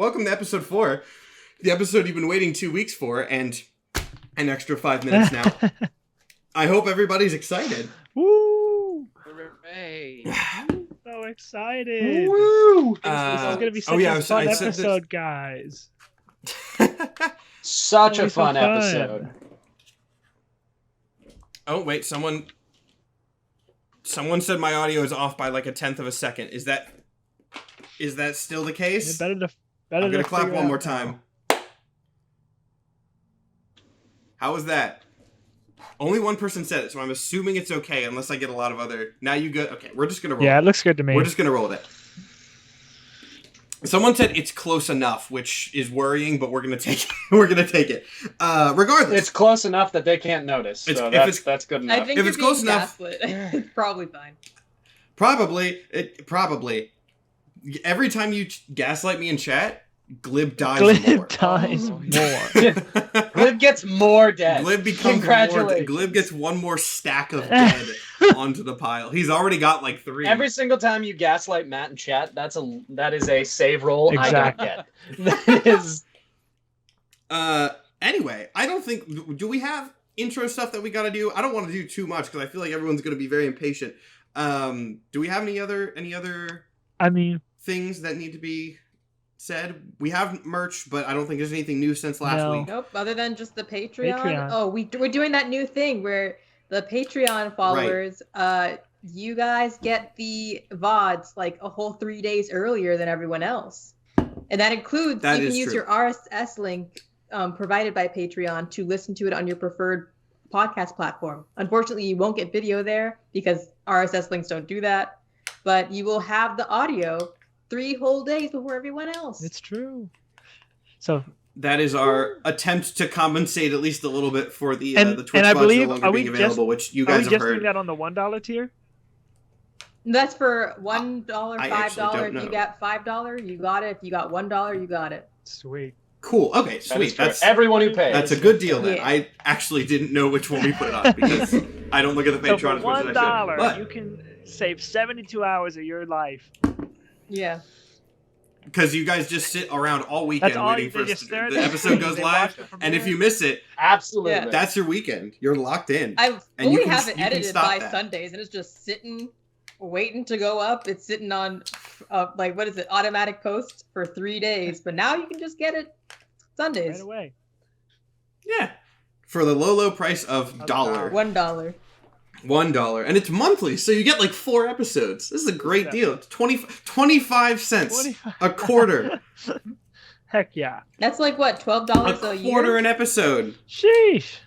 Welcome to episode 4. The episode you've been waiting 2 weeks for, and an extra 5 minutes now. I hope everybody's excited. Woo! Hooray. So excited. Woo! This is going to be such a fun episode, guys. Such a fun episode. Oh, wait, someone said my audio is off by like 1/10 of a second. Is that still the case? Better I'm going to clap one more time. How was that? Only one person said it, so I'm assuming it's okay unless I get a lot of other... Now you good? Okay, we're just going to roll. Yeah, it looks good to me. We're just going to roll with it. Someone said it's close enough, which is worrying, but we're going to take it. We're going to take it. Regardless. It's close enough that they can't notice, so that's good enough. I think if it's close enough, it's probably fine. Probably. Every time you gaslight me in chat, Glib dies more. Glib gets more dead. Glib becomes Congratulations. Glib gets one more stack of dead onto the pile. He's already got like 3. Every single time you gaslight Matt in chat, that is a save roll exactly. I don't get. That is. Anyway, I don't think... Do we have intro stuff that we got to do? I don't want to do too much because I feel like everyone's going to be very impatient. Do we have any other things that need to be said? We have merch, but I don't think there's anything new since last week. Nope, other than just the Patreon. Oh, we're doing that new thing where the Patreon followers, you guys get the VODs like a whole 3 days earlier than everyone else. And that includes, you can use your RSS link provided by Patreon to listen to it on your preferred podcast platform. Unfortunately, you won't get video there because RSS links don't do that, but you will have the audio 3 whole days before everyone else. It's true. So that is our attempt to compensate at least a little bit for the Twitch and I VODs believe, no longer being available, which you guys have heard. Are we just doing that on the $1 tier? That's for $1, $5. If you got $5, you got it. If you got $1, you got it. Sweet. Cool. Okay, sweet. That's everyone who pays. That's a good deal then. Yeah. I actually didn't know which one we put it on because I don't look at the Patreon so as much as I should. $1, you can save 72 hours of your life. Yeah. Because you guys just sit around all weekend waiting for the episode goes live, and if you miss it, absolutely, that's your weekend. You're locked in. I fully have it edited by Sundays, and it's just sitting, waiting to go up. It's sitting on, automatic post for 3 days. But now you can just get it Sundays. Right away. Yeah, for the low price of $1. $1, and it's monthly, so you get like 4 episodes. This is a great deal. It's 25 cents a quarter. Heck yeah. That's like what, $12 a year? A quarter an episode. Sheesh.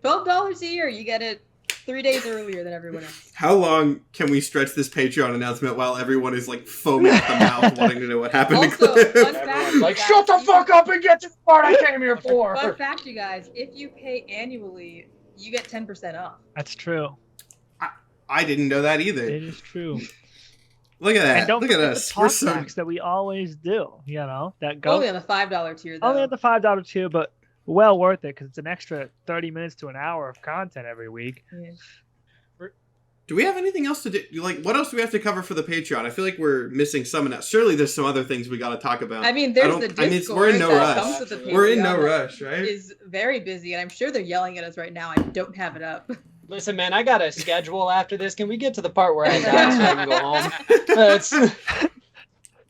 $12 a year. You get it 3 days earlier than everyone else. How long can we stretch this Patreon announcement while everyone is like foaming at the mouth, wanting to know what happened also, to Cliff? Fun fact, like, shut the fuck up and get to the part I came here for. Fun fact, you guys, if you pay annually, you get 10% off. That's true. I didn't know that either. It is true. Look at that. And don't Look at forget us. the talkbacks that we always do. that go only on the $5 tier, though. Only at the $5 tier, but well worth it because it's an extra 30 minutes to an hour of content every week. Yeah. Do we have anything else to do? Like, what else do we have to cover for the Patreon? I feel like we're missing some. Surely there's some other things we got to talk about. I mean, there's the Discord we're in no that rush. comes with the Patreon. We're in no rush, right? Is very busy, and I'm sure they're yelling at us right now. I don't have it up. Listen, man, I got a schedule after this. Can we get to the part where I die so I can go home?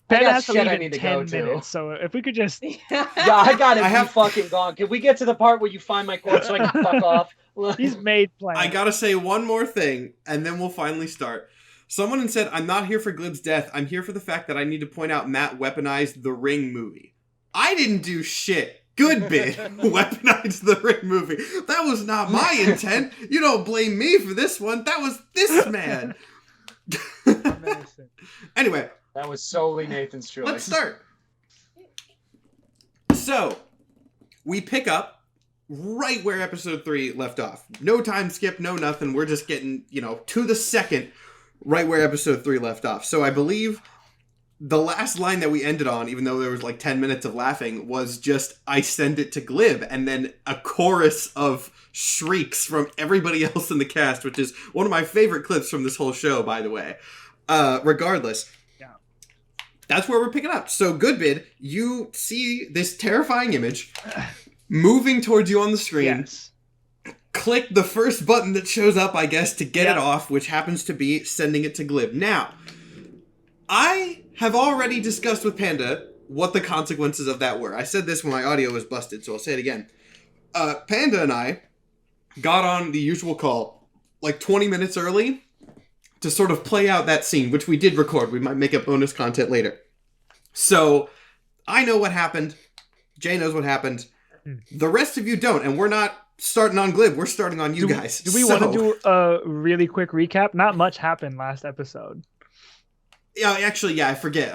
Ben I got has to shit leave I in need to 10 go to. minutes, so if we could just... Yeah, I gotta be fucking gone. Can we get to the part where you find my corpse so I can fuck off? He's made plans. I gotta say one more thing, and then we'll finally start. Someone had said, I'm not here for Glib's death. I'm here for the fact that I need to point out Matt weaponized the Ring movie. I didn't do shit. Good bit. Weaponized the Ring movie. That was not my intent. You don't blame me for this one. That was this man. Anyway. That was solely Nathan's choice. Let's start. So, we pick up right where episode 3 left off. No time skip, no nothing. We're just getting, to the second right where episode 3 left off. So I believe the last line that we ended on, even though there was like 10 minutes of laughing, was just, I send it to Glib, and then a chorus of shrieks from everybody else in the cast, which is one of my favorite clips from this whole show, by the way. Regardless. that's where we're picking up. So, Goodbid, you see this terrifying image moving towards you on the screen. Yes. Click the first button that shows up, I guess, to get it off, which happens to be sending it to Glib. Now, I have already discussed with Panda what the consequences of that were. I said this when my audio was busted, so I'll say it again. Panda and I got on the usual call like 20 minutes early to sort of play out that scene, which we did record. We might make up bonus content later. So, I know what happened. Jay knows what happened. The rest of you don't, and we're not starting on Glib. We're starting on you guys. Do we want to do a really quick recap? Not much happened last episode. Yeah, actually, yeah, I forget.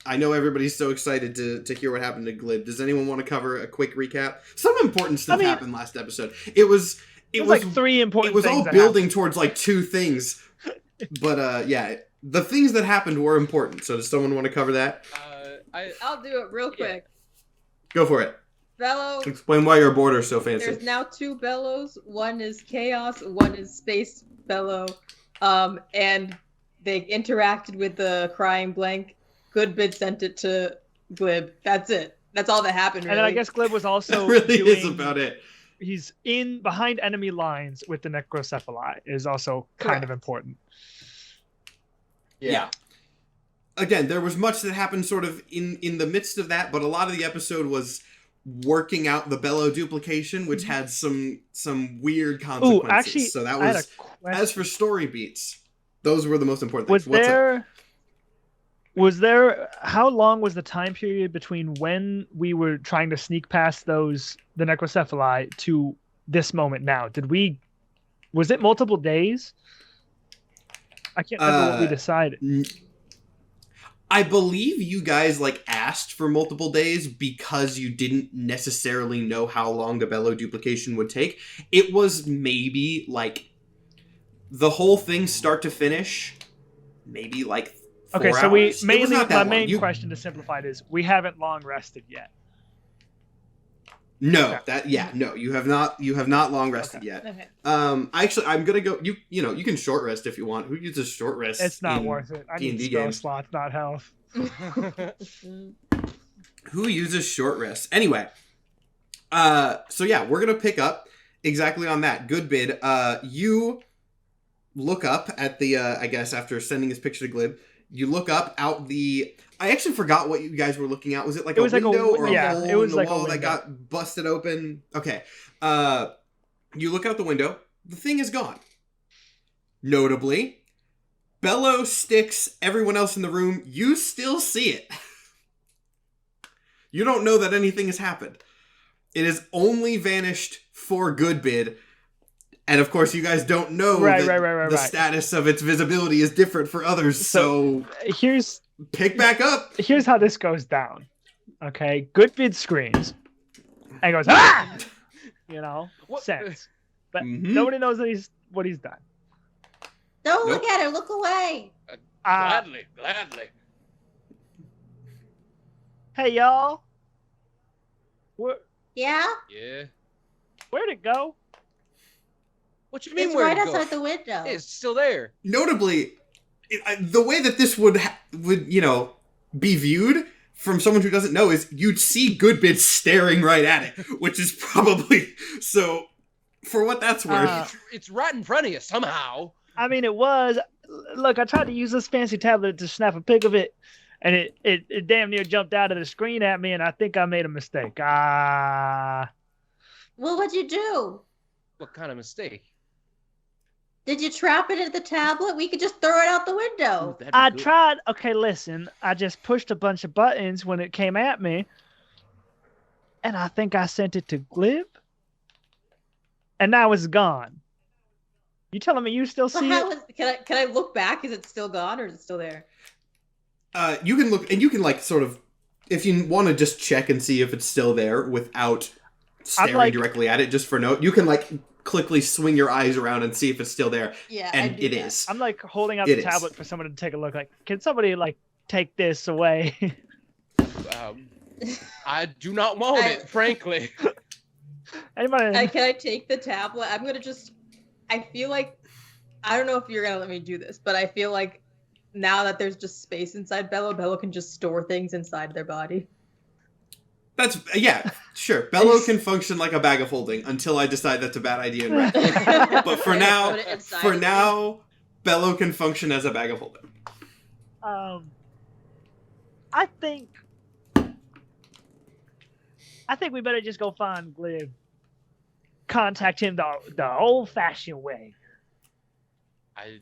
I know everybody's so excited to hear what happened to Glib. Does anyone want to cover a quick recap? Some important stuff happened last episode. It was like 3 important things. It was all building towards like 2 things. But yeah, the things that happened were important. So does someone want to cover that? I'll do it real quick. Go for it. Bellow. Explain why your border is so fancy. There's now 2 Bellows. One is Chaos. One is Space Bellow. And they interacted with the crying blank. Goodbid sent it to Glib. That's it. That's all that happened. Really. And then I guess Glib was also that really is about it. He's in behind enemy lines with the necrocephali. Is also kind of important. Yeah. Again, there was much that happened sort of in the midst of that, but a lot of the episode was working out the Bellow duplication, which had some weird consequences. Ooh, actually, so that I had was a question. As for story beats, those were the most important things. Was there how long was the time period between when we were trying to sneak past the necrocephali to this moment now? Was it multiple days? I can't remember what we decided. I believe you guys asked for multiple days because you didn't necessarily know how long the Bellow duplication would take. It was maybe the whole thing start to finish, maybe 4 hours. So my main question to simplify it is we haven't long rested yet. No, you have not long rested yet. Okay. Actually, I'm gonna go. You can short rest if you want. Who uses short rest? It's not worth it. I need spell slots, not health. Who uses short rest? Anyway, so yeah, we're gonna pick up exactly on that. Goodbid. You look up at the. I guess after sending his picture to Glib, you look up out the. I actually forgot what you guys were looking at. Was it a window or a hole in the wall that got busted open? Okay. You look out the window. The thing is gone. Notably, Bellow sticks everyone else in the room. You still see it. You don't know that anything has happened. It has only vanished for Goodbid. And of course, you guys don't know that the status of its visibility is different for others. So pick back up. Here's how this goes down. Okay, Goodbid screams and goes, ah! Sense. But nobody knows what he's done. Don't look at her. Look away. Gladly. Hey, y'all. Yeah? Yeah. Where'd it go? What you mean? It's right outside the window. It's still there. Notably, the way that this would be viewed from someone who doesn't know is you'd see Goodbid staring right at it, which is probably so. For what that's worth, it's right in front of you somehow. I mean, it was. Look, I tried to use this fancy tablet to snap a pic of it, and it damn near jumped out of the screen at me, and I think I made a mistake. Well, what'd you do? What kind of mistake? Did you trap it at the tablet? We could just throw it out the window. I tried. Okay, listen. I just pushed a bunch of buttons when it came at me, and I think I sent it to Glib, and now it's gone. You telling me you still see it? Can I look back? Is it still gone or is it still there? You can look, and you can sort of, if you want to just check and see if it's still there without staring directly at it, just for note, you can quickly swing your eyes around and see if it's still there. Yeah, and it is. I'm holding out the tablet for someone to take a look. Can somebody take this away? I do not want it, frankly. Anybody? Can I take the tablet? I'm gonna just. I feel like I don't know if you're gonna let me do this, but I feel like now that there's just space inside Bello can just store things inside their body. That's, yeah, sure. Bello can function like a bag of holding until I decide that's a bad idea and wreck it. But for now, Bello can function as a bag of holding. I think we better just go find Glib. Contact him the old-fashioned way. I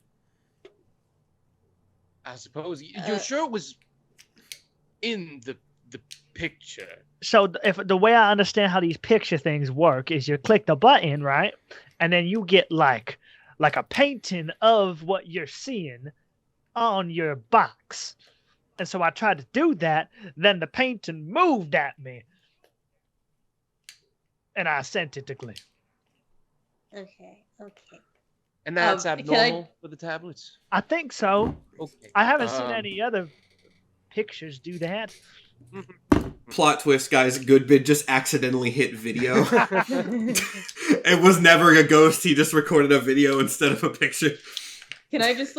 suppose you're sure it was in the picture. So if the way I understand how these picture things work is you click the button, right? And then you get like a painting of what you're seeing on your box. And so I tried to do that, then the painting moved at me. And I sent it to Glenn. Okay. And that's abnormal with the tablets? I think so. Okay. I haven't seen any other pictures do that. Plot twist, guys. Goodbid just accidentally hit video. It was never a ghost. He just recorded a video instead of a picture. Can I just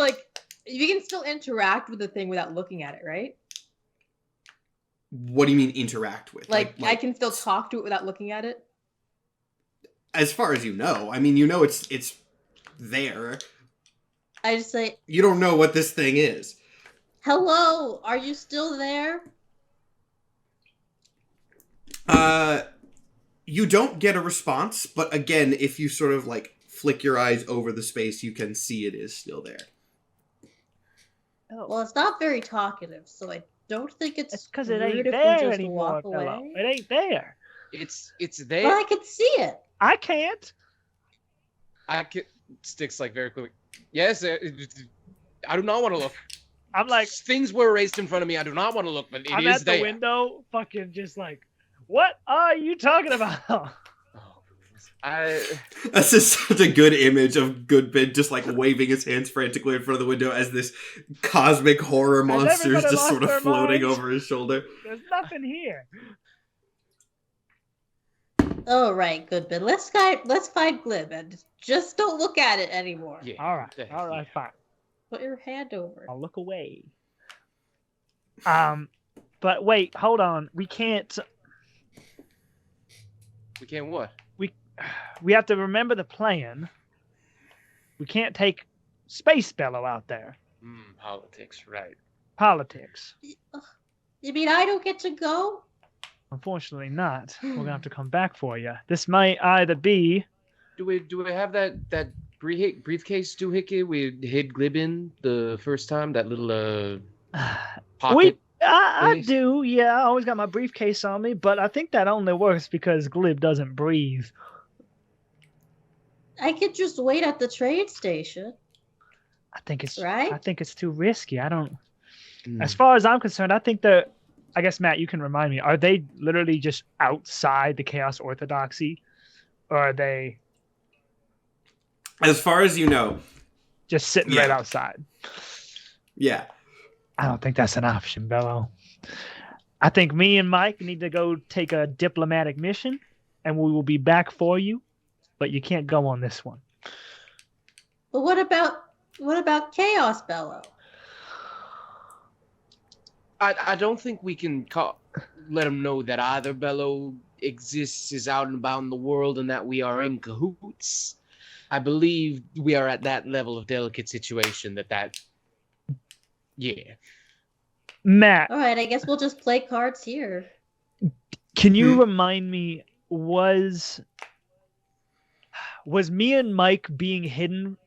you can still interact with the thing without looking at it, right? What do you mean interact with? Like I can still talk to it without looking at it? As far as you know. I mean, you know it's there. I just say... You don't know what this thing is. Hello, are you still there? You don't get a response, but again, if you sort of flick your eyes over the space, you can see it is still there. Oh. Well, it's not very talkative, so I don't think it's because it ain't rude if we there just anymore, walk fellow. away. It ain't there. It's there. Well, I can see it. I can't. I can. Sticks very quick. Yes, I do not want to look. I'm like, things were erased in front of me. I do not want to look, but it I'm is at there. the window, fucking just what are you talking about? That's just such a good image of Goodbid just waving his hands frantically in front of the window as this cosmic horror monster is just sort of floating over his shoulder. There's nothing here. All right, Goodbid. Let's find Glib and just don't look at it anymore. Yeah. All right, fine. Put your hand over. I'll look away. But wait, hold on. We can't. We can't what? We have to remember the plan. We can't take Space Bello out there. Politics, right? Politics. You mean I don't get to go? Unfortunately not. We're gonna have to come back for you. This might either be... Do we have that briefcase doohickey we hid Glib in the first time? That little pocket? I do, yeah. I always got my briefcase on me, but I think that only works because Glib doesn't breathe. I could just wait at the train station. I think it's right. I think it's too risky. I don't. As far as I'm concerned, I think that. I guess Matt, you can remind me. Are they literally just outside the Chaos Orthodoxy, or are they? As far as you know, just sitting right outside. Yeah. I don't think that's an option, Bello. I think me and Mike need to go take a diplomatic mission, and we will be back for you. But you can't go on this one. But what about Chaos Bello? I don't think we can let him know that either Bello exists, is out and about in the world, and that we are in cahoots. I believe we are at that level of delicate situation yeah. Matt. All right, I guess we'll just play cards here. Can you remind me, was me and Mike being hidden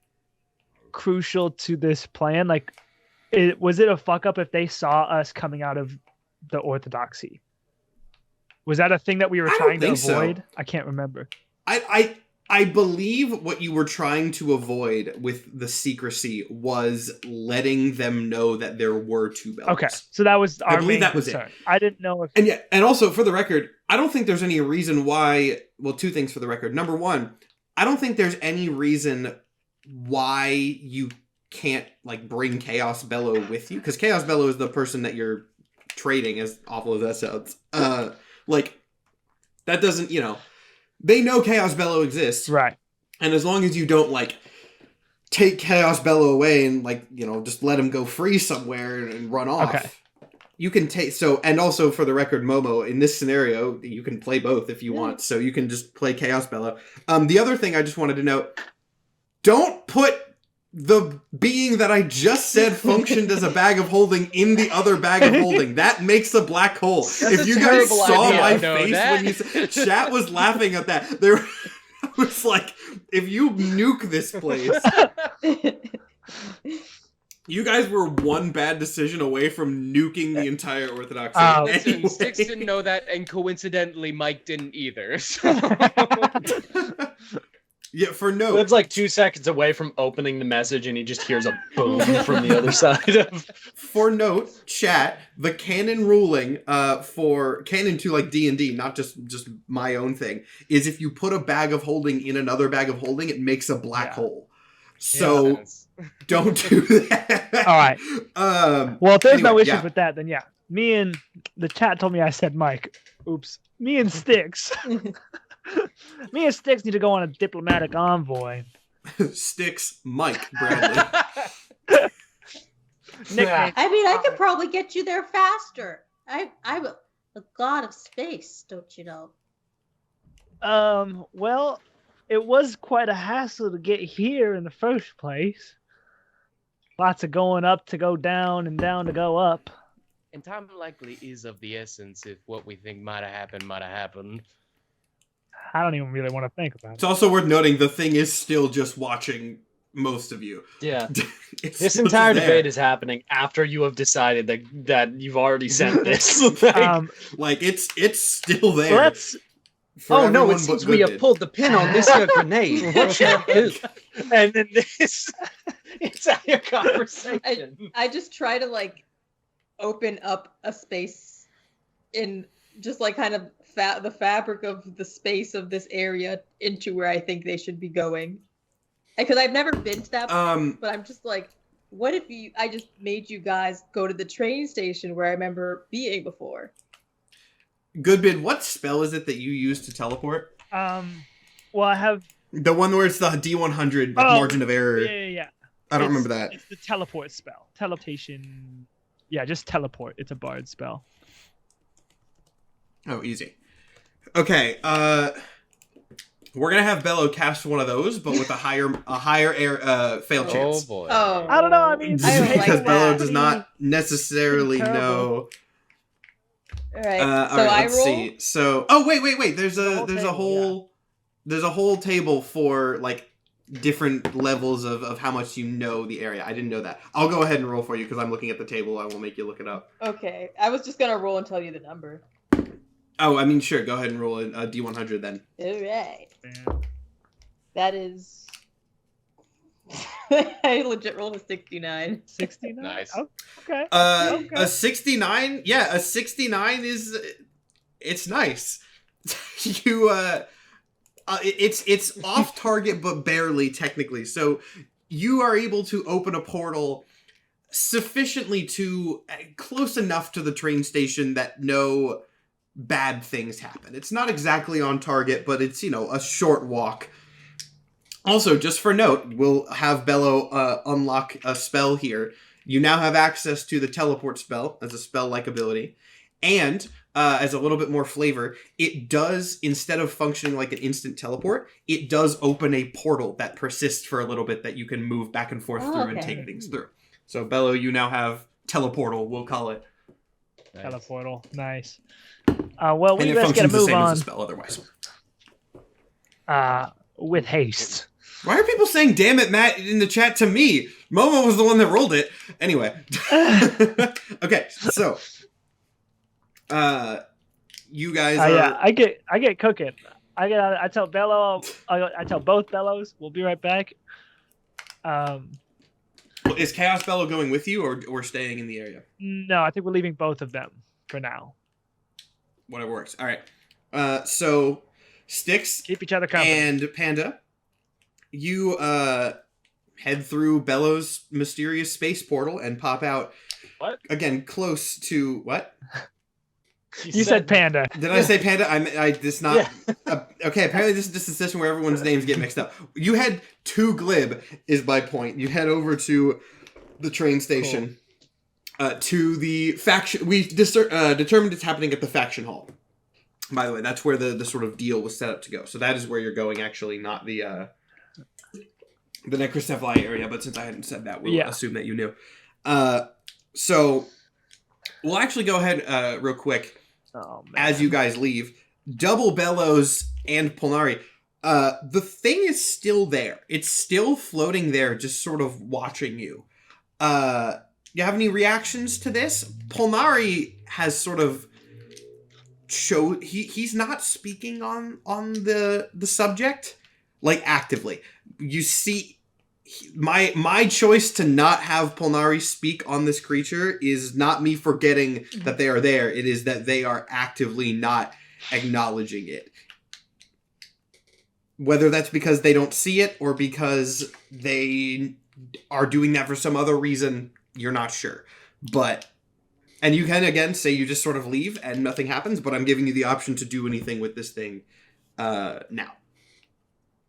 crucial to this plan? Was it a fuck up if they saw us coming out of the Orthodoxy? Was that a thing that we were trying to avoid? So. I can't remember. I believe what you were trying to avoid with the secrecy was letting them know that there were two bells. Okay, so that was our main concern. Was it. I didn't know if... And also, for the record, I don't think there's any reason why... Well, two things for the record. Number one, I don't think there's any reason why you can't bring Chaos Bello with you, because Chaos Bello is the person that you're trading, as awful as that sounds. That doesn't, they know Chaos Bello exists. Right. And as long as you don't take Chaos Bellow away and just let him go free somewhere and run off. Okay. You can take and also for the record, Momo, in this scenario, you can play both if you want. So you can just play Chaos Bellow. The other thing I just wanted to note, don't put the being that I just said functioned as a bag of holding in the other bag of holding. That makes a black hole. If you guys saw my face when you said, chat was laughing at that. There was like, if you nuke this place, you guys were one bad decision away from nuking the entire Orthodoxy. Listen, Styx didn't know that, and coincidentally, Mike didn't either. So. Yeah, for note. Lives like 2 seconds away from opening the message, and he just hears a boom from the other side of. For note, chat, the canon ruling for canon to like D&D, not just my own thing, is if you put a bag of holding in another bag of holding, it makes a black hole. So don't do that. All right. Well, if there's no issues yeah. with that, then yeah. Me and the chat told me I said Mike. Oops. Me and Styx. Me and Styx need to go on a diplomatic envoy. Styx, Mike, Bradley. Nickname. I mean, I could probably get you there faster. I'm a god of space, don't you know? Well, it was quite a hassle to get here in the first place. Lots of going up to go down and down to go up. And time likely is of the essence if what we think might have happened. I don't even really want to think about it. It's also worth noting the thing is still just watching most of you. Yeah. It's This still entire there. debate is happening after you have decided that you've already sent this. Like it's still there. Let's. for Oh no! everyone It but seems we have Goodman. pulled the pin on this grenade. What should we do? And then this entire conversation. I just try to like open up a space in just like kind of the fabric of the space of this area into where I think they should be going. Because I've never been to that place, but I'm just like, what if I just made you guys go to the train station where I remember being before? Goodbid, what spell is it that you use to teleport? Well, I have. The one where it's the D100 margin of error. Yeah. I don't remember that. It's the teleport spell. Teleportation. Yeah, just teleport. It's a bard spell. Oh, easy. Okay, we're gonna have Bello cast one of those, but with a higher fail chance. Oh boy. Oh, I don't know. I mean, I don't like because Bello that. does not necessarily know. all right. All So right, I let's roll. see. So, wait. There's a whole table for like different levels of how much you know the area. I didn't know that. I'll go ahead and roll for you because I'm looking at the table. I won't make you look it up. Okay, I was just gonna roll and tell you the number. Oh, I mean, sure. Go ahead and roll a D100 then. All right. Yeah. That is. I legit rolled a 69. 69. Nice. Oh, okay. A Okay. 69. Yeah, a 69 is. It's nice. You it's off target but barely technically. So you are able to open a portal sufficiently to close enough to the train station that no bad things happen. It's not exactly on target, but it's, a short walk. Also, just for note, we'll have Bello unlock a spell here. You now have access to the teleport spell as a spell-like ability. And as a little bit more flavor, it does, instead of functioning like an instant teleport, it does open a portal that persists for a little bit that you can move back and forth through and take things through. So, Bello, you now have teleportal, we'll call it. Nice. Teleportal. Nice. Well, And we it best get a functions the move same on. as a spell otherwise. With haste. Why are people saying "damn it, Matt" in the chat to me? Momo was the one that rolled it. Anyway. Okay, so you guys are Yeah, I get cooking. I tell Bello. I tell both Bellows. We'll be right back. is Chaos Bello going with you or staying in the area? No, I think we're leaving both of them for now. Whatever works. All right. So Styx Keep each other company. and Panda, you head through Bello's mysterious space portal and pop out. What? Again, close to what? You said panda. Did I say panda? I just not. Yeah. Okay, apparently this is just a session where everyone's names get mixed up. You head to Glib, is my point. You head over to the train station, to the faction. We determined it's happening at the faction hall. By the way, that's where the sort of deal was set up to go. So that is where you're going, actually, not the Necrocephali area. But since I hadn't said that, we'll assume that you knew. So we'll actually go ahead real quick. Oh, man. As you guys leave, Double Bellows and Polnari, the thing is still there. It's still floating there, just sort of watching you. You have any reactions to this? Polnari has sort of showed he's not speaking on the subject, like, actively. You see, my choice to not have Polnari speak on this creature is not me forgetting that they are there. It is that they are actively not acknowledging it. Whether that's because they don't see it or because they are doing that for some other reason, you're not sure. And you can, again, say you just sort of leave and nothing happens, but I'm giving you the option to do anything with this thing now.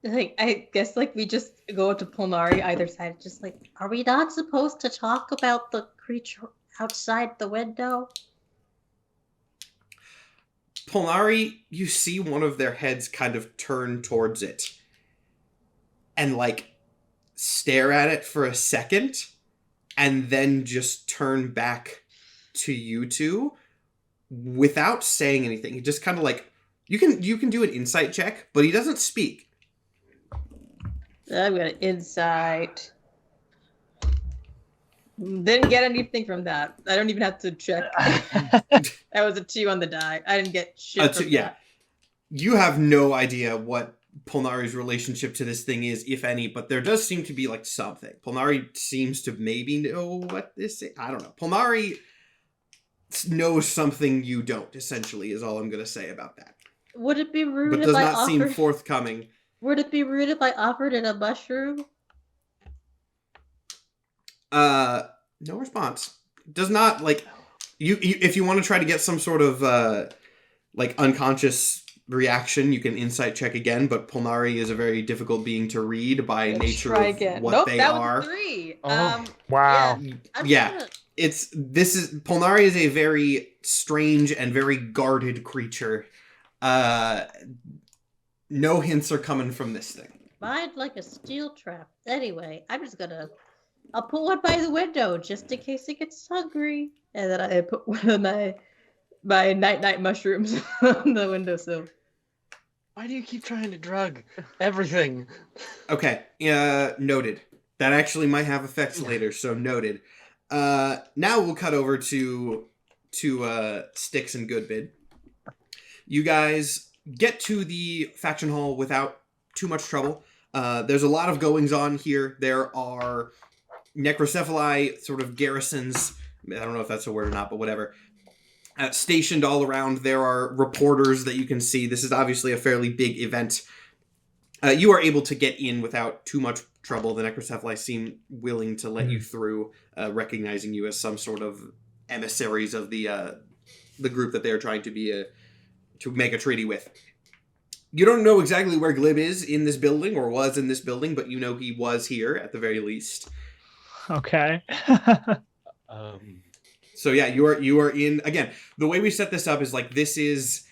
I guess, like, we just go to Polnari either side, just like, are we not supposed to talk about the creature outside the window? Polnari, you see one of their heads kind of turn towards it and, like, stare at it for a second and then just turn back to you two without saying anything. He just kind of, like, you can do an insight check, but he doesn't speak. I'm gonna insight. Didn't get anything from that. I don't even have to check. That was a 2 on the die. I didn't get shit from that. You have no idea what Polnari's relationship to this thing is, if any, but there does seem to be, like, something. Polnari seems to maybe know what this is. I don't know. Polnari knows something you don't, essentially, is all I'm going to say about that. Would it be rude but if does I not offered... seem forthcoming. Would it be rude if I offered it a mushroom? No response. Does not, like, you if you want to try to get some sort of like, unconscious reaction, you can insight check again, but Polnari is a very difficult being to read by nature of what they are. That was a 3. Wow. Yeah. Polnari is a very strange and very guarded creature. No hints are coming from this thing. Mine's like a steel trap. Anyway, I'll put one by the window just in case it gets hungry. And then I put one of my night mushrooms on the windowsill. Why do you keep trying to drug everything? Okay, noted. That actually might have effects later, so noted. Now we'll cut over to Styx and Goodbid. You guys get to the faction hall without too much trouble. There's a lot of goings on here. There are necrocephali sort of garrisons. I don't know if that's a word or not, but whatever. Stationed all around. There are reporters that you can see. This is obviously a fairly big event. You are able to get in without too much trouble. The necrocephali seem willing to let you through, recognizing you as some sort of emissaries of the group that they are trying to make a treaty with. You don't know exactly where Glib is in this building, or was in this building, but you know he was here at the very least. Okay. So yeah, you are in, again, the way we set this up is like, this is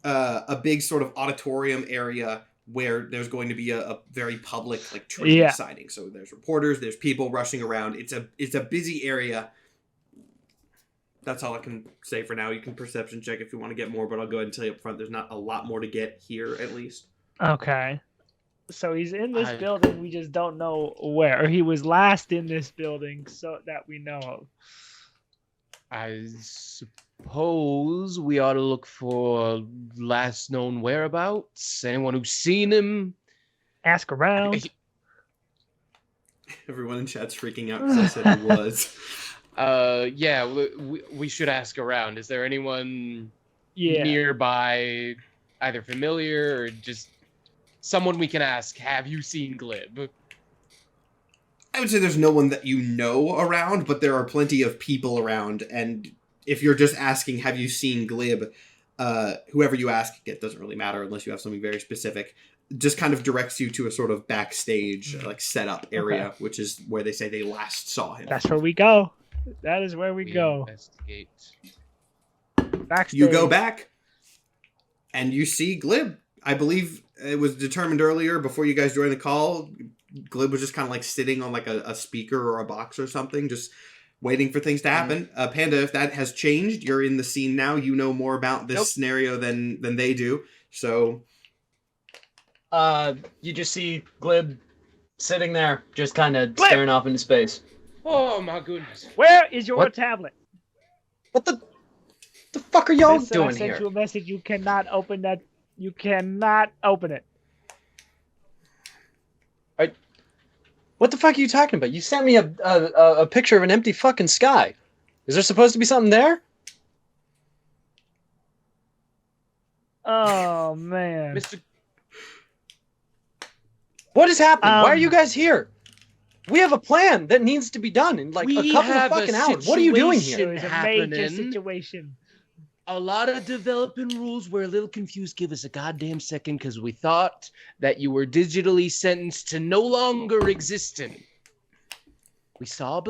a big sort of auditorium area where there's going to be a very public, like, treaty signing. So there's reporters, there's people rushing around. It's a busy area. That's all I can say for now. You can perception check if you want to get more, but I'll go ahead and tell you up front, there's not a lot more to get here, at least. Okay. So he's in this building, we just don't know where. Or he was last in this building, so that we know of. I suppose we ought to look for last known whereabouts. Anyone who's seen him? Ask around. Everyone in chat's freaking out because I said he was. Yeah, we should ask around. Is there anyone nearby, either familiar or just someone we can ask, have you seen Glib? I would say there's no one that you know around, but there are plenty of people around, and if you're just asking, have you seen Glib, whoever you ask, it doesn't really matter unless you have something very specific, just kind of directs you to a sort of backstage, like setup area, which is where they say they last saw him. That's where we go. That is where we go. Investigate. Backstage. You go back, and you see Glib. I believe it was determined earlier, before you guys joined the call, Glib was just kind of like sitting on like a speaker or a box or something, just waiting for things to happen. Panda, if that has changed, you're in the scene now. You know more about this scenario than they do. So, you just see Glib sitting there, just kind of staring off into space. Oh my goodness! Where is your tablet? What the fuck are y'all Listen, doing I sent here? you a message. You cannot open that. You cannot open it. What the fuck are you talking about? You sent me a picture of an empty fucking sky. Is there supposed to be something there? Oh man, Mr. What is happening? Why are you guys here? We have a plan that needs to be done in like a We couple of have a fucking hours. What are you doing here? it was a major happening. situation. A lot of developing rules. We're a little confused. Give us a goddamn second, because we thought that you were digitally sentenced to no longer existing. We saw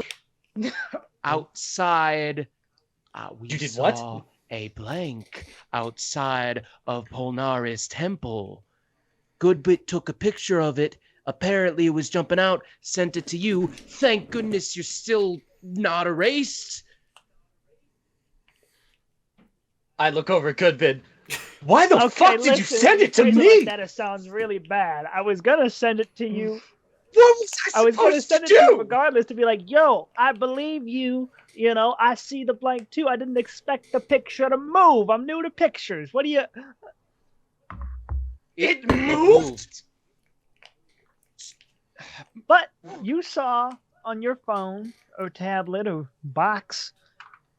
outside. We You did saw what? a blank outside of Polnaris Temple. Goodbit took a picture of it. Apparently, it was jumping out. Sent it to you. Thank goodness you're still not erased. I look over at Goodvid. Why the fuck did you listen, send it to phrase me? Like that, it sounds really bad. I was gonna send it to you. What was I was gonna supposed send it to to you do? regardless, to be like, yo, I believe you. You know, I see the blank too. I didn't expect the picture to move. I'm new to pictures. What do you? It moved. But you saw on your phone or tablet or box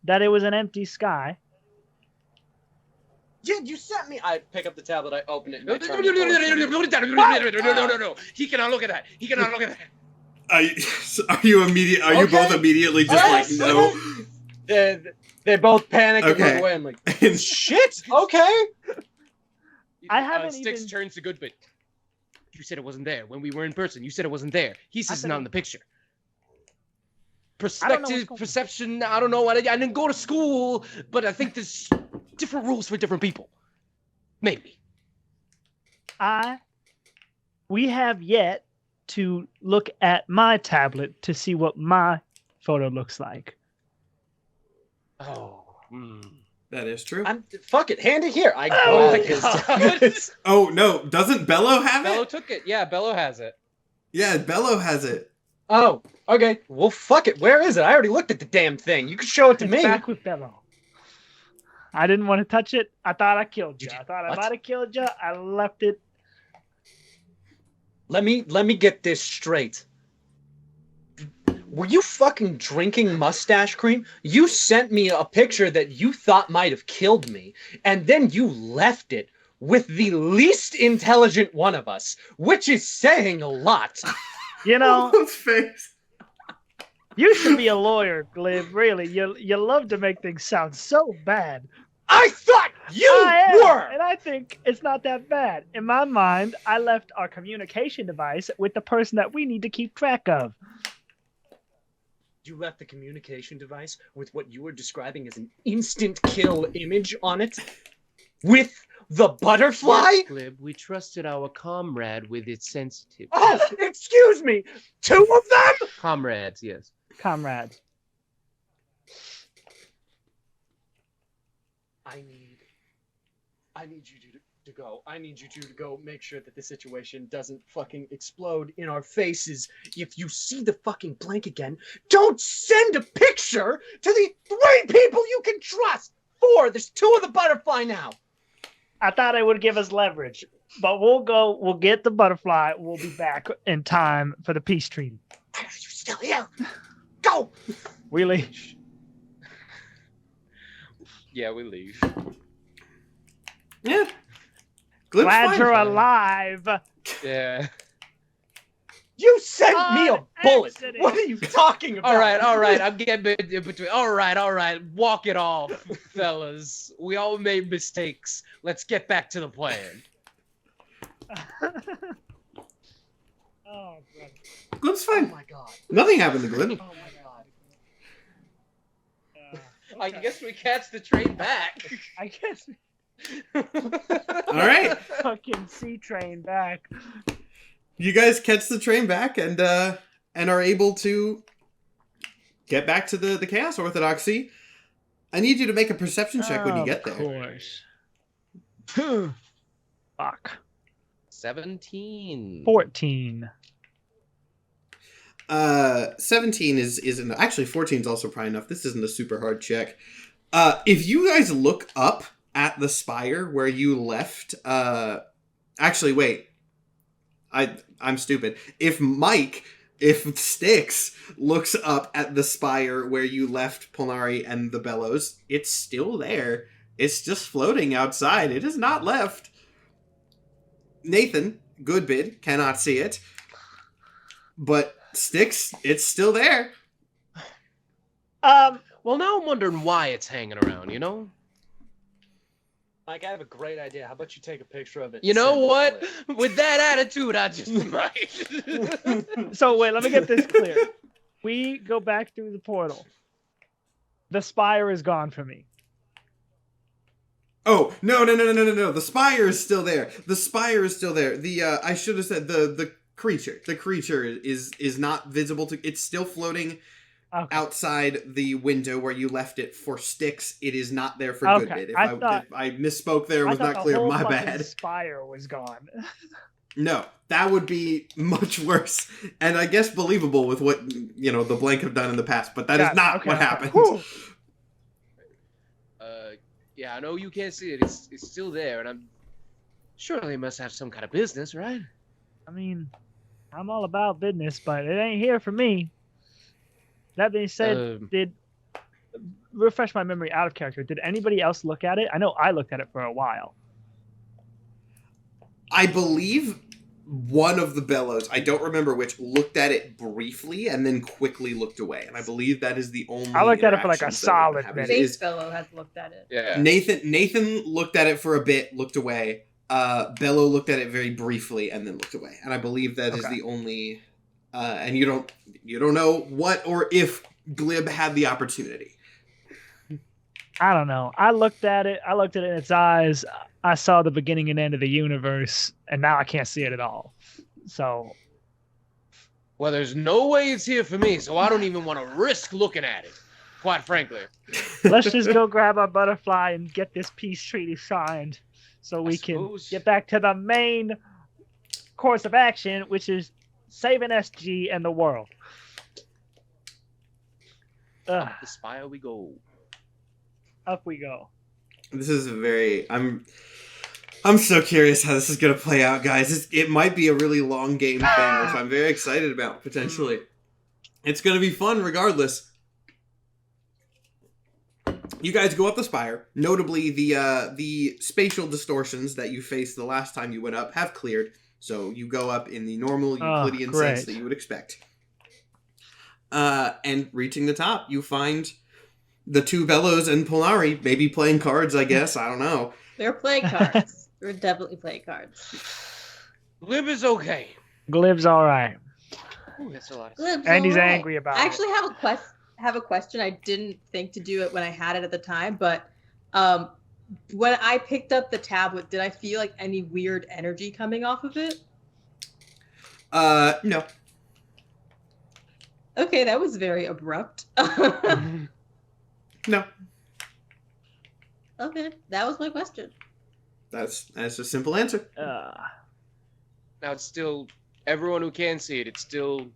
that it was an empty sky. Yeah, you sent me. I pick up the tablet. I open it. And I turn No. He cannot look at that. He cannot look at that. are you both immediately just like, no? They both panic and Okay. look away. I'm like, shit. Okay. I haven't Sticks even- turns to Goodbit. You said it wasn't there when we were in person. You said it wasn't there. He says it's not in the picture. Perspective, perception. I don't know. I didn't go to school, but I think there's different rules for different people. Maybe. We have yet to look at my tablet to see what my photo looks like. Oh. That is true. Fuck it. Hand it here. I go Oh like my his God. tablet. Oh, no. Doesn't Bello have Bello it? took it. Yeah, Bello has it. Yeah, Bello has it. Oh, okay. Well, fuck it. Where is it? I already looked at the damn thing. You can show it to It's me. back with Bello. I didn't want to touch it. I thought I killed you. You I did thought I what? might have killed you. I left it. Let me get this straight. Were you fucking drinking mustache cream? You sent me a picture that you thought might have killed me, and then you left it with the least intelligent one of us, which is saying a lot. You know, His face. you should be a lawyer, Glib. Really, you love to make things sound so bad. I thought you I am, were! and I think it's not that bad. In my mind, I left our communication device with the person that we need to keep track of. You left the communication device with what you were describing as an instant kill image on it? With the butterfly? Yes, Glib, we trusted our comrade with its sensitive. Oh, excuse me! 2 of them?! Comrades, yes. Comrades. I need you to go. I need you two to go make sure that the situation doesn't fucking explode in our faces. If you see the fucking blank again, don't send a picture to the 3 people you can trust! 4! There's 2 of the butterfly now! I thought it would give us leverage, but we'll get the butterfly. We'll be back in time for the peace treaty. You're still here! Go! We leave. Yeah, we leave. Yeah. Glib's Glad fine. you're alive. Yeah. You sent me a On bullet. accident. What are you talking about? All right. I'm getting in between. All right. Walk it off, fellas. We all made mistakes. Let's get back to the plan. Oh, brother. Glib's Oh fine. my god. Nothing happened to Glib. Oh my god. I Okay. guess we catch the train back. I guess we All right. fucking C train back. You guys catch the train back and are able to get back to the Chaos Orthodoxy. I need you to make a perception check when you get there. Of course. Fuck. 17. 14. 17 isn't actually 14 is also probably enough. This isn't a super hard check. If you guys look up at the spire where you left, actually wait. I'm stupid. If Styx looks up at the spire where you left Polnari and the Bellows, it's still there. It's just floating outside. It is not left. Nathan, good bid, cannot see it. But Styx, it's still there. Well, now I'm wondering why it's hanging around, you know? Mike, I have a great idea. How about you take a picture of it? You and know send it what? to Flip? With that attitude, I just might. So wait, let me get this clear. We go back through the portal. The spire is gone for me. Oh, no. The spire is still there. The spire is still there. The I should have said the creature. The creature is not visible to, it's still floating outside the window where you left it for Styx. It is not there for Goodbid. If I misspoke there, was not clear, my bad. The spire was gone. No, that would be much worse, and I guess believable with what, the Blank have done in the past, but that is not what happened. Yeah, I know you can't see it. It's still there, and I'm sure they must have some kind of business, right? I mean, I'm all about business, but it ain't here for me. That being said, refresh my memory out of character. Did anybody else look at it? I know I looked at it for a while. I believe one of the Bellows, I don't remember which, looked at it briefly and then quickly looked away. And I believe that is the only. I looked at it for like a interactions that solid would happen. minute. Face Fellow has looked at it. Yeah. Nathan looked at it for a bit, looked away. Bello looked at it very briefly and then looked away. And I believe that is the only. And you don't know what or if Glib had the opportunity. I don't know. I looked at it in its eyes. I saw the beginning and end of the universe, and now I can't see it at all. So, Well, there's no way it's here for me, so I don't even want to risk looking at it, quite frankly. let's just go grab our butterfly and get this peace treaty signed so we can suppose. get back to the main course of action, which is saving SG and the world. Ugh, Up the spire we go. up we go. This is I'm so curious how this is going to play out, guys. It might be a really long game thing, which I'm very excited about, potentially. It's going to be fun regardless. You guys go up the spire. Notably, the spatial distortions that you faced the last time you went up have cleared. So you go up in the normal Euclidean sense that you would expect. And reaching the top, you find the two Bellows and Polnari maybe playing cards, I guess. I don't know. They're playing cards. We're definitely playing cards. Glib is okay. Glib's all right. Ooh, that's a lot of Glib's And he's alright. angry about I it. actually have a question. I didn't think to do it when I had it at the time, but when I picked up the tablet, did I feel like any weird energy coming off of it? No. Okay, that was very abrupt. No. Okay, that was my question. That's a simple answer. Now it's still, everyone who can see it, it's still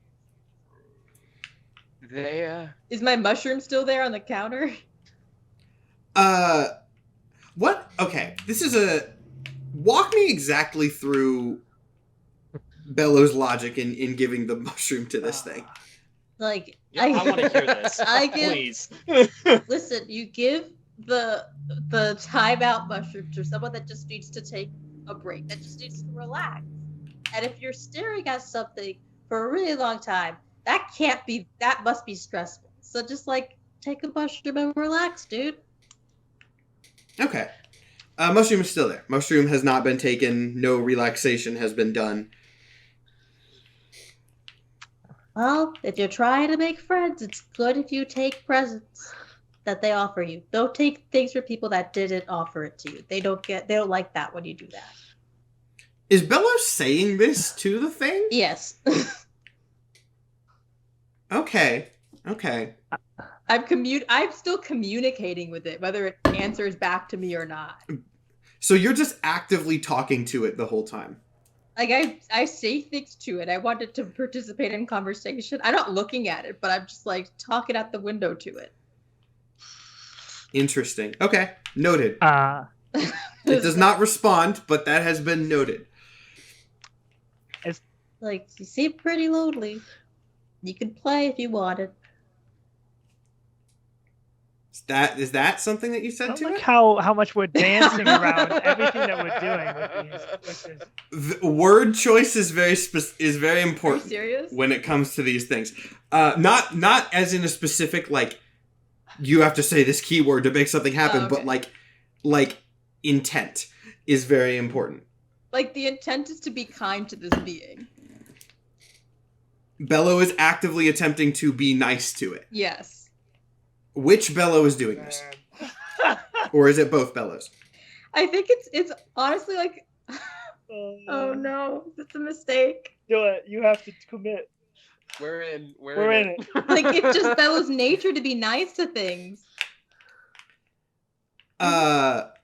there. Is my mushroom still there on the counter? What? Okay, this is walk me exactly through Bello's logic in giving the mushroom to this thing. Like, Yeah, I want to hear this. I give. Please. Listen, you give the timeout mushroom to someone that just needs to take a break, that just needs to relax. And if you're staring at something for a really long time. That must be stressful. So just like take a mushroom and relax, dude. Okay. Mushroom is still there. Mushroom has not been taken. No relaxation has been done. Well, if you're trying to make friends, it's good if you take presents that they offer you. Don't take things from people that didn't offer it to you. They don't like that when you do that. Is Bellows saying this to the thing? Yes. Okay. I'm still communicating with it, whether it answers back to me or not. So you're just actively talking to it the whole time. Like I say things to it. I want it to participate in conversation. I'm not looking at it, but I'm just like talking out the window to it. Interesting. Okay. Noted. It does not respond, but that has been noted. It's like, you seem pretty lonely. You can play if you wanted. Is that something that you said to like it? how much we're dancing around everything that we're doing with these. The word choice is very important. Are you serious? When it comes to these things. Not as in a specific, like, you have to say this keyword to make something happen, okay. but like intent is very important. Like, the intent is to be kind to this being. Bello is actively attempting to be nice to it. Yes. Which Bello is doing this? Or is it both Bellos? I think it's honestly like, oh no, it's a mistake. Do it. You have to commit. We're in it. Like, it's just Bello's nature to be nice to things. But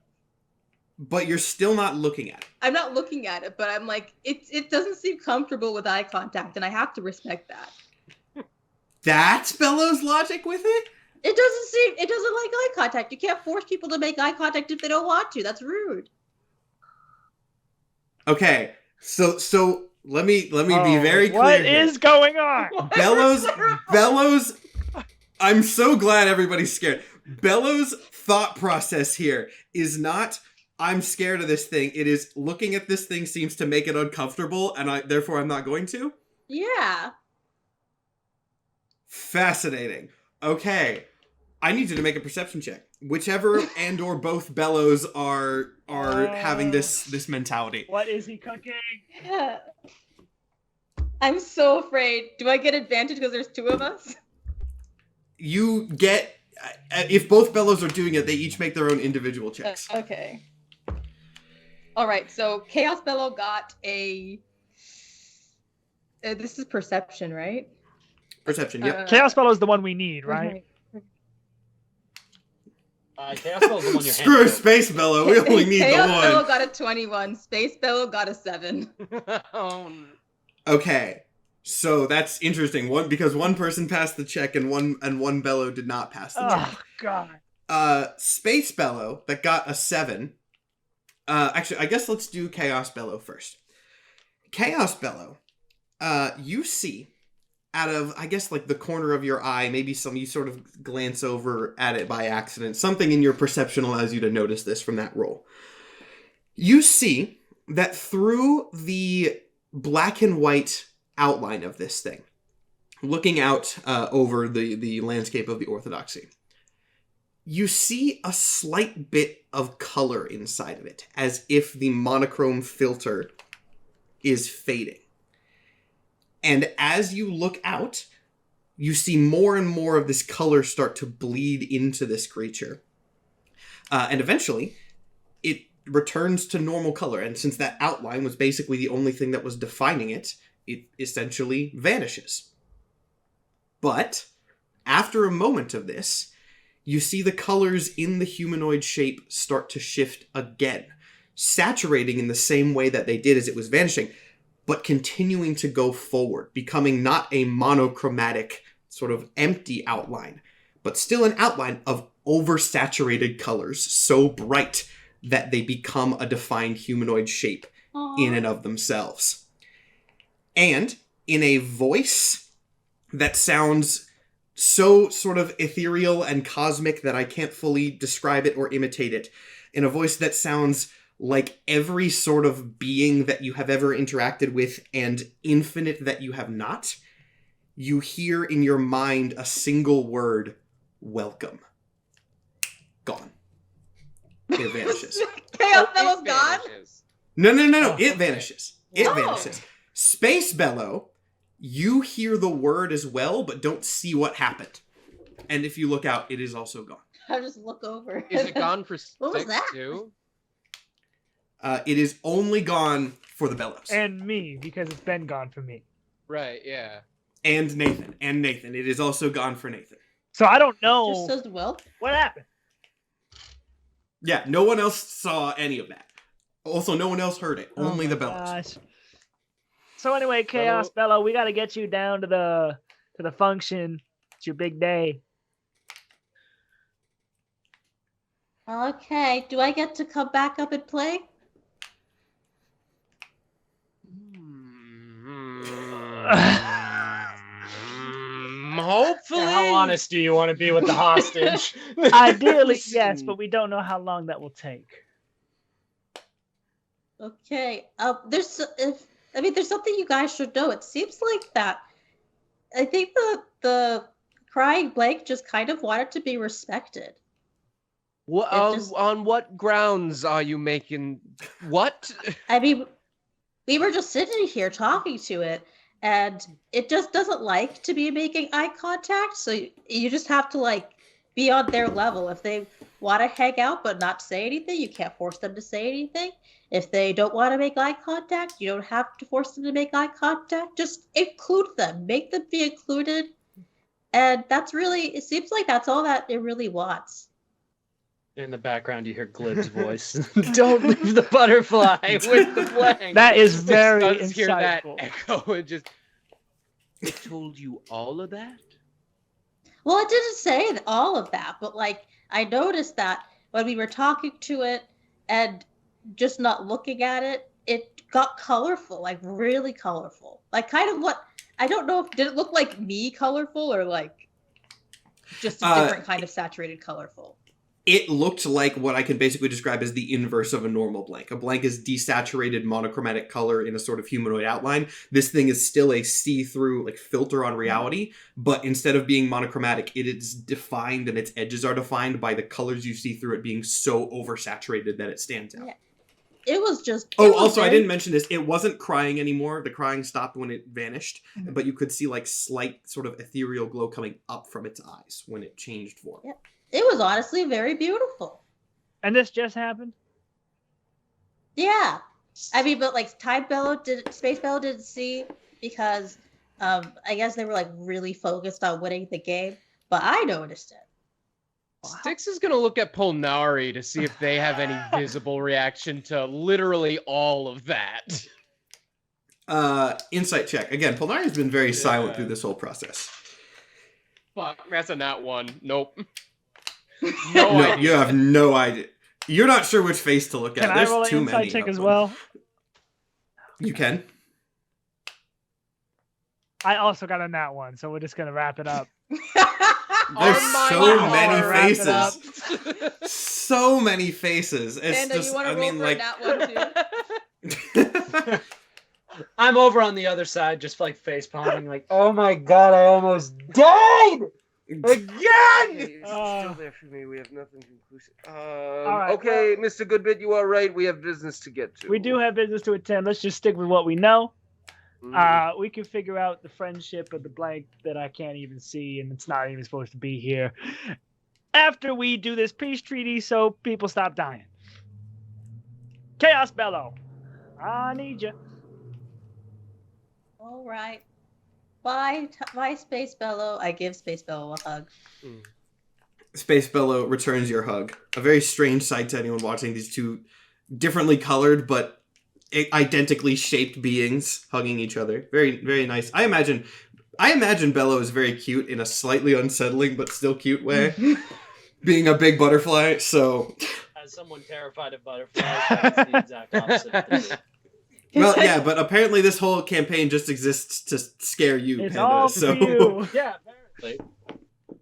you're still not looking at it. I'm not looking at it, but I'm like, it doesn't seem comfortable with eye contact, and I have to respect that. That's Bello's logic with it? It doesn't like eye contact. You can't force people to make eye contact if they don't want to. That's rude. Okay, so let me be very clear. What is going on? Bellows. I'm so glad everybody's scared. Bellows' thought process here is not, I'm scared of this thing. It is, looking at this thing seems to make it uncomfortable, and therefore I'm not going to. Yeah. Fascinating. Okay. I need you to make a perception check. Whichever and or both Bellows are having this mentality. What is he cooking? Yeah. I'm so afraid. Do I get advantage because there's two of us? You get, if both Bellows are doing it, they each make their own individual checks. Okay. All right. So Chaos Bellow got a. This is perception, right? Perception. Yep. Chaos Bellow is the one we need, right? Chaos Bellow's the one you're Screw Space Bellow. We only need Chaos the one. Bellow got a 21. Space Bellow got a 7. Oh, no. Okay. So that's interesting. Because one person passed the check and one Bellow did not pass the check. Oh god. Space Bellow that got a 7. Actually, I guess let's do Chaos Bellow first. Chaos Bellow, you see out of, I guess, like the corner of your eye, maybe you sort of glance over at it by accident. Something in your perception allows you to notice this from that roll. You see that through the black and white outline of this thing, looking out over the landscape of the Orthodoxy, you see a slight bit of color inside of it, as if the monochrome filter is fading. And as you look out, you see more and more of this color start to bleed into this creature. And eventually, it returns to normal color. And since that outline was basically the only thing that was defining it, it essentially vanishes. But after a moment of this, you see the colors in the humanoid shape start to shift again, saturating in the same way that they did as it was vanishing, but continuing to go forward, becoming not a monochromatic sort of empty outline, but still an outline of oversaturated colors so bright that they become a defined humanoid shape in and of themselves. And in a voice that sounds so sort of ethereal and cosmic that I can't fully describe it or imitate it, in a voice that sounds like every sort of being that you have ever interacted with and infinite that you have not, you hear in your mind a single word, welcome. Gone. It vanishes. Chaos Bellow's gone? No. It vanishes. It vanishes. Space Bellow, you hear the word as well, but don't see what happened. And if you look out, it is also gone. I'll just look over. Is it gone for What was Styx that? too? It is only gone for the Bellows. And me, because it's been gone for me. Right, yeah. And Nathan. It is also gone for Nathan. So I don't know Just says well. what happened. Yeah, no one else saw any of that. Also, no one else heard it. Only the Bellows. Gosh. So anyway, Chaos Bellow, we got to get you down to the function. It's your big day. Okay, do I get to come back up and play? Hopefully. How honest do you want to be with the hostage? Ideally, yes, but we don't know how long that will take. Okay. There's something you guys should know. It seems like that. I think the crying blank just kind of wanted to be respected. What, on what grounds are you making what? I mean, we were just sitting here talking to it, and it just doesn't like to be making eye contact. So you just have to like be on their level. If they want to hang out but not say anything, you can't force them to say anything. If they don't want to make eye contact, you don't have to force them to make eye contact. Just include them, make them be included, and that's really. It seems like that's all that it really wants. In the background, you hear Glib's voice. Don't leave the butterfly with the blank. That is very Does hear that insightful. echo and just. It told you all of that? Well, it didn't say all of that, but like I noticed that when we were talking to it and just not looking at it, it got colorful, like really colorful. Like kind of what I don't know if did it look like me colorful or like just a different kind of saturated colorful. It looked like what I can basically describe as the inverse of a normal blank. A blank is desaturated monochromatic color in a sort of humanoid outline. This thing is still a see-through like filter on reality, but instead of being monochromatic, it is defined and its edges are defined by the colors you see through it being so oversaturated that it stands out. Yeah. It was just. I didn't mention this. It wasn't crying anymore. The crying stopped when it vanished, but you could see like slight sort of ethereal glow coming up from its eyes when it changed form. Yeah. It was honestly very beautiful. And this just happened? Yeah. I mean, but like Space Bellow didn't see because I guess they were like really focused on winning the game, but I noticed it. Styx is gonna look at Polnari to see if they have any visible reaction to literally all of that. Insight check. Again, Polnari's been very silent through this whole process. Fuck, that's a nat one. Nope. No, you have no idea. You're not sure which face to look at. Can There's I roll too an many insight check of as them. well? You can. I also got a nat one, so we're just gonna wrap it up. There's so many faces. So many faces. It's Panda, just, you want to I roll mean, for like. that one too? I'm over on the other side, just like face palming, like, oh my god, I almost died again. It's still there for me. We have nothing conclusive. right, Okay, Mr. Goodbit, you are right. We have business to get to. We do have business to attend. Let's just stick with what we know. We can figure out the friendship of the blank that I can't even see, and it's not even supposed to be here. After we do this peace treaty, so people stop dying. Chaos Bellow, I need you. All right. Bye, Space Bellow. I give Space Bellow a hug. Space Bellow returns your hug. A very strange sight to anyone watching these two differently colored but identically shaped beings hugging each other. Very, very nice. I imagine Bellow is very cute in a slightly unsettling but still cute way. Being a big butterfly, so... As someone terrified of butterflies, that's the exact opposite of this. Well, yeah, but apparently this whole campaign just exists to scare you, It's Panda, all so... for you. Yeah, apparently.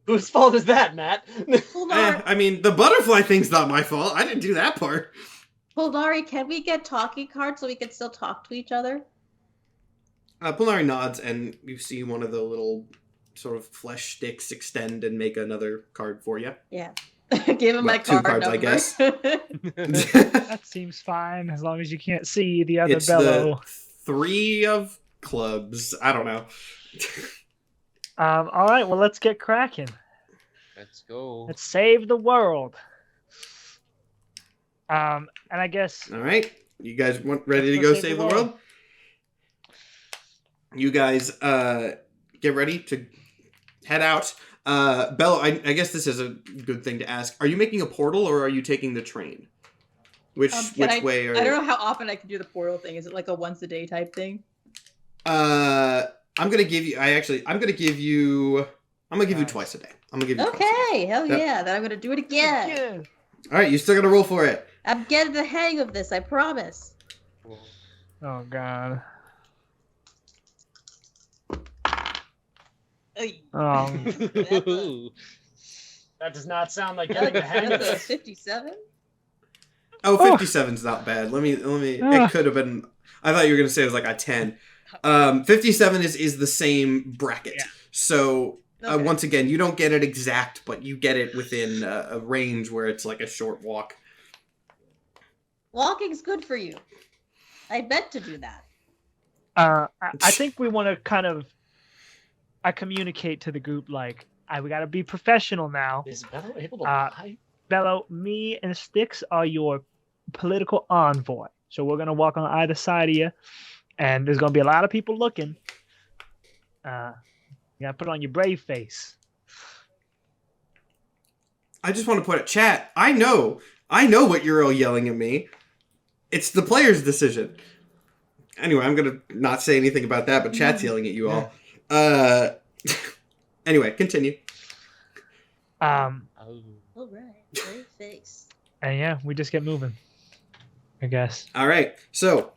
Whose fault is that, Matt? Hold on. I mean, the butterfly thing's not my fault. I didn't do that part. Polnari, can we get talking cards so we can still talk to each other? Polnari nods, and you see one of the little sort of flesh sticks extend and make another card for you. Yeah. Give him my two card cards, number. I guess. That seems fine as long as you can't see the other It's bellow. the 3 of clubs. I don't know. All right, well, let's get cracking. Let's go. Let's save the world. And I guess All right. You guys ready to Let's go save the world? You guys get ready to head out. Bello, I guess this is a good thing to ask. Are you making a portal or are you taking the train? Which way are I don't know how often I can do the portal thing. Is it like a once a day type thing? I'm gonna give you twice a day. I'm gonna give you twice a day. Okay, hell Yep. yeah. Then I'm gonna do it again. yeah. Alright, you still gotta roll for it. I'm getting the hang of this, I promise. Oh god. Oh, That does not sound like getting the hang of That's a this. 57? Oh, 57's not bad. Let me it could have been I thought you were gonna say it was like a 10. 57 is the same bracket. Yeah. So Okay. once again, you don't get it exact, but you get it within a range where it's like a short walk. Walking's good for you. I meant to do that. I think we want to kind of communicate to the group like, we got to be professional now. Is Bello able to Uh, lie? Bello, me and Styx are your political envoy. So we're going to walk on either side of you, and there's going to be a lot of people looking. You got to put on your brave face. I just want to put it, chat. I know what you're all yelling at me. It's the player's decision. Anyway, I'm gonna not say anything about that, but chat's yelling at you all. Anyway, continue. Oh. All right, brave face. And yeah, we just get moving, I guess. All right, so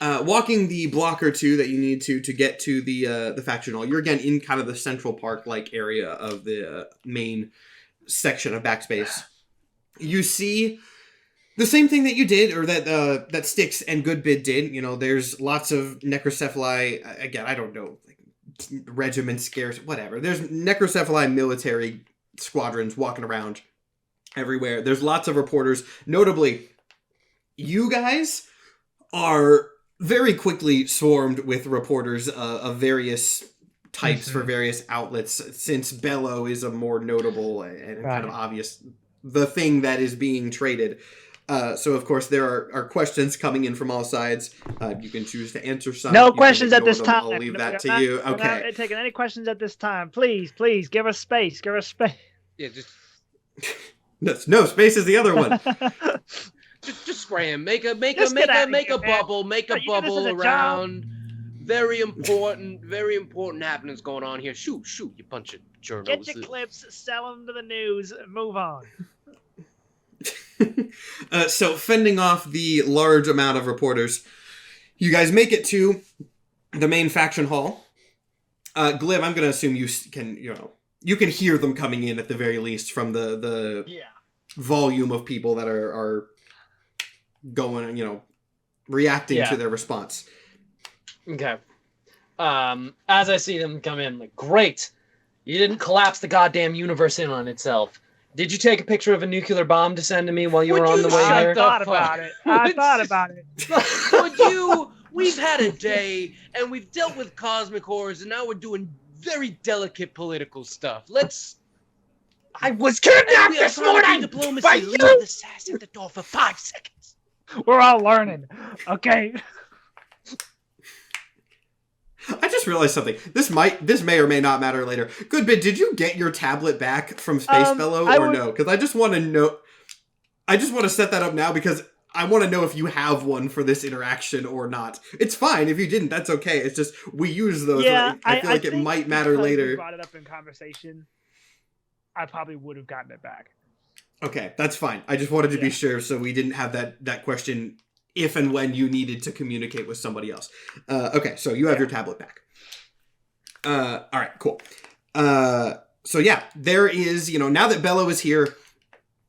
walking the block or two that you need to get to the faction hall. You're again in kind of the Central Park like area of the main section of Backspace. You see the same thing that you did, or that Styx and Goodbid did. You know, there's lots of necrocephali. Again, I don't know, like regiments, scarce, whatever. There's necrocephali military squadrons walking around everywhere. There's lots of reporters. Notably, you guys are very quickly swarmed with reporters of various types for various outlets, since Bello is a more notable and kind of obvious the thing that is being traded. So of course there are questions coming in from all sides. You can choose to answer some. No You can questions at ignore this them. time. I'll leave No, that we're to you. We're Okay. not taking any questions at this time. Please, give us space. Give us space. Yeah, just No, space is the other one. just scram. Make a Just get outta here, man. bubble. Make a You do this as bubble a job? around. Very important happenings going on here. Shoot, you bunch of journalists. Get your clips, sell them to the news, and move on. So fending off the large amount of reporters, you guys make it to the main faction hall. Glib, I'm going to assume you can hear them coming in at the very least from the volume of people that are going, reacting to their response. Okay. As I see them come in, like, great. You didn't collapse the goddamn universe in on itself. Did you take a picture of a nuclear bomb to send to me while you were on the way I there? thought about it. I thought about it. We've had a day, and we've dealt with cosmic horrors, and now we're doing very delicate political stuff. I was kidnapped We are this trying to do morning diplomacy. by Leave you! the sass at the door for 5 seconds. We're all learning. Okay. I just realized something. This may or may not matter later. Goodbid, did you get your tablet back from Space Bellow or no? Because I just want to know. I just want to set that up now because I want to know if you have one for this interaction or not. It's fine if you didn't. That's okay. It's just we use those. Yeah, I feel like it think might matter because later. we brought it up in conversation. I probably would have gotten it back. Okay, that's fine. I just wanted to be sure so we didn't have that question if and when you needed to communicate with somebody else. Okay, so you have your tablet back. All right, cool. So yeah, there is, now that Bello is here,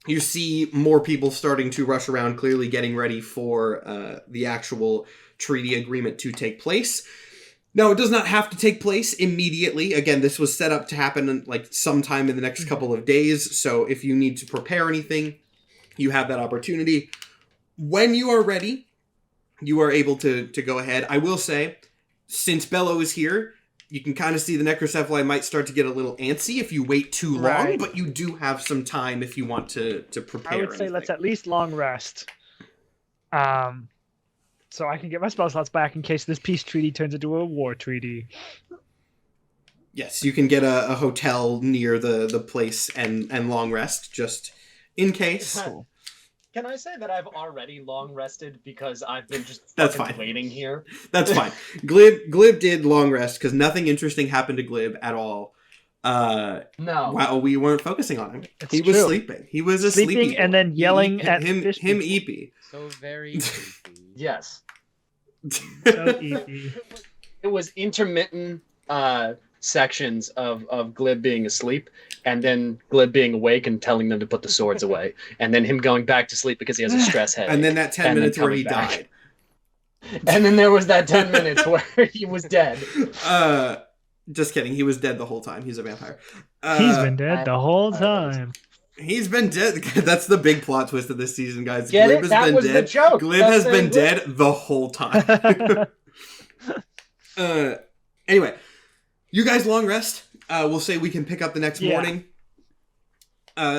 you see more people starting to rush around, clearly getting ready for the actual treaty agreement to take place. Now, it does not have to take place immediately. Again, this was set up to happen like sometime in the next couple of days. So if you need to prepare anything, you have that opportunity. When you are ready, you are able to go ahead. I will say, since Bello is here, you can kind of see the necrocephali might start to get a little antsy if you wait too long, Right. but you do have some time if you want to prepare I would say anything. let's at least long rest. So I can get my spell slots back in case this peace treaty turns into a war treaty. Yes, you can get a hotel near the place and long rest, just in case. Cool. Can I say that I've already long rested because I've been just That's fucking fine. waiting here? That's fine. Glib did long rest because nothing interesting happened to Glib at all. No. While we weren't focusing on him. It's He was true. sleeping. He was a Sleeping sleepy and boy. then yelling at him fish him people. eepy. So very creepy. Yes. So easy. It was intermittent sections of Glib being asleep, and then Glib being awake and telling them to put the swords away, and then him going back to sleep because he has a stress headache. And then that 10 And then minutes where coming he back. died. And then there was that 10 minutes where he was dead. Just kidding. He was dead the whole time. He's a vampire. He's been dead the whole time. He's been dead. That's the big plot twist of this season, guys. Get Glib it? has That been was dead. the joke. Glib That's has saying been Glib. dead the whole time. Anyway, you guys long rest. We'll say we can pick up the next morning.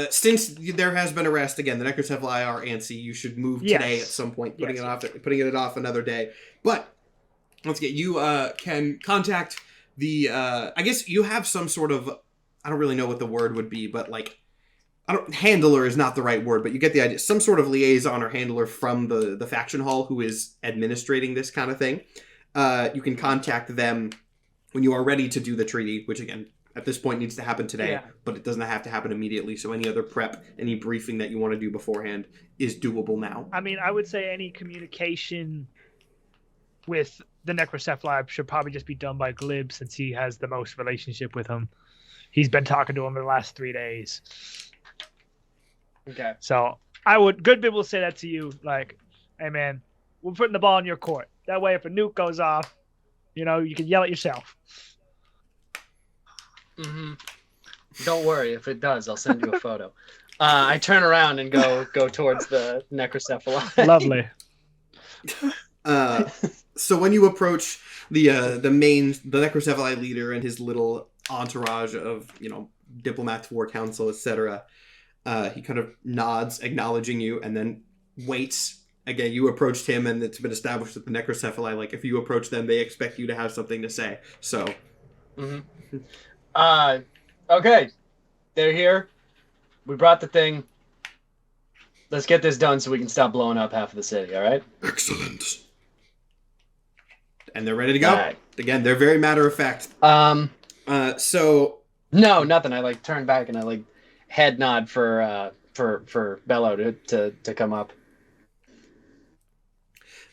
Since there has been a rest, again, the necrocephali are antsy. You should move today at some point, putting it off another day. But let's get you can contact the. I guess you have some sort of. I don't really know what the word would be, but like, handler is not the right word, but you get the idea. Some sort of liaison or handler from the faction hall who is administrating this kind of thing. You can contact them when you are ready to do the treaty, which again, at this point needs to happen today, but it doesn't have to happen immediately. So any other prep, any briefing that you want to do beforehand is doable now. I mean, I would say any communication with the necrocephali should probably just be done by Glib since he has the most relationship with him. He's been talking to him the last 3 days. Okay. So good people will say that to you, like, hey man, we're putting the ball in your court. That way if a nuke goes off, you can yell at yourself. Mm-hmm. Don't worry, if it does, I'll send you a photo. I turn around and go towards the necrocephali. Lovely. So when you approach the necrocephali leader and his little entourage of diplomats, war council, etc., he kind of nods, acknowledging you, and then waits. Again, you approached him, and it's been established that the necrocephali, like if you approach them, they expect you to have something to say. So, okay, they're here. We brought the thing. Let's get this done so we can stop blowing up half of the city. All right? excellent. And they're ready to go. All right. Again, they're very matter of fact. So No, nothing. I turn back and I head nod for Bello to come up.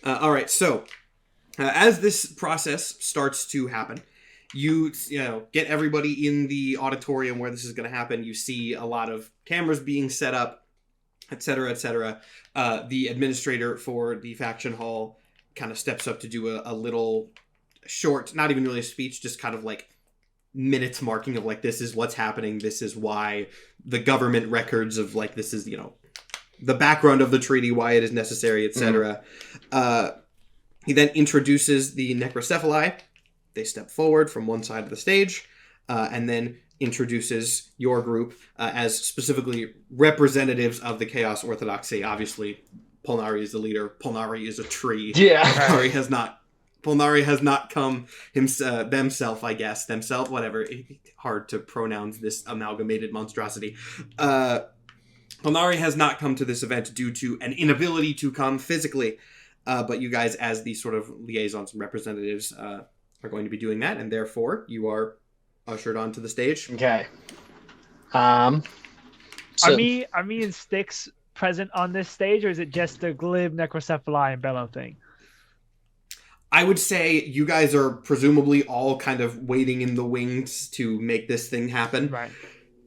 All right, so as this process starts to happen, you get everybody in the auditorium where this is going to happen. You see a lot of cameras being set up, etc., etc. The administrator for the faction hall kind of steps up to do a little short, not even really a speech, just kind of like minutes marking of this is what's happening. This is why the government records of this is, the background of the treaty, why it is necessary, etc. He then introduces the necrocephali. They step forward from one side of the stage, and then introduces your group as specifically representatives of the Chaos Orthodoxy. Obviously, Polnari is the leader. Polnari is a tree. Yeah. Polnari has not come themself, I guess. Themself, whatever. Hard to pronounce this amalgamated monstrosity. Polnari has not come to this event due to an inability to come physically. But you guys, as the sort of liaisons and representatives, are going to be doing that. And therefore, you are ushered onto the stage. Okay. So, Are me and Styx present on this stage, or is it just the Glib, necrocephali, and Bello thing? I would say you guys are presumably all kind of waiting in the wings to make this thing happen. Right.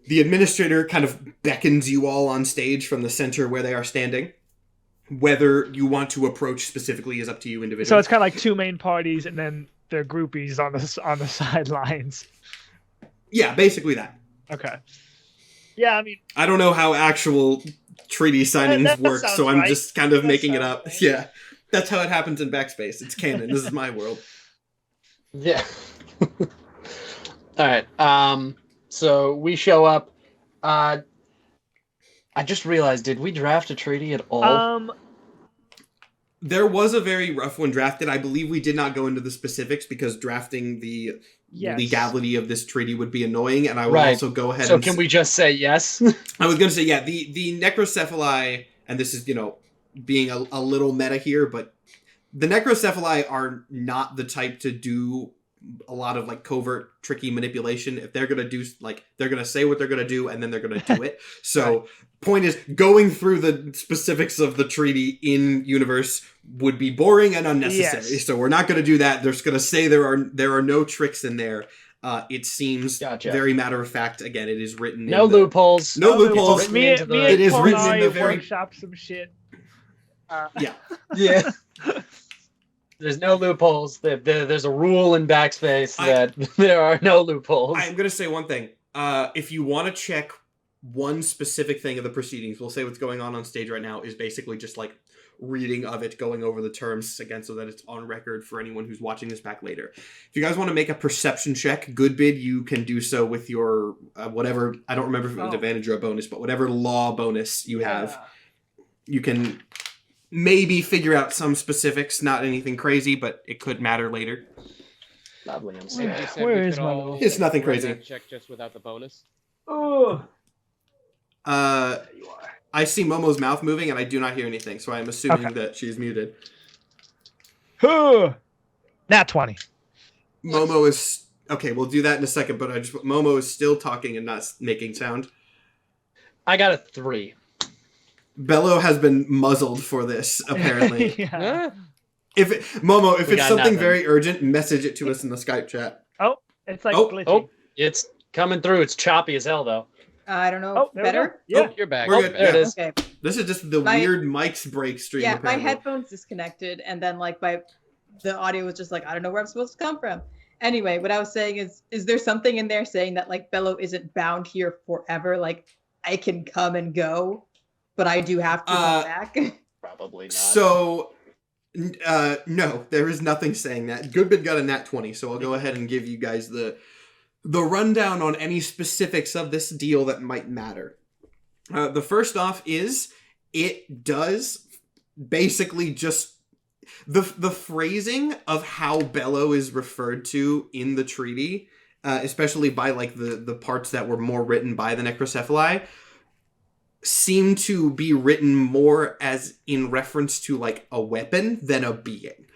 The administrator kind of beckons you all on stage from the center where they are standing. Whether you want to approach specifically is up to you individually. So it's kind of like two main parties and then their groupies on the sidelines. Yeah, basically that. Okay. Yeah, I mean, I don't know how actual treaty signings that work, sounds so I'm right. just kind of That making it sounds up. right. Yeah, that's how it happens in Backspace. It's canon. This is my world. Yeah. All right. So we show up. I just realized, did we draft a treaty at all? There was a very rough one drafted. I believe we did not go into the specifics because drafting the legality of this treaty would be annoying, and I will also go ahead So can we just say yes? I was going to say, yeah, the necrocephali, and this is, being a little meta here, but the necrocephali are not the type to do a lot of like covert, tricky manipulation. If they're gonna do they're gonna say what they're gonna do and then they're gonna do it. So point is, going through the specifics of the treaty in universe would be boring and unnecessary. Yes. So we're not gonna do that. They're just gonna say there are no tricks in there. It seems very matter of fact. Again, it is written. No loopholes. No loopholes. Me and it is written in the very very workshop some shit. Yeah. There's no loopholes. There's a rule in Backspace that there are no loopholes. I'm going to say one thing. If you want to check one specific thing of the proceedings, we'll say what's going on stage right now is basically just like reading of it, going over the terms again so that it's on record for anyone who's watching this back later. If you guys want to make a perception check, good bid, you can do so with your whatever, I don't remember if it was advantage or a bonus, but whatever law bonus you have, you can maybe figure out some specifics, not anything crazy, but it could matter later. Lovely, I'm You sorry. said Where we is could my all little- It's nothing run crazy. that check just without the bonus. Oh, I see Momo's mouth moving and I do not hear anything, so I'm assuming that she's muted. Nat 20. Momo is okay. We'll do that in a second, but Momo is still talking and not making sound. I got a 3. Bello has been muzzled for this, apparently. Yeah. If We it's got something nothing. very urgent, message it to us in the Skype chat. Oh, it's like Oh, glitchy. Oh, it's coming through. It's choppy as hell, though. I don't know. Oh, there we go. Better? Yeah. You're back. We're You're good. back. There it is. Okay. This is just the My- weird Mike's break stream. Yeah, my apparently. headphones disconnected, and then like the audio was just like, I don't know where I'm supposed to come from. Anyway, what I was saying is there something in there saying that like Bello isn't bound here forever? Like I can come and go, but I do have to come back. Probably not. So, no, there is nothing saying that. Goodbid got a nat 20, so I'll go ahead and give you guys the rundown on any specifics of this deal that might matter. The first off is it does basically just the phrasing of how Bello is referred to in the treaty, especially by like the parts that were more written by the necrocephali, seem to be written more as in reference to like a weapon than a being,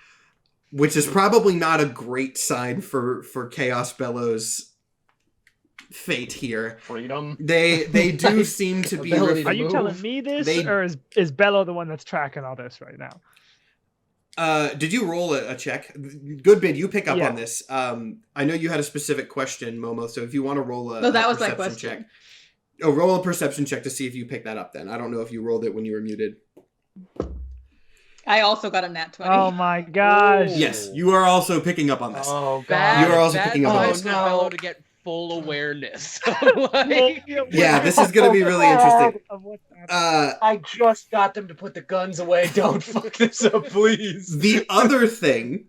which is probably not a great sign for Chaos Bello's fate here. Freedom. They do seem to be. Ability to Are you move. telling me this, They- or is Bello the one that's tracking all this right now? Did you roll a check? Good bid. You pick up Yeah. on this. I know you had a specific question, Momo. So if you want to roll a, No, that a was my perception question. check, roll a perception check to see if you pick that up. Then I don't know if you rolled it when you were muted. I also got a nat 20. Oh my gosh! Ooh. Yes, you are also picking up on this. Oh, Bad, You are also bad picking up on time this. for Oh, no. Bello to get full awareness. Like, Yeah, this is gonna be really interesting. Of what's happening. I just got them to put the guns away. Don't fuck this up, please. The other thing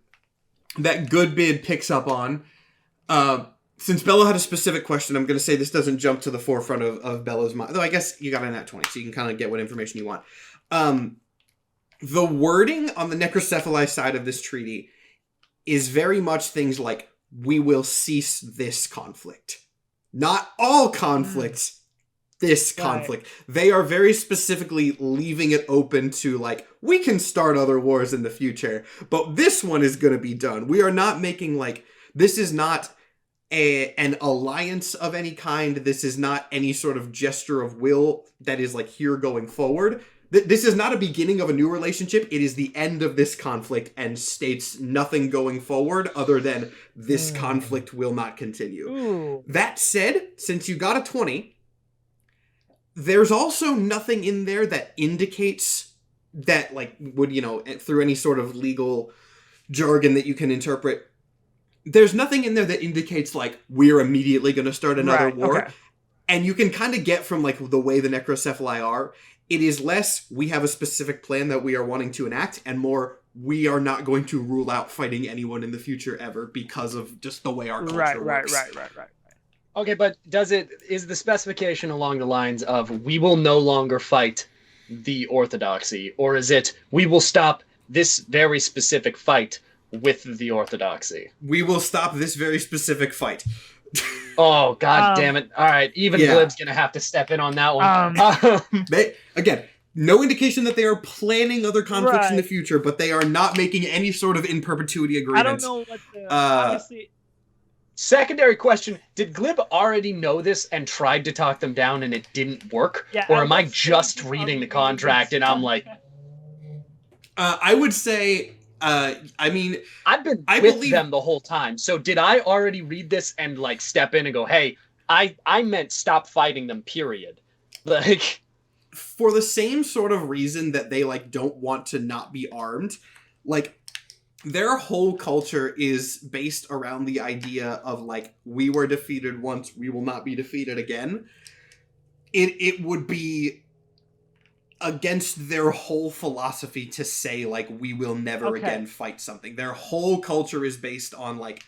that Goodbid picks up on, since Bello had a specific question, I'm going to say this doesn't jump to the forefront of Bello's mind. Though I guess you got a nat 20, so you can kind of get what information you want. The wording on the necrocephali side of this treaty is very much things like, we will cease this conflict. Not all conflicts, this Right. conflict. They are very specifically leaving it open to like, we can start other wars in the future, but this one is going to be done. We are not making like, this is not an alliance of any kind. This is not any sort of gesture of will that is like here going forward. This is not a beginning of a new relationship. It is the end of this conflict and states nothing going forward other than this conflict will not continue. Ooh. That said, since you got a 20, there's also nothing in there that indicates that, like, would, through any sort of legal jargon that you can interpret, there's nothing in there that indicates, like, we're immediately going to start another war. Okay. And you can kind of get from, like, the way the necrocephali are, it is less, we have a specific plan that we are wanting to enact, and more, we are not going to rule out fighting anyone in the future ever because of just the way our culture works. Right. Okay, but is the specification along the lines of we will no longer fight the Orthodoxy, or is it we will stop this very specific fight with the Orthodoxy? We will stop this very specific fight. Oh, god damn it. All right, even Glib's going to have to step in on that one. Again, no indication that they are planning other conflicts in the future, but they are not making any sort of in perpetuity agreement. I don't know what the... obviously... Secondary question, did Glib already know this and tried to talk them down and it didn't work? Yeah, or am I just reading the contract and I'm like... I would say... I've been with them the whole time. So did I already read this and, like, step in and go, hey, I meant stop fighting them, period. Like... For the same sort of reason that they, like, don't want to not be armed, like... Their whole culture is based around the idea of, like, we were defeated once, we will not be defeated again. It would be against their whole philosophy to say, like, we will never again fight something. Their whole culture is based on, like,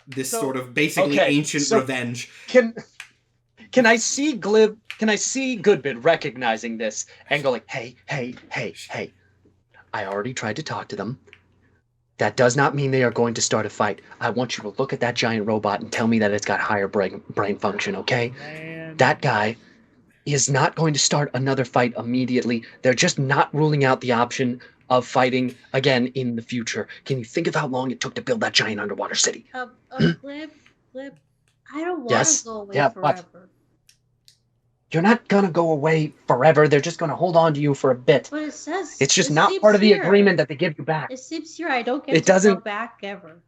this sort of basically ancient revenge. Can I see Glib, can I see Goodbid recognizing this and go like, hey, I already tried to talk to them. That does not mean they are going to start a fight. I want you to look at that giant robot and tell me that it's got higher brain function, okay? Man. That guy is not going to start another fight immediately. They're just not ruling out the option of fighting again in the future. Can you think of how long it took to build that giant underwater city? Glib, I don't want to go away forever. But you're not going to go away forever. They're just going to hold on to you for a bit. But it says... It's just not part of the agreement that they give you back. It seems here I don't get to go back ever.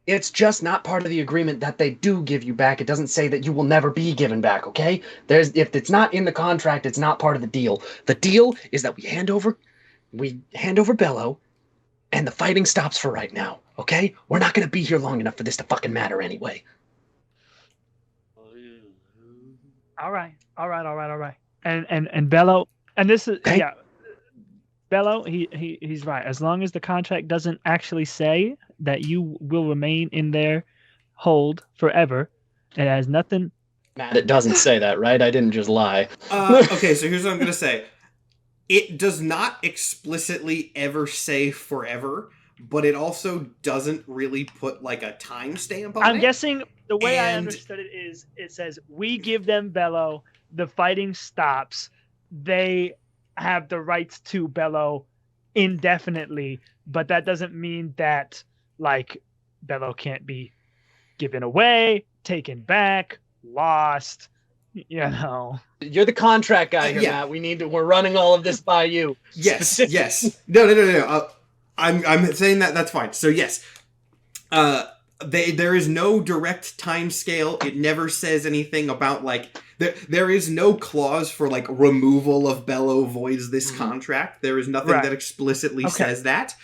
It's just not part of the agreement that they do give you back. It doesn't say that you will never be given back, okay? If it's not in the contract, it's not part of the deal. The deal is that we hand over Bello, and the fighting stops for right now, okay? We're not going to be here long enough for this to fucking matter anyway. All right. And Bello, and this is Bello. He's right. As long as the contract doesn't actually say that you will remain in their hold forever, it has nothing. Matt, it doesn't say that, right? I didn't just lie. Okay, so here's what I'm gonna say. It does not explicitly ever say forever, but it also doesn't really put, like, a timestamp on it. I'm guessing the way I understood it is it says we give them Bello, the fighting stops, they have the rights to Bello indefinitely, but that doesn't mean that, like, Bello can't be given away, taken back, lost, you know. You're the contract guy here, Matt. We're running all of this by you. Yes. No. I'm saying that's fine. So yes, there is no direct time scale. It never says anything about, like, there is no clause for, like, removal of Bello voids this contract. There is nothing that explicitly says that.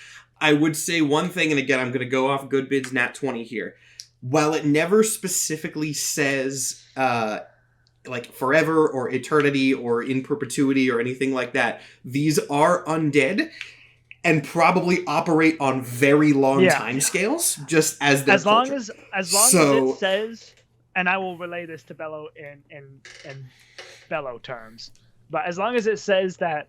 I would say one thing, and again, I'm going to go off Goodbid's Nat 20 here. While it never specifically says, like, forever or eternity or in perpetuity or anything like that, these are undead and probably operate on very long timescales, just as their culture. As long as it says, and I will relay this to Bello in Bello terms, but as long as it says that,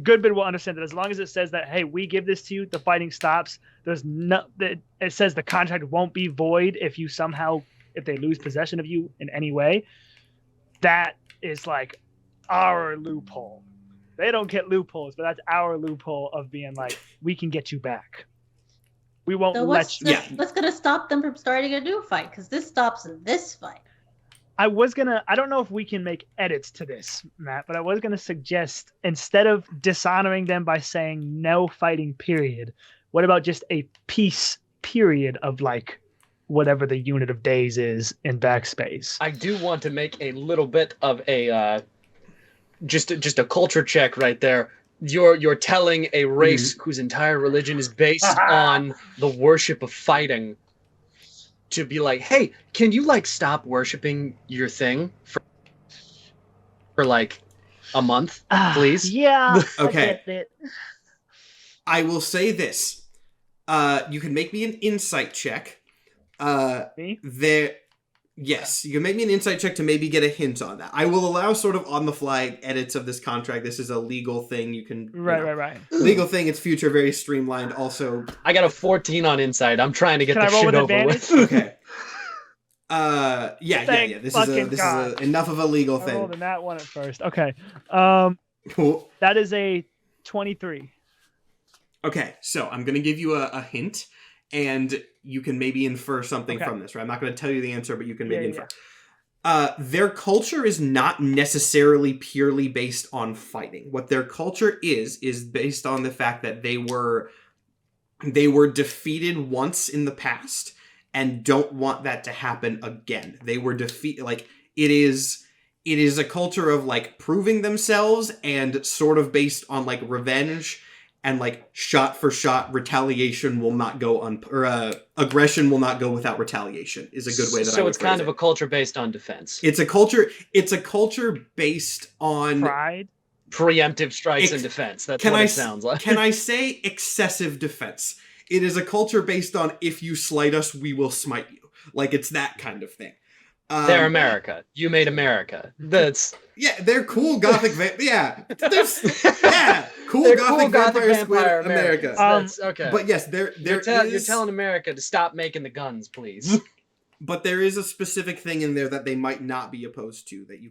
Goodbid will understand that as long as it says that, hey, we give this to you, the fighting stops. It says the contract won't be void if they lose possession of you in any way. That is, like, our loophole. They don't get loopholes, but that's our loophole of being like, we can get you back. We won't let you. What's going to stop them from starting a new fight? Because this stops this fight. I don't know if we can make edits to this, Matt, but I was going to suggest, instead of dishonoring them by saying no fighting period, what about just a peace period of, like, whatever the unit of days is in Backspace. I do want to make a little bit of a just a culture check right there. You're telling a race whose entire religion is based on the worship of fighting to be like, hey, can you like stop worshiping your thing for like a month, please? Yeah. Okay. I get it. I will say this. You can make me an insight check. Me? Yes, you can make me an insight check to maybe get a hint on that. I will allow sort of on-the-fly edits of this contract. This is a legal thing. You can... Right. Legal thing. It's future, very streamlined. Also... I got a 14 on insight. I'm trying to get this roll shit with over advantage? with. Okay. Yeah. This is enough of a legal I thing. rolled a nat one at first. Okay. Cool. That is a 23. Okay, so I'm going to give you a hint, and you can maybe infer something from this, right? I'm not going to tell you the answer, but you can maybe infer. Their culture is not necessarily purely based on fighting. What their culture is based on the fact that they were defeated once in the past and don't want that to happen again. They were defeated, like, it is a culture of, like, proving themselves and sort of based on, like, revenge. And like shot for shot, retaliation will not go aggression will not go without retaliation is a good way that I would phrase it. So it's kind of a culture based on defense. It's a culture based on pride, preemptive strikes and defense. That's what it sounds like. Can I say excessive defense? It is a culture based on if you slight us, we will smite you. Like it's that kind of thing. They're America. You made America. That's they're cool gothic cool gothic vampire America. Okay. But yes, you're telling America to stop making the guns, please. But there is a specific thing in there that they might not be opposed to that you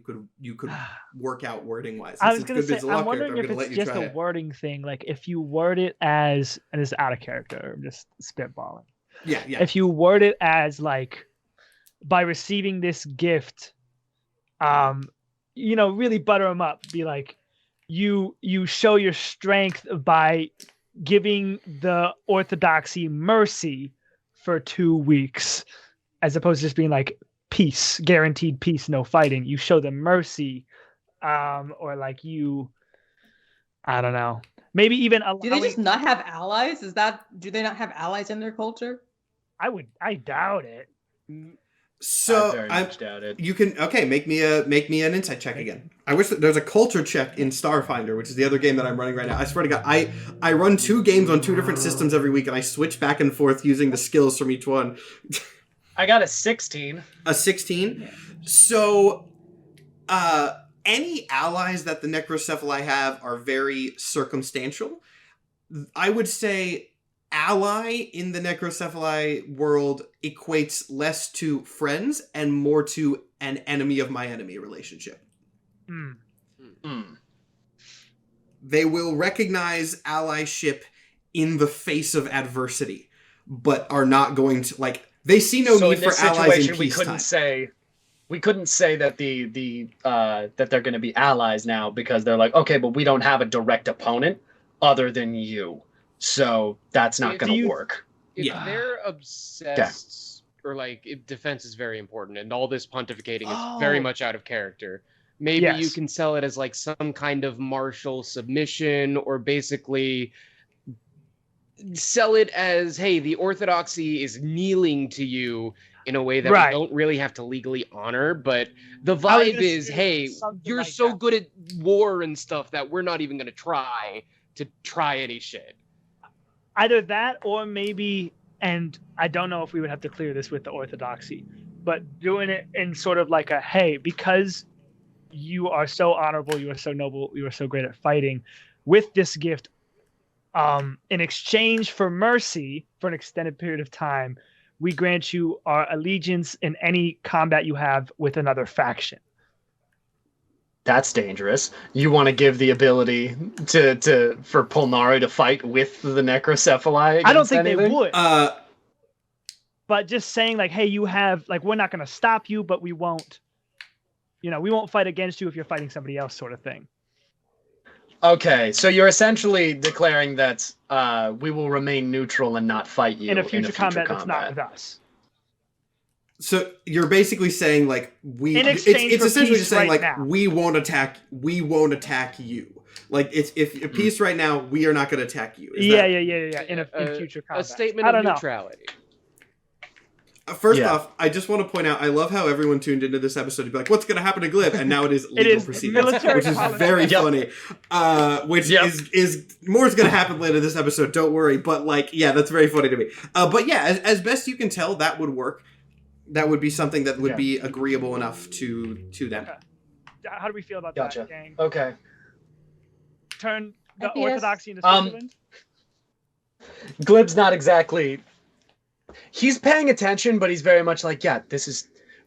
could work out wording wise. I was going to say, I'm wondering if it's just a wording thing. Like if you word it as, and it's out of character, I'm just spitballing. Yeah. If you word it as like, by receiving this gift, really butter them up. Be like, you show your strength by giving the orthodoxy mercy for 2 weeks, as opposed to just being like peace, guaranteed peace, no fighting. You show them mercy, or like I don't know. Maybe even allowing... Do they just not have allies? Do they not have allies in their culture? I doubt it. So I very much doubt it. You can make me an insight check again. I wish that there's a culture check in Starfinder, which is the other game that I'm running right now. I swear to God, I run 2 games on 2 different systems every week, and I switch back and forth using the skills from each one. I got a 16. A 16. Yeah. So, any allies that the Necrocephali have are very circumstantial. I would say ally in the Necrocephali world equates less to friends and more to an enemy of my enemy relationship. They will recognize allyship in the face of adversity, but are not going to, like, they see no need for allies in peacetime. We couldn't say that that they're going to be allies now because they're like, okay, but we don't have a direct opponent other than you. So that's not going to work. If they're obsessed, or like if defense is very important, and all this pontificating is very much out of character, maybe you can sell it as like some kind of martial submission, or basically sell it as, hey, the orthodoxy is kneeling to you in a way that we don't really have to legally honor, but the vibe is, hey, you're like so good at war and stuff that we're not even going to try any shit. Either that, or maybe, and I don't know if we would have to clear this with the orthodoxy, but doing it in sort of like a, hey, because you are so honorable, you are so noble, you are so great at fighting, with this gift, in exchange for mercy for an extended period of time, we grant you our allegiance in any combat you have with another faction. That's dangerous. You want to give the ability for Polnaru to fight with the Necrocephali? I don't think anything? they would. But just saying like, hey, you have, like, we're not going to stop you, but we won't fight against you if you're fighting somebody else, sort of thing. Okay, so you're essentially declaring that we will remain neutral and not fight you in a future combat that's not with us. So you're basically saying like In exchange it's for essentially peace just saying right like now. we won't attack you. Like if peace right now, we are not going to attack you. Is Yeah. that- In future combat. A statement I of don't know. neutrality. First off, I just want to point out, I love how everyone tuned into this episode to be like, what's going to happen to Glib? And now it is legal is proceedings, military which is policy. very Yep. funny. Which is more is going to happen later this episode, don't worry. But like, yeah, that's very funny to me. But yeah, as best you can tell, that would work. That would be something that would be agreeable enough to them. Okay. How do we feel about Gotcha. that, gang? Okay. Turn the FPS. orthodoxy into Um, Switzerland? Glib's not exactly. He's paying attention, but he's very much like, yeah,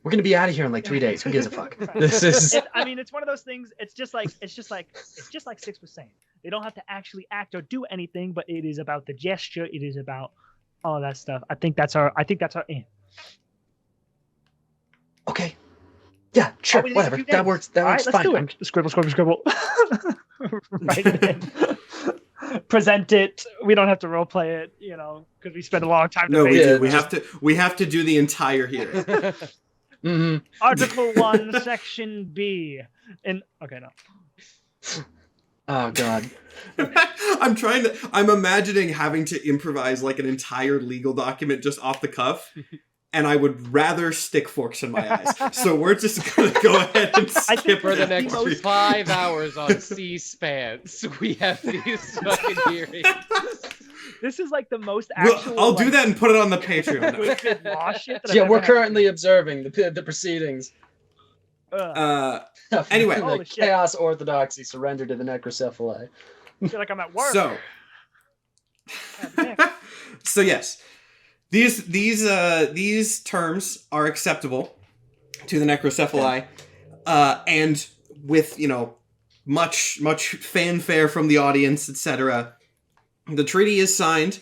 we're gonna be out of here in like 3 days. Who gives a fuck? Right. This is. I mean, it's one of those things. It's just like Six was saying. They don't have to actually act or do anything, but it is about the gesture. It is about all of that stuff. I think that's our aim. Okay. Yeah, sure, we need whatever. a few That days. works. That All right, works let's fine. do I'm- it. Scribble. Write it in. Present it. We don't have to role play it, because we spend a long time. No, we debating. do. We have to do the entire hearing. Mhm. Article 1, Section B. Okay, no. Oh god. I'm imagining having to improvise like an entire legal document just off the cuff. And I would rather stick forks in my eyes. So we're just going to go ahead and I think skip For the that. next 5 hours on C-SPAN, we have these fucking hearings. This is like the most actual. I'll do that and put it on the Patreon. Good law shit that I've Yeah, ever we're had. currently observing the proceedings. Anyway. the Holy shit. chaos orthodoxy surrender to the necrocephali. I feel like I'm at work. So, God damn. so yes, these terms are acceptable to the necrocephali, and with much fanfare from the audience, etc. The treaty is signed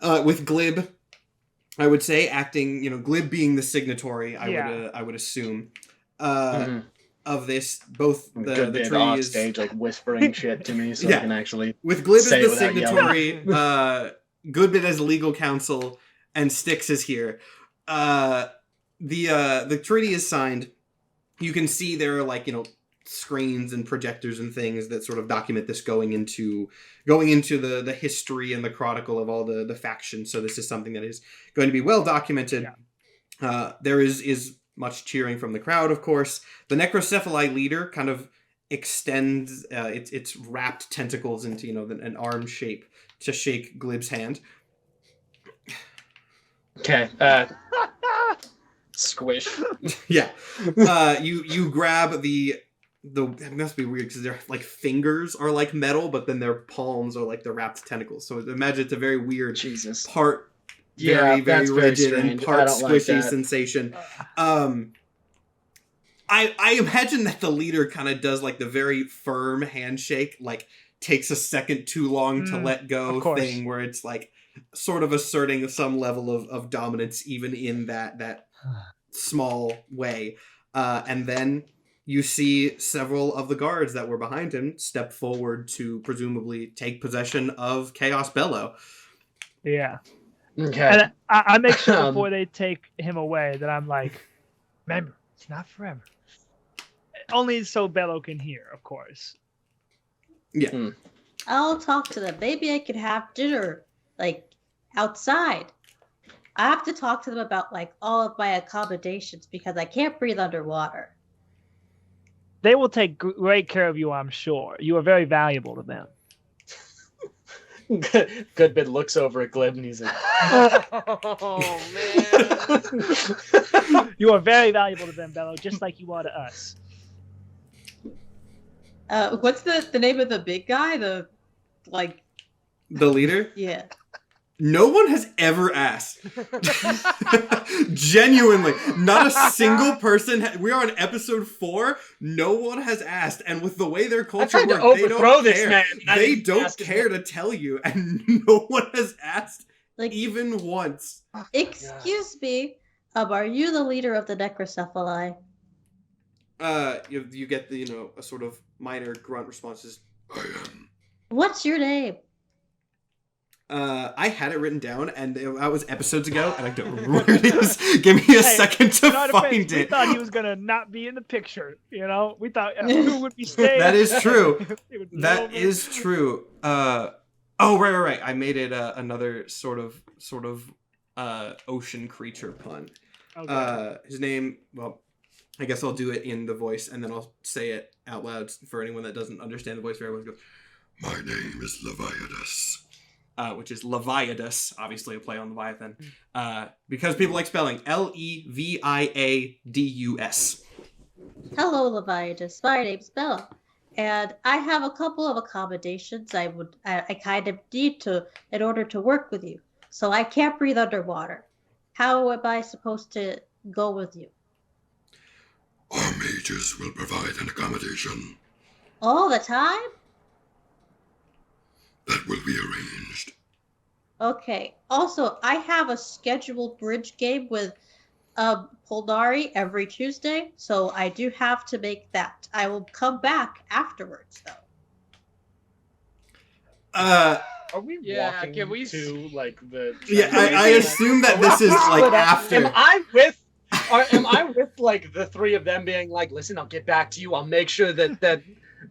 with Glib. I would say acting, Glib being the signatory. I would assume of this. Both the treaty off is stage like whispering shit to me so Yeah. I can actually. with Glib as Say the it without signatory. Goodbit as legal counsel, and Styx is here. The treaty is signed. You can see there are screens and projectors and things that sort of document this going into the history and the chronicle of all the factions. So this is something that is going to be well documented. Yeah. There is much cheering from the crowd, of course. The necrocephali leader kind of extends its wrapped tentacles into an arm shape to shake Glib's hand. Okay. Squish. Yeah. You grab the it must be weird because their fingers are like metal, but then their palms are like the wrapped tentacles. So imagine it's a very weird Jesus. part Yeah, very that's very rigid and strange. part I don't like squishy that. sensation. I imagine that the leader kind of does the very firm handshake, takes a second too long to let go of course. thing where it's sort of asserting some level of dominance even in that small way. And then you see several of the guards that were behind him step forward to presumably take possession of Chaos Bellow. Yeah. Okay. And I make sure Um, before they take him away that I'm like, remember, it's not forever. Only so Bello can hear, of course. Yeah. I'll talk to them. Maybe I could have dinner, outside. I have to talk to them about, all of my accommodations because I can't breathe underwater. They will take great care of you, I'm sure. You are very valuable to them. Goodbit looks over at Glib and he's like, Oh, man. You are very valuable to them, Bello, just like you are to us. What's the name of the big guy? The leader? Yeah. No one has ever asked. Genuinely, not a single person. We are on episode 4. No one has asked, and with the way their culture tried to works, they overthrow don't this care. man, and I They didn't don't ask him. care to tell you, and no one has asked even once. Excuse me. Are you the leader of the necrocephali? You get the a sort of minor grunt responses. I am. What's your name? I had it written down, and that was episodes ago, and I don't remember where it is. Give me a second to find We it. thought he was gonna not be in the picture. You know, we thought who would be staying. That is true. That is true. Right. I made it another sort of ocean creature pun. Okay. His name. Well, I guess I'll do it in the voice, and then I'll say it out loud for anyone that doesn't understand the voice very well. Goes, my name is Leviathan. Which is Leviathan, obviously a play on Leviathan, because people like spelling Leviadus. Hello, Leviathan. My name's Bella, and I have a couple of accommodations I kind of need to in order to work with you. So I can't breathe underwater. How am I supposed to go with you? Our mages will provide an accommodation. All the time? That will be arranged. Okay. Also, I have a scheduled bridge game with Polnari every Tuesday, so I do have to make that. I will come back afterwards, though. Are we walking can we to like the? Yeah, I assume that this is like after. Am I with like the three of them being like, listen, I'll get back to you. I'll make sure that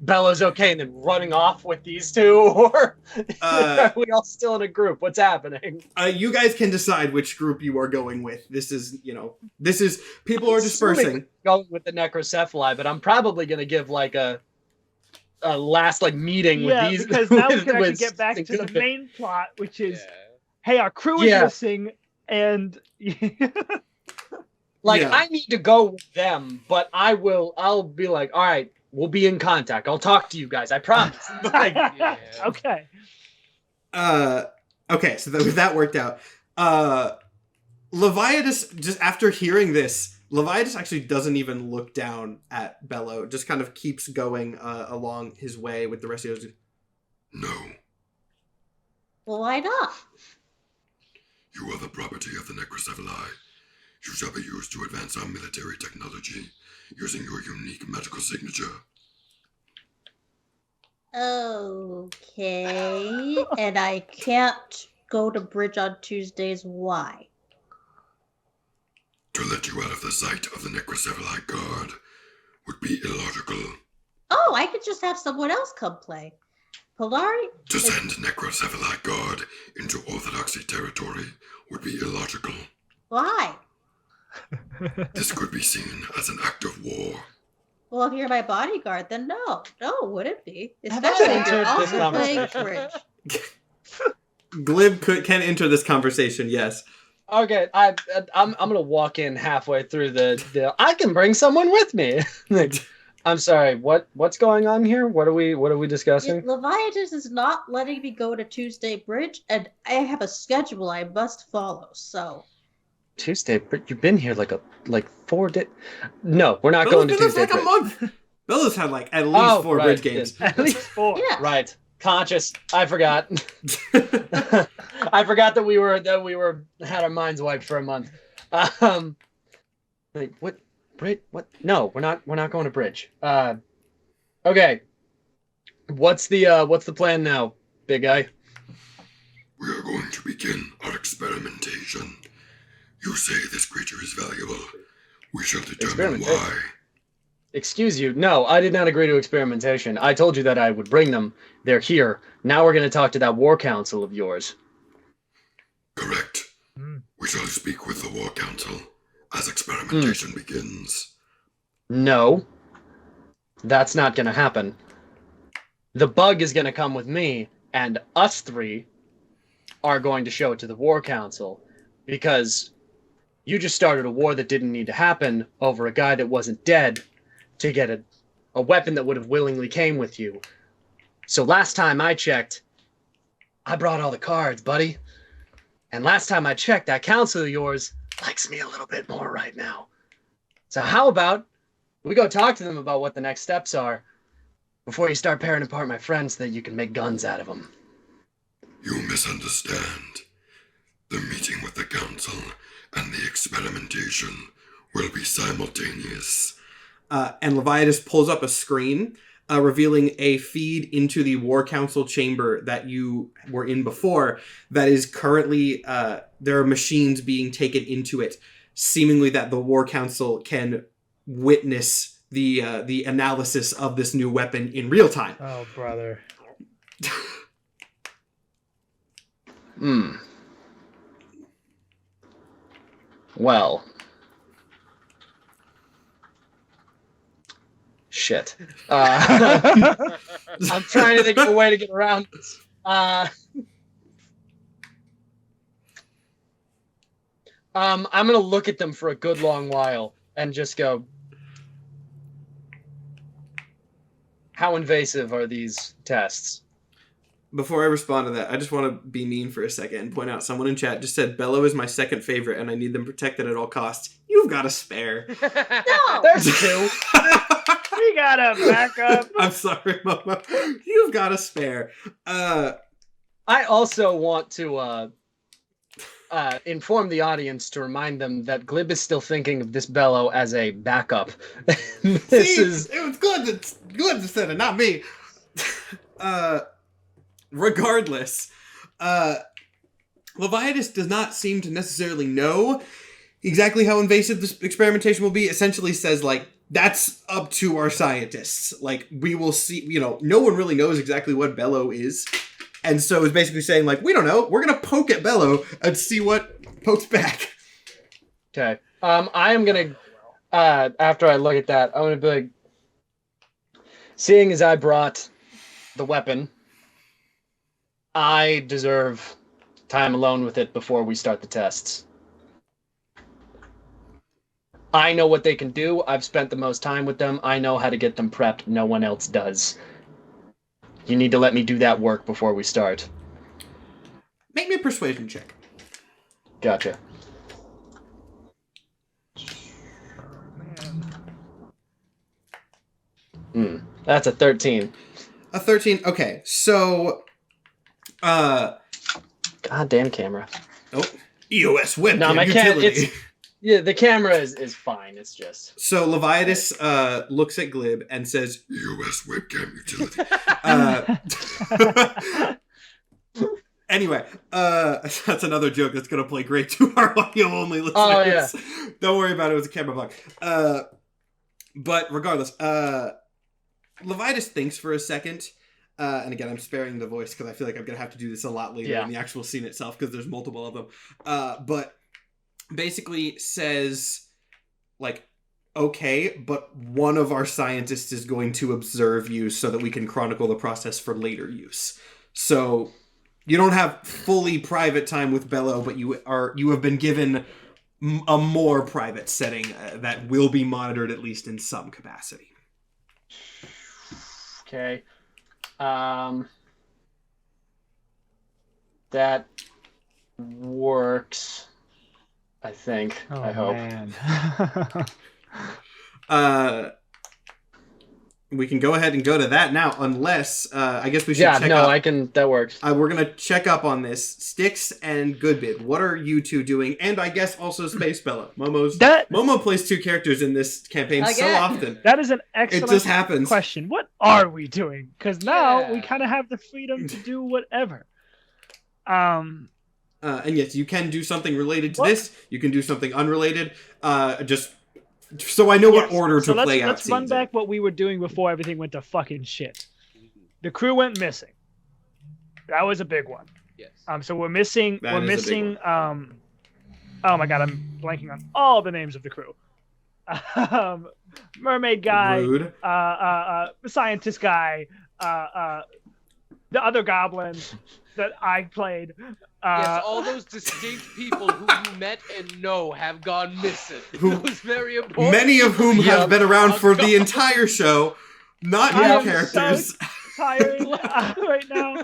Bella's okay, and then running off with these two, or are we all still in a group? What's happening? You guys can decide which group you are going with. This is people are dispersing. Going with the necrocephali, but I'm probably going to give like a last like meeting with these. Because now we can actually get back to the main plot, which is, hey, our crew is missing, and I need to go with them, but I'll be like, all right. We'll be in contact. I'll talk to you guys. I promise. Okay. Okay. So that worked out. Leviathan, just after hearing this, Leviathan actually doesn't even look down at Bello. Just kind of keeps going along his way with the rest of those. No. Well, why not? You are the property of the necrocephali. You shall be used to advance our military technology using your unique magical signature. Okay. And I can't go to bridge on Tuesdays. Why? To let you out of the sight of the necrocephali guard would be illogical. Oh, I could just have someone else come play. Polari? To send necrocephali guard into Orthodoxy territory would be illogical. Why? This could be seen as an act of war. Well, if you're my bodyguard, then no, wouldn't be. Have I Especially if you're entered this also playing conversation? bridge. Glib can enter this conversation. Yes. Okay, I'm gonna walk in halfway through the. I can bring someone with me. I'm sorry. What's going on here? What are we discussing? Leviathan is not letting me go to Tuesday bridge, and I have a schedule I must follow. So. Tuesday, but you've been here like 4 days. No, we're not going to Tuesday. Like a month. Bella's had like at least 4 bridge games. At least 4. Yeah. Right. Conscious. I forgot. I forgot that we had our minds wiped for a month. Wait, what? Bridge? What? No, we're not going to bridge. Okay. What's the plan now, big guy? We are going to begin our experimentation. You say this creature is valuable. We shall determine why. Excuse you. No, I did not agree to experimentation. I told you that I would bring them. They're here. Now we're going to talk to that war council of yours. Correct. We shall speak with the war council as experimentation begins. No. That's not going to happen. The bug is going to come with me, and us 3 are going to show it to the war council. Because you just started a war that didn't need to happen over a guy that wasn't dead to get a weapon that would have willingly came with you. So last time I checked, I brought all the cards, buddy. And last time I checked, that council of yours likes me a little bit more right now. So how about we go talk to them about what the next steps are before you start tearing apart my friends so that you can make guns out of them. You misunderstand. The meeting with the council and the experimentation will be simultaneous. And Leviathan pulls up a screen revealing a feed into the War Council chamber that you were in before. That is currently there are machines being taken into it, seemingly that the War Council can witness the analysis of this new weapon in real time. Oh, brother. Well. Shit. I'm trying to think of a way to get around this. I'm gonna look at them for a good long while and just go, how invasive are these tests? Before I respond to that, I just want to be mean for a second and point out someone in chat just said Bello is my second favorite and I need them protected at all costs. You've got a spare. No! There's two. We got a backup. I'm sorry, Mama. You've got a spare. I also want to inform the audience to remind them that Glib is still thinking of this Bello as a backup. It was good. It's good to say it, not me. Regardless, Leviathan does not seem to necessarily know exactly how invasive this experimentation will be. Essentially says, like, that's up to our scientists. Like, we will see, no one really knows exactly what Bello is. And so it's basically saying, like, we don't know. We're going to poke at Bello and see what pokes back. Okay. I am going to, after I look at that, I'm going to be like, seeing as I brought the weapon, I deserve time alone with it before we start the tests. I know what they can do. I've spent the most time with them. I know how to get them prepped. No one else does. You need to let me do that work before we start. Make me a persuasion check. Gotcha. That's a 13. A 13. Okay, so... Goddamn camera. Oh, EOS webcam No, my utility. Yeah, the camera is fine. It's just... So Leviathan looks at Glib and says, EOS webcam utility. Anyway, that's another joke that's going to play great to our audio-only listeners. Oh, yeah. Don't worry about it. It was a camera bug. But regardless, Leviathan thinks for a second. And again, I'm sparing the voice because I feel like I'm going to have to do this a lot later in the actual scene itself because there's multiple of them. But basically says, like, okay, but one of our scientists is going to observe you so that we can chronicle the process for later use. So you don't have fully private time with Bello, but you have been given a more private setting that will be monitored at least in some capacity. Okay. That works, I think. I hope. Man. We can go ahead and go to that now, unless I guess we should check up. I can. That works. We're gonna check up on this. Sticks and Goodbid, what are you two doing? And I guess also Space Bella. Momo plays two characters in this campaign so often. That is an excellent it just happens. question. What are we doing? Because now we kind of have the freedom to do whatever. And yes, you can do something related to this. You can do something unrelated. Just so I know what order to play out. Let's run back what we were doing before everything went to fucking shit. The crew went missing. That was a big one. Yes. So we're missing. Oh my god, I'm blanking on all the names of the crew. Mermaid guy. Rude. Scientist guy. The other goblin that I played. Yes, all those distinct people who you met and know have gone missing. It was very important. Many of whom have been around for the entire show. Not new characters. So tired right now.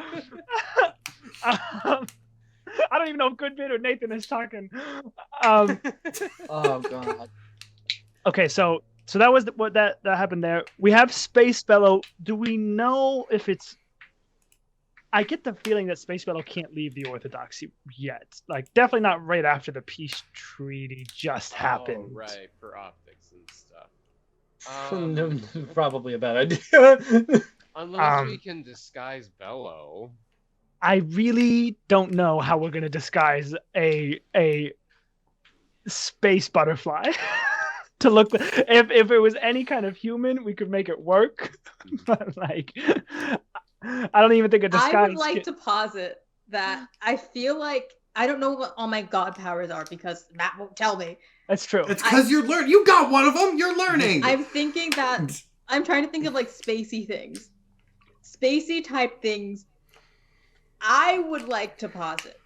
I don't even know if Goodbid or Nathan is talking. Oh god. Okay, so that was what that happened there. We have Space Bellow. Do we know if it's? I get the feeling that Space Bellow can't leave the Orthodoxy yet. Like, definitely not right after the peace treaty just happened. Oh, right, for optics and stuff. Probably a bad idea. Unless we can disguise Bello. I really don't know how we're gonna disguise a space butterfly. To look, if it was any kind of human, we could make it work. But like, I don't even think a disguise. I would like to posit that I feel like I don't know what all my god powers are because Matt won't tell me. That's true. It's because you're learning. You got one of them. You're learning. I'm thinking that I'm trying to think of like spacey things, spacey type things. I would like to posit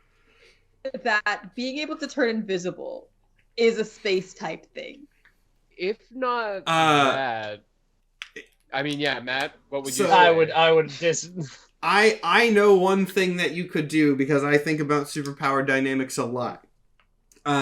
that being able to turn invisible is a space type thing. If not that, I mean, yeah, Matt, what would you say? I would just. I know one thing that you could do because I think about superpower dynamics a lot.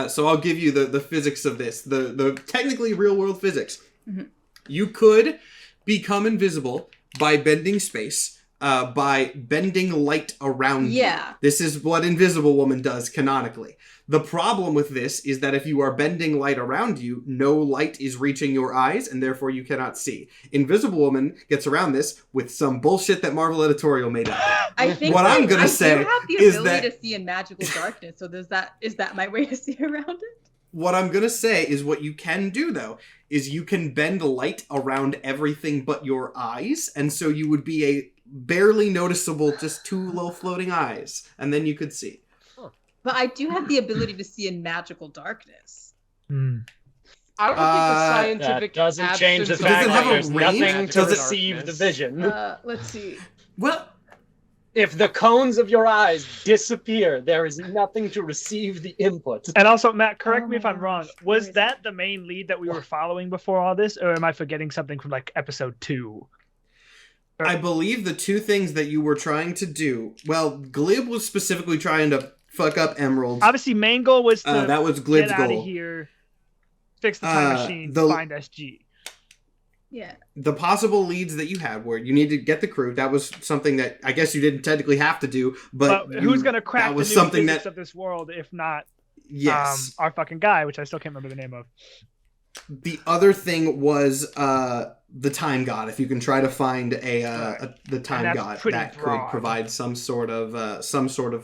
So I'll give you the physics of this, the technically real world physics. Mm-hmm. You could become invisible by bending space. By bending light around you. This is what Invisible Woman does canonically. The problem with this is that if you are bending light around you, no light is reaching your eyes, and therefore you cannot see. Invisible Woman gets around this with some bullshit that Marvel Editorial made up. I think what I'm gonna say do have the is ability that to see in magical darkness. So is that my way to see around it? What I'm gonna say is what you can do though is you can bend light around everything but your eyes, and so you would be a barely noticeable, just two little floating eyes, and then you could see. But I do have the ability to see in magical darkness. I don't think the scientific that doesn't change the absence fact Does it that have a there's range? nothing to Does it- receive the vision. Let's see. Well, If the cones of your eyes disappear, there is nothing to receive the input. And also, Matt, correct me if my I'm wrong. gosh, Was where is that the main lead that we were following before all this, or am I forgetting something from like episode 2? I believe the two things that you were trying to do. Well, Glib was specifically trying to fuck up Emerald. Obviously, main goal was to That was Glib's get out goal. of here, fix the time machine, find SG. Yeah. The possible leads that you had were you need to get the crew. That was something that I guess you didn't technically have to do, but who's going to crack that was the new something physics that of this world if not yes. our fucking guy, which I still can't remember the name of. The other thing was the time god. If you can try to find the time god, that broad. could provide some sort of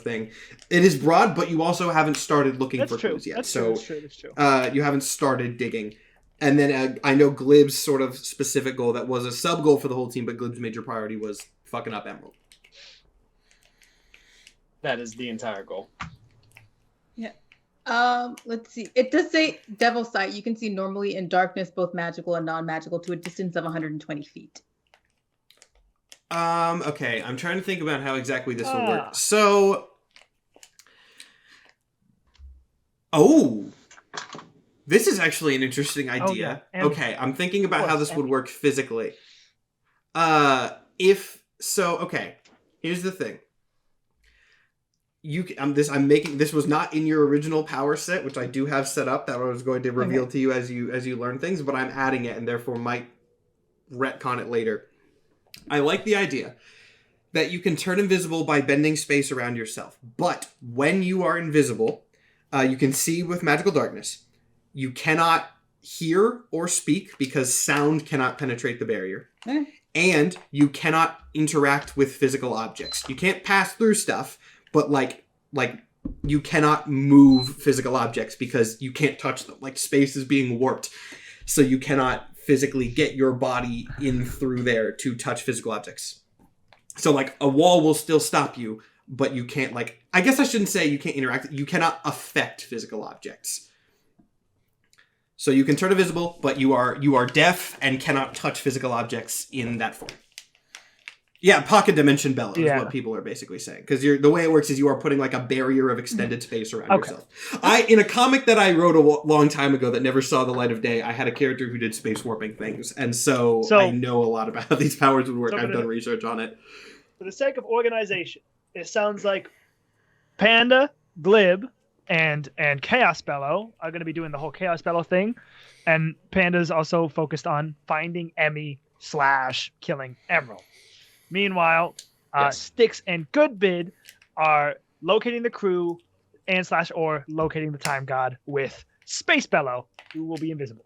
thing. It is broad, but you also haven't started looking That's for true. clues yet. That's so true. That's true. You haven't started digging. And then I know Glib's sort of specific goal that was a sub goal for the whole team, but Glib's major priority was fucking up Emerald. That is the entire goal. Yeah. Let's see. It does say Devil Sight. You can see normally in darkness, both magical and non-magical, to a distance of 120 feet. Okay, I'm trying to think about how exactly this would work. So, this is actually an interesting idea. yeah. Okay, I'm thinking about how this would work physically. Here's the thing. This was not in your original power set, which I do have set up that I was going to reveal to you as you learn things, but I'm adding it and therefore might retcon it later. I like the idea that you can turn invisible by bending space around yourself, but when you are invisible, you can see with magical darkness. You cannot hear or speak because sound cannot penetrate the barrier. And you cannot interact with physical objects. You can't pass through stuff, but like you cannot move physical objects because you can't touch them. Like space is being warped. So you cannot physically get your body in through there to touch physical objects. So like a wall will still stop you, but you can't I guess I shouldn't say you can't interact. You cannot affect physical objects. So you can turn invisible, but you are deaf and cannot touch physical objects in that form. Yeah, pocket dimension Bello is what people are basically saying. Because the way it works is you are putting like a barrier of extended space around yourself. In a comic that I wrote a long time ago that never saw the light of day, I had a character who did space warping things. And so I know a lot about how these powers would work. I've done research on it. For the sake of organization, it sounds like Panda, Glib, and Chaos Bello are going to be doing the whole Chaos Bello thing. And Panda's also focused on finding Emmy / killing Emerald. Meanwhile, Styx and Goodbid are locating the crew and / or locating the time god with Space Bello, who will be invisible.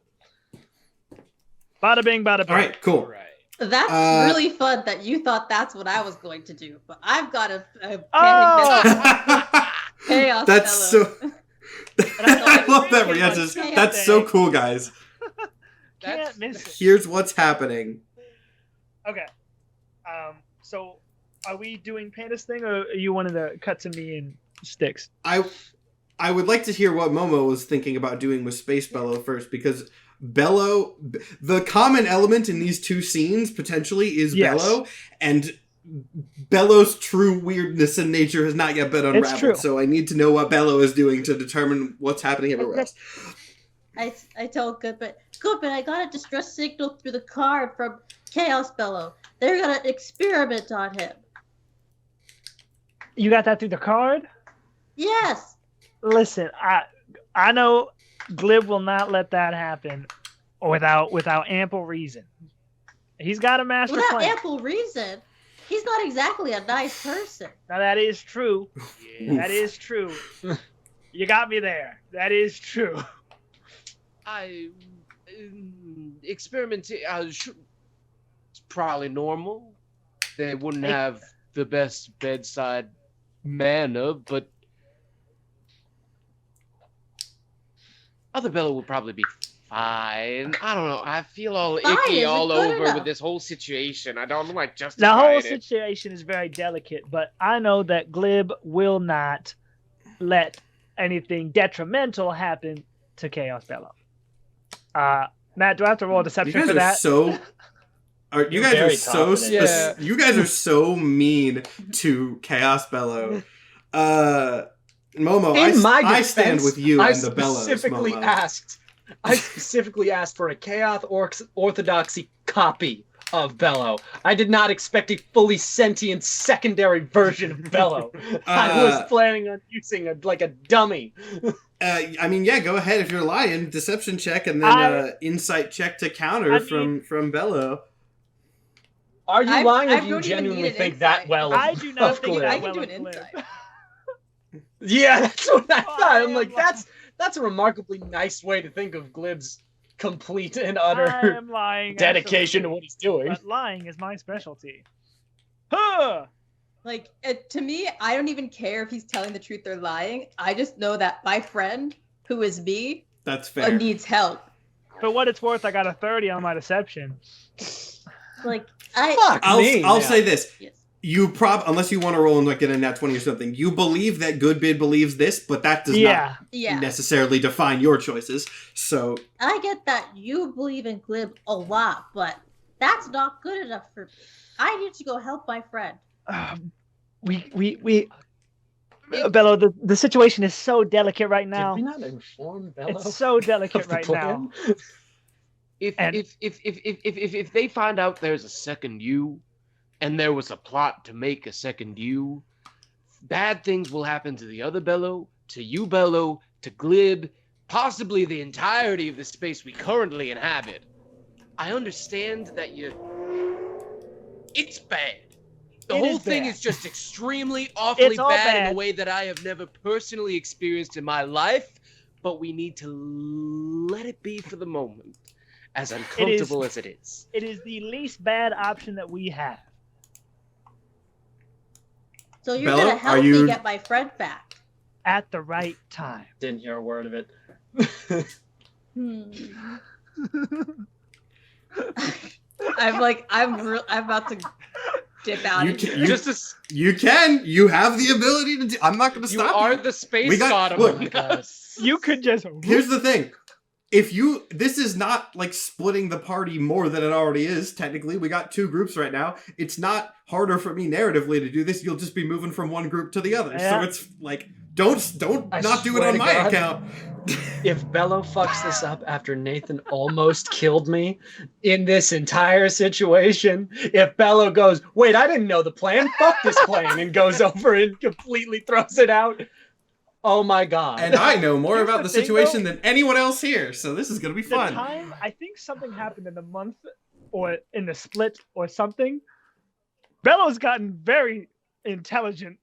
Bada bing, bada bing. All right, cool. Right. That's really fun that you thought that's what I was going to do, but I've got a chaos. That's fellow. so. I love that reaction. That's so cool, guys. Can't miss it. Here's what's happening. Okay. So are we doing Panda's thing, or are you wanting to cut to me and sticks? I would like to hear what Momo was thinking about doing with Space Bellow first, because Bellow, the common element in these two scenes potentially is Bellow, and Bellow's true weirdness and nature has not yet been unraveled. True. So I need to know what Bellow is doing to determine what's happening everywhere else. I told Goodbit, I got a distress signal through the card from Chaos Bellow. They're gonna experiment on him. You got that through the card? Yes. Listen, I know Glib will not let that happen without ample reason. He's got a master Without plan. ample reason, he's not exactly a nice person. Now that is true. Yeah. That is true. You got me there. That is true. Experimenting. It's probably normal. They wouldn't have the best bedside manner, but other Bella would probably be fine. I don't know. I feel all icky all over with this whole situation. I don't like justifying The whole it. situation is very delicate, but I know that Glib will not let anything detrimental happen to Chaos Bellow. Matt, do I have to roll a deception for that? You guys are so you guys are so mean to Chaos Bellow. Momo, I stand with you and the Bellows. I specifically asked for a Chaos Orthodoxy copy of Bellow. I did not expect a fully sentient secondary version of Bellow. I was planning on using like a dummy. I mean, yeah, go ahead if you're lying. Deception check and then insight check to counter from Bellow. Are you lying, or do you genuinely think that well of I do not think Glib? that I can well do of an Glib. insight. Yeah, that's what I thought. I'm like, lying. that's a remarkably nice way to think of Glib's complete and I utter am lying. dedication to what he's doing. But lying is my specialty. Huh! Like, to me, I don't even care if he's telling the truth or lying. I just know that my friend, who is me, That's fair. needs help. For what it's worth, I got a 30 on my deception. Like I'll say this. Yes. You unless you want to roll and like get a nat 20 or something, you believe that Goodbid believes this, but that does not necessarily define your choices. So I get that you believe in Glib a lot, but that's not good enough for me. I need to go help my friend. Bello, the situation is so delicate right now. Did we not inform Bello? It's so delicate of the right plan? now. If they find out there's a second you, and there was a plot to make a second you, bad things will happen to the other Bello, to you Bello, to Glib, possibly the entirety of the space we currently inhabit. I understand that it's bad. The whole thing is just extremely awfully bad in a way that I have never personally experienced in my life, but we need to let it be for the moment, as uncomfortable as it is. It is the least bad option that we have. So you're gonna help me get my friend back at the right time. Didn't hear a word of it. I'm about to dip out. You have the ability to do. I'm not going to stop. You are the space god among us. You could just. Here's the thing. This is not like splitting the party more than it already is. Technically, we got two groups right now. It's not harder for me narratively to do this. You'll just be moving from one group to the other. Yeah. So it's like, don't not do it on my account. If Bello fucks this up after Nathan almost killed me in this entire situation, if Bello goes, wait, I didn't know the plan. Fuck this plan, and goes over and completely throws it out. Oh my god. And I know more about the situation than anyone else here, so this is going to be fun. I think something happened in the month or in the split or something. Bello's gotten very intelligent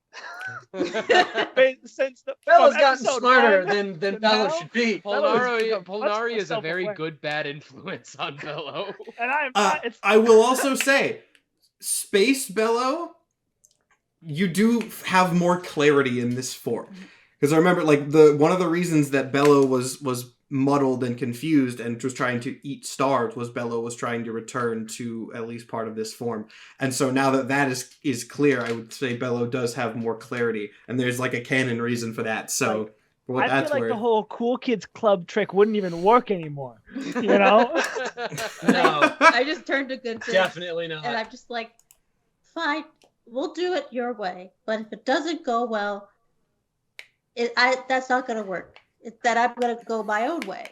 Since the Bella's from gotten episode smarter 1 than to Bella now, should be. Polnari much is a very self-aware. good bad influence on Bello. And I'm not. It's I will also say, Space Bello, you do have more clarity in this form. Because I remember, like, one of the reasons that Bello was muddled and confused and was trying to eat stars was Bello was trying to return to at least part of this form. And so now that is clear, I would say Bello does have more clarity. And there's, like, a canon reason for that. So, Like, for what I that's feel like worth. the whole cool kids club trick wouldn't even work anymore. You know? No, I just turned to good definitely not. and I'm just like, fine, we'll do it your way. But if it doesn't go well, that's not going to work. It's that I'm going to go my own way.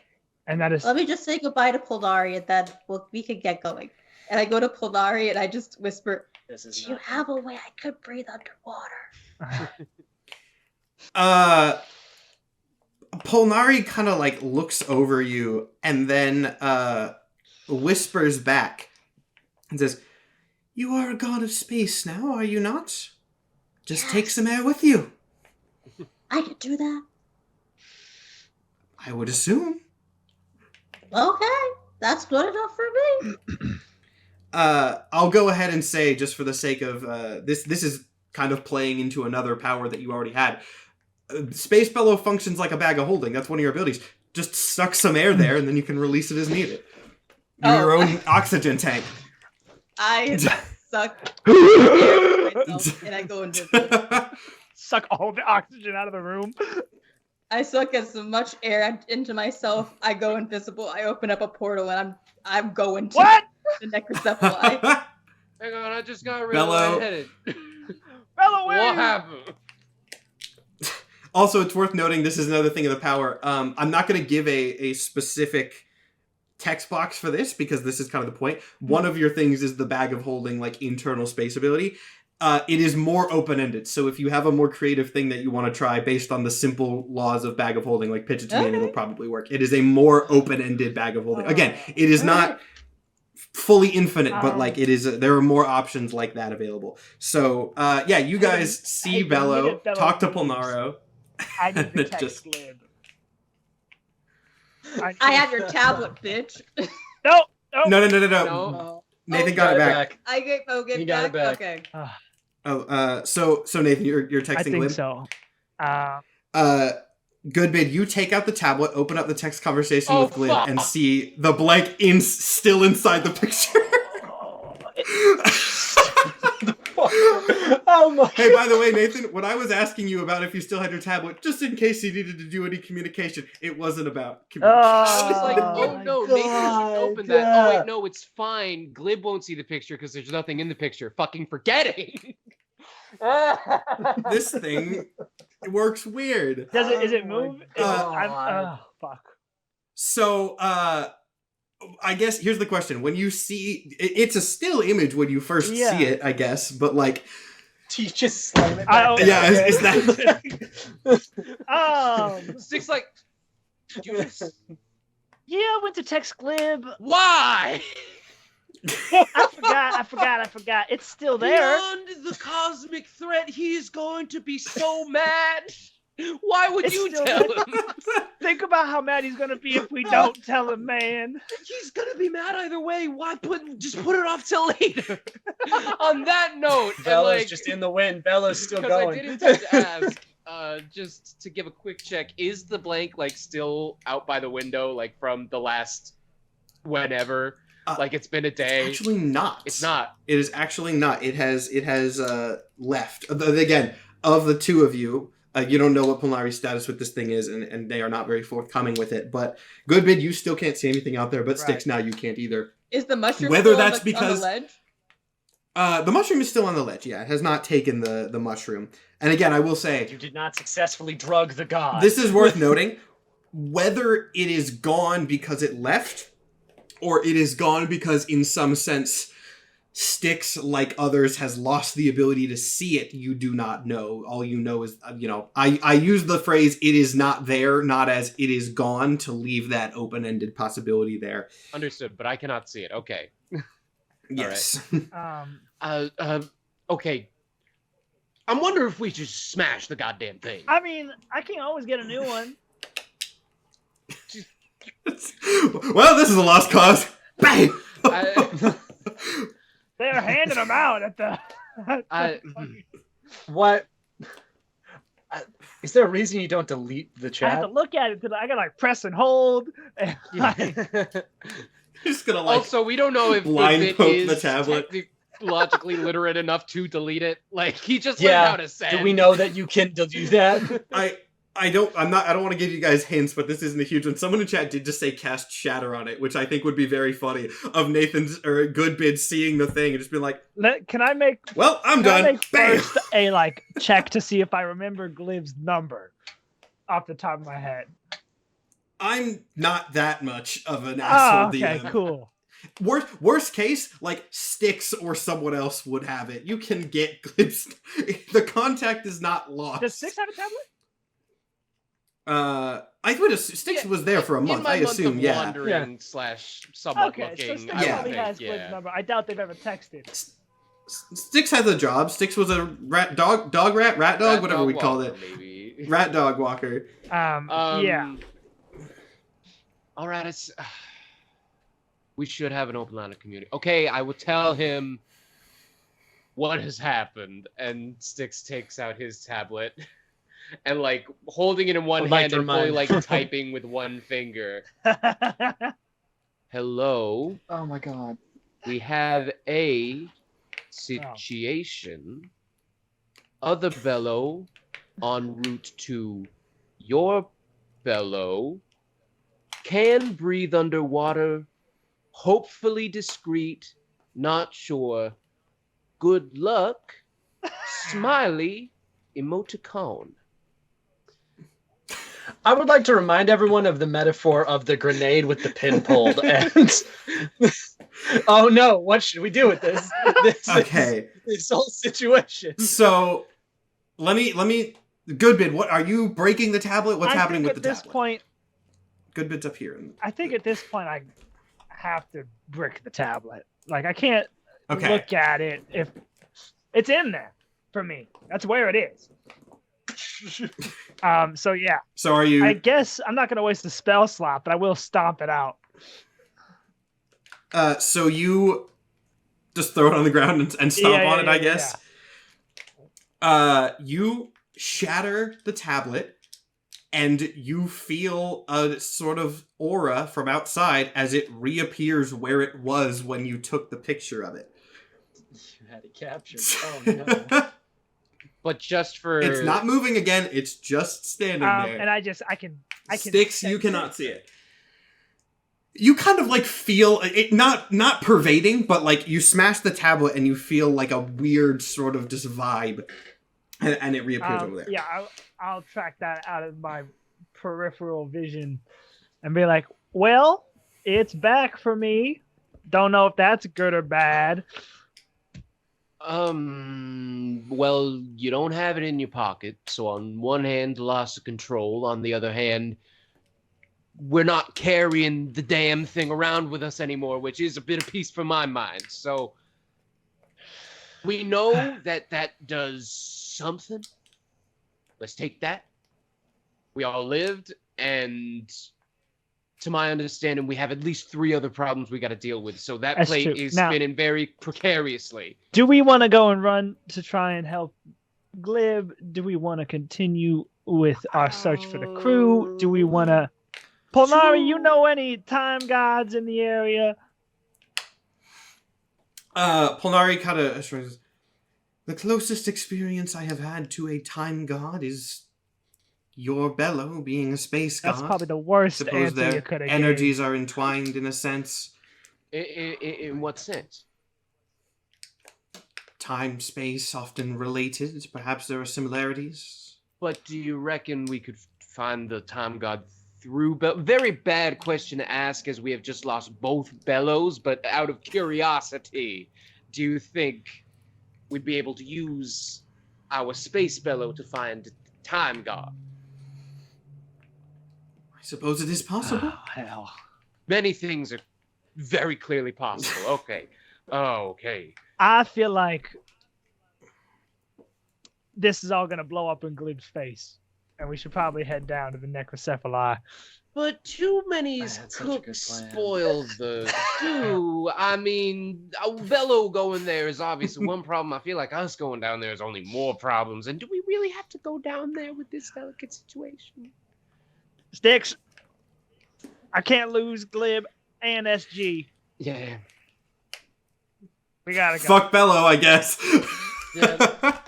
And that is Let me just say goodbye to Polnari, and then we can get going. And I go to Polnari, and I just whisper, This is do you not. have a way I could breathe underwater? Polnari kind of, like, looks over you and then whispers back and says, "You are a god of space now, are you not? Just take some air with you." I could do that. I would assume. Okay, that's good enough for me. I'll go ahead and say, just for the sake of this is kind of playing into another power that you already had. Space Bellow functions like a bag of holding. That's one of your abilities. Just suck some air there, and then you can release it as needed. You're your own oxygen tank. I suck air myself, and I go invisible. suck all the oxygen out of the room. I suck as much air into myself. I go invisible. I open up a portal, and I'm going to What? the necrocephaly. Hang on, I just got really Bello. lightheaded. Bello, where are What you? happened? Also, it's worth noting, this is another thing of the power. I'm not going to give a specific text box for this, because this is kind of the point. One of your things is the bag of holding, like, internal space ability. It is more open-ended, so if you have a more creative thing that you want to try based on the simple laws of bag of holding, like, pitch it to me and it'll probably work. It is a more open-ended bag of holding. Again, it is not fully infinite, but, like, it is there are more options like that available. So yeah, you guys see hey, the Bello, minute Bello talk to leaves, Polnaro. I need the It's text just- lib. I have your tablet, bitch. No. No. No. Nathan got it back. I get You got it back. Okay. Oh, so Nathan, you're texting I think Glib? so. Goodbid, you take out the tablet, open up the text conversation Oh, with Glib, fuck. and see the blank still inside the picture. Oh my. Hey, by the way, Nathan, when I was asking you about if you still had your tablet, just in case you needed to do any communication, it wasn't about communication. I was like, Oh oh my no, Nathan God, should open that. yeah. Oh wait, no, it's fine. Glib won't see the picture because there's nothing in the picture. Fucking forgetting. This thing works weird. Does it? Is it move? God. Fuck. So, I guess here's the question. When you see... It's a still image when you first Yeah. see it, I guess, but, like... Do you just slam it I- back? Yeah, is that... Six like. Did you just... Yeah, I went to text Glib. Why? I forgot. It's still there. Beyond the cosmic threat, he's going to be so mad. Why would It's you still tell him? Think about how mad he's gonna be if we don't tell him, man. He's gonna be mad either way. Why just put it off till later? On that note, and, Bella's like, just in the wind. Bella's still because going. I did intend to ask, just to give a quick check, is the blank like still out by the window, like from the last whenever? Like it's been a day. Actually not. It's not. It is actually not. It has left. Again, of the two of you, you don't know what Polnari's status with this thing is, and they are not very forthcoming with it. But Goodbid, you still can't see anything out there, but Styx, now you can't either. Is the mushroom Whether still that's on the because- ledge? The mushroom is still on the ledge, yeah. It has not taken the mushroom. And again, I will say, You did not successfully drug the god. this is worth noting, whether it is gone because it left, or it is gone because, in some sense, Styx, like others, has lost the ability to see it, you do not know. All you know is, I use the phrase, it is not there, not as it is gone, to leave that open-ended possibility there. Understood, but I cannot see it. Okay. Yes. Okay. I'm wondering if we should smash the goddamn thing. I mean, I can always get a new one. Well, this is a lost cause. Bang! They're handing them out at the. What? Is there a reason you don't delete the I chat? have to look at it because I gotta like press and hold. And, Just gonna like. Also, we don't know if blind Goodbit poke is the tablet. technologically literate enough to delete it. Like he just Yeah. learned how to send. Do we know that you can do that? I don't want to give you guys hints, but this isn't a huge one. Someone in chat did just say cast shatter on it, which I think would be very funny, of Nathan's or Goodbid seeing the thing and just being like, can I make? well, I'm Can I done. make Bam! first a like check to see if I remember Glib's number off the top of my head? I'm not that much of an Oh, asshole okay, DM. cool. Worst case, like Styx or someone else would have it. You can get Glib's. The contact is not lost. Does Styx have a tablet? I would Styx was there for a month. In my I assume, month of yeah. wandering / somewhat Okay, so looking. Styx I would probably think, has Glib's number. I doubt they've ever texted. Styx has a job. Styx was a rat dog, rat dog, Rat whatever dog we called walker, it. maybe. Rat dog walker. Yeah. All right, we should have an open line of community. Okay, I will tell him what has happened, and Styx takes out his tablet and like holding it in one hand and fully like typing with one finger. Hello. Oh my god. We have a situation. Other bellow en route to your bellow can breathe underwater, hopefully discreet, not sure. Good luck. Smiley emoticon. I would like to remind everyone of the metaphor of the grenade with the pin pulled. And oh no, what should we do with this? This whole situation. So let me Goodbid, what are you breaking the tablet? What's happening with the tablet? At this point, Goodbid's up here. I think at this point I have to brick the tablet. Like I can't look at it if it's in there for me. That's where it is. So yeah. So are you? I guess I'm not gonna waste a spell slot, but I will stomp it out. So you just throw it on the ground and stomp on it, I guess. You shatter the tablet, and you feel a sort of aura from outside as it reappears where it was when you took the picture of it. You had it captured. Oh no. But just for It's not moving again, it's just standing there. And I can Styx, you cannot see it. You kind of like feel it, not pervading, but like you smash the tablet and you feel like a weird sort of just vibe, and it reappears over there. Yeah, I'll track that out of my peripheral vision and be like, well, it's back for me. Don't know if that's good or bad. Well, you don't have it in your pocket, so on one hand, loss of control. On the other hand, we're not carrying the damn thing around with us anymore, which is a bit of peace for my mind. So we know that does something. Let's take that. We all lived, and to my understanding, we have at least 3 other problems we got to deal with. So that plate is spinning very precariously. Do we want to go and run to try and help Glib? Do we want to continue with our search for the crew? Do we want to... Polnari, you know any time gods in the area? Polnari kind of says, the closest experience I have had to a time god is your bellow being a space god. That's probably the worst Suppose answer their you could have energies are entwined in a sense. In what sense? Time, space, often related. Perhaps there are similarities. But do you reckon we could find the time god through very bad question to ask, as we have just lost both bellows, but out of curiosity, do you think we'd be able to use our space bellow to find time god? I suppose it is possible. Oh, hell. Many things are very clearly possible. Okay. Okay. I feel like this is all gonna blow up in Glib's face, and we should probably head down to the necrocephali. But too many I had such a good cooks plan. spoils the stew. I mean, Bello going there is obviously one problem. I feel like us going down there is only more problems. And do we really have to go down there with this delicate situation? Sticks, I can't lose Glib and SG. Yeah. We gotta go. Fuck Bello, I guess. Yeah.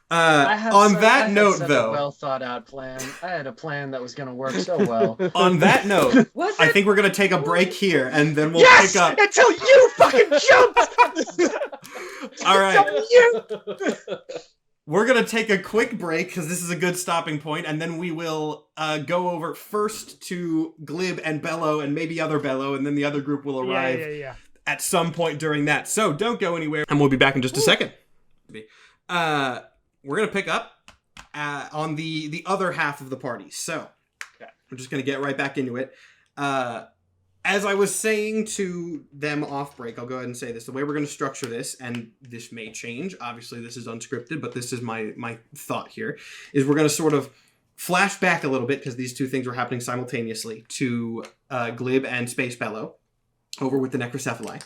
On that note, though, well thought out plan. I had a plan that was going to work so well. on that note, Was I it? think we're gonna take a break here, and then we'll Yes! pick up. Until you fucking jumped! All right, Until you! we're gonna take a quick break because this is a good stopping point, and then we will go over first to Glib and Bello, and maybe other Bello, and then the other group will arrive Yeah. at some point during that. So don't go anywhere, and we'll be back in just a second. We're gonna pick up on the other half of the party. So we're just gonna get right back into it. As I was saying to them off break, I'll go ahead and say this: the way we're gonna structure this, and this may change. Obviously, this is unscripted, but this is my thought here: is we're gonna sort of flash back a little bit because these two things were happening simultaneously to Glib and Space Bello over with the necrocephali.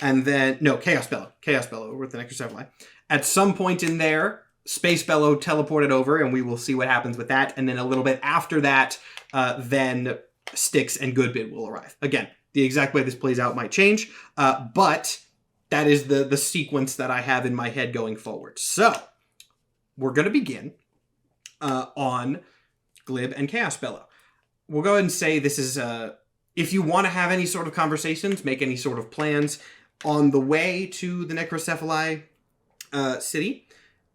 And then, no, Chaos Bello over with the necrocephali. At some point in there, Space Bello teleported over, and we will see what happens with that. And then a little bit after that, then Styx and Goodbid will arrive. Again, the exact way this plays out might change, but that is the sequence that I have in my head going forward. So, we're going to begin on Glib and Chaos Bello. We'll go ahead and say this is... if you want to have any sort of conversations, make any sort of plans on the way to the necrocephali city,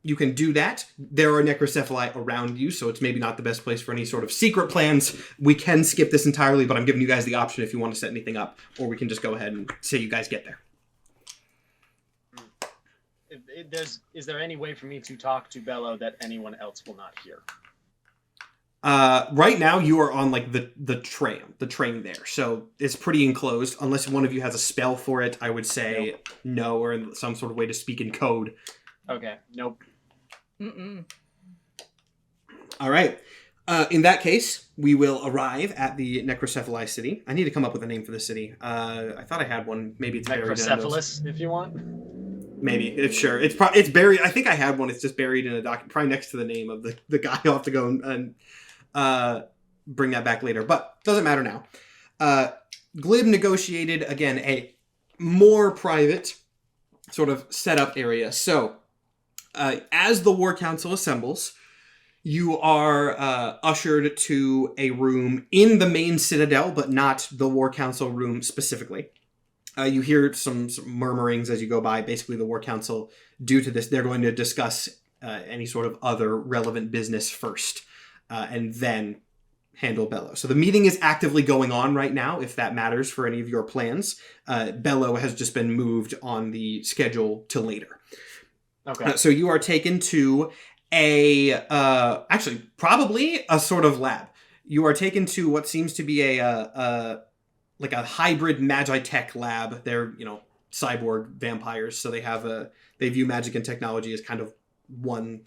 you can do that. There are necrocephali around you, so it's maybe not the best place for any sort of secret plans. We can skip this entirely, but I'm giving you guys the option if you want to set anything up, or we can just go ahead and say you guys get there. Is there any way for me to talk to Bello that anyone else will not hear? Right now, you are on like the train there, so it's pretty enclosed. Unless one of you has a spell for it, I would say no, or in some sort of way to speak in code. Okay, nope. All right. In that case, we will arrive at the necrocephali city. I need to come up with a name for the city. I thought I had one. Maybe it's buried in a Necrocephalus, if you want. Maybe it's buried. I think I had one. It's just buried in a document, probably next to the name of the guy. I'll have to go and bring that back later, but doesn't matter now. Glib negotiated again a more private sort of setup area. So as the War Council assembles, you are ushered to a room in the main citadel, but not the War Council room specifically. You hear some murmurings as you go by. Basically, the War Council, due to this, they're going to discuss any sort of other relevant business first, and then handle Bello. So the meeting is actively going on right now, if that matters for any of your plans. Bello has just been moved on the schedule to later. Okay. So you are taken to actually, probably a sort of lab. You are taken to what seems to be a hybrid Magitech lab. They're, cyborg vampires, so they view magic and technology as kind of one,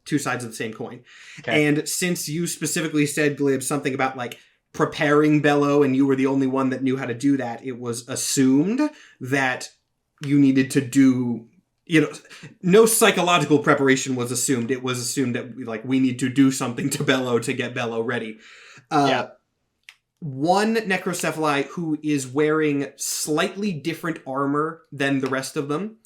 two sides of the same coin. Okay. And since you specifically said, Glib, something about like preparing Bello and you were the only one that knew how to do that, it was assumed that you needed to do, no psychological preparation was assumed. It was assumed that we need to do something to Bello to get Bello ready. One necrocephali who is wearing slightly different armor than the rest of them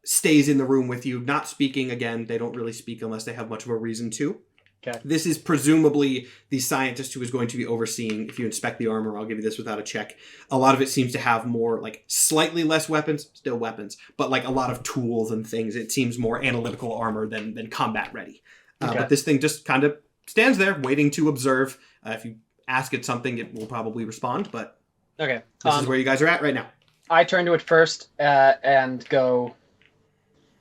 stays in the room with you, not speaking. Again, they don't really speak unless they have much of a reason to. Okay. This is presumably the scientist who is going to be overseeing. If you inspect the armor, I'll give you this without a check. A lot of it seems to have more, slightly less weapons, still weapons, but a lot of tools and things. It seems more analytical armor than combat ready. But this thing just kind of stands there waiting to observe. If you ask it something, it will probably respond, but okay. This is where you guys are at right now. I turn to it first and go,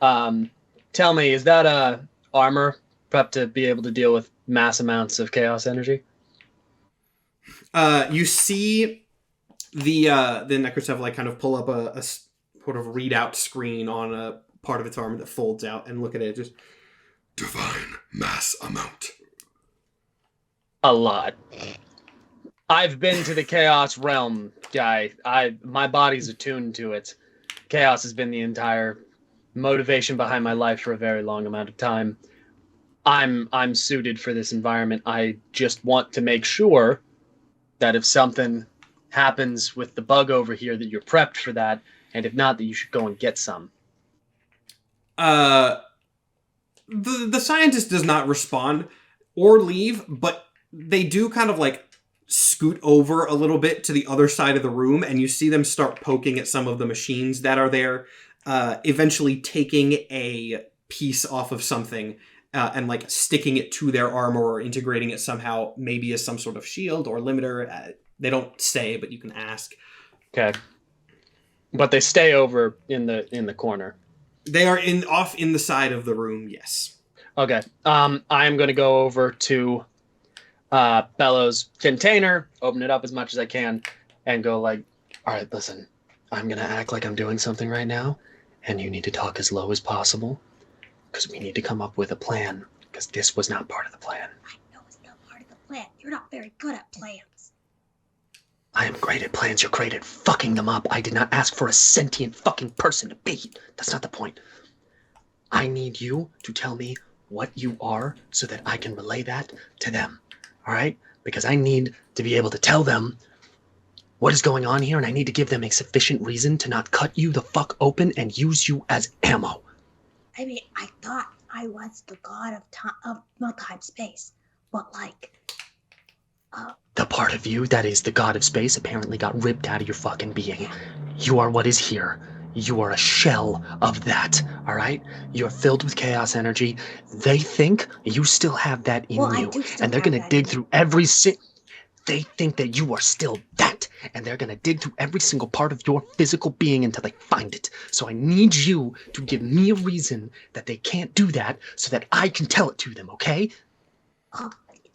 tell me, is that armor prepped to be able to deal with mass amounts of chaos energy? You see the necrocephali kind of pull up a sort of readout screen on a part of its armor that folds out and look at it. Just, Define mass amount. A lot. I've been to the chaos realm, guy. My body's attuned to it. Chaos has been the entire motivation behind my life for a very long amount of time. I'm suited for this environment. I just want to make sure that if something happens with the bug over here, that you're prepped for that, and if not, that you should go and get some. The scientist does not respond or leave, but they do kind of like scoot over a little bit to the other side of the room, and you see them start poking at some of the machines that are there, eventually taking a piece off of something and like sticking it to their armor or integrating it somehow, maybe as some sort of shield or limiter. They don't say, but you can ask. Okay. But they stay over in the corner. They are off in the side of the room, yes. Okay. I'm going to go over to Bellows' container, open it up as much as I can, and go like, all right, listen, I'm going to act like I'm doing something right now, and you need to talk as low as possible, because we need to come up with a plan, because this was not part of the plan. I know it's not part of the plan. You're not very good at plans. I am great at plans. You're great at fucking them up. I did not ask for a sentient fucking person to be. That's not the point. I need you to tell me what you are so that I can relay that to them. All right? Because I need to be able to tell them what is going on here, and I need to give them a sufficient reason to not cut you the fuck open and use you as ammo. I mean, I thought I was the god of time, not time, space, but like, the part of you that is the god of space apparently got ripped out of your fucking being. You are what is here. You are a shell of that, all right? You're filled with chaos energy. They think you still have that in you, and they're going to dig through every They think that you are still that, and they're going to dig through every single part of your physical being until they find it. So I need you to give me a reason that they can't do that so that I can tell it to them, okay?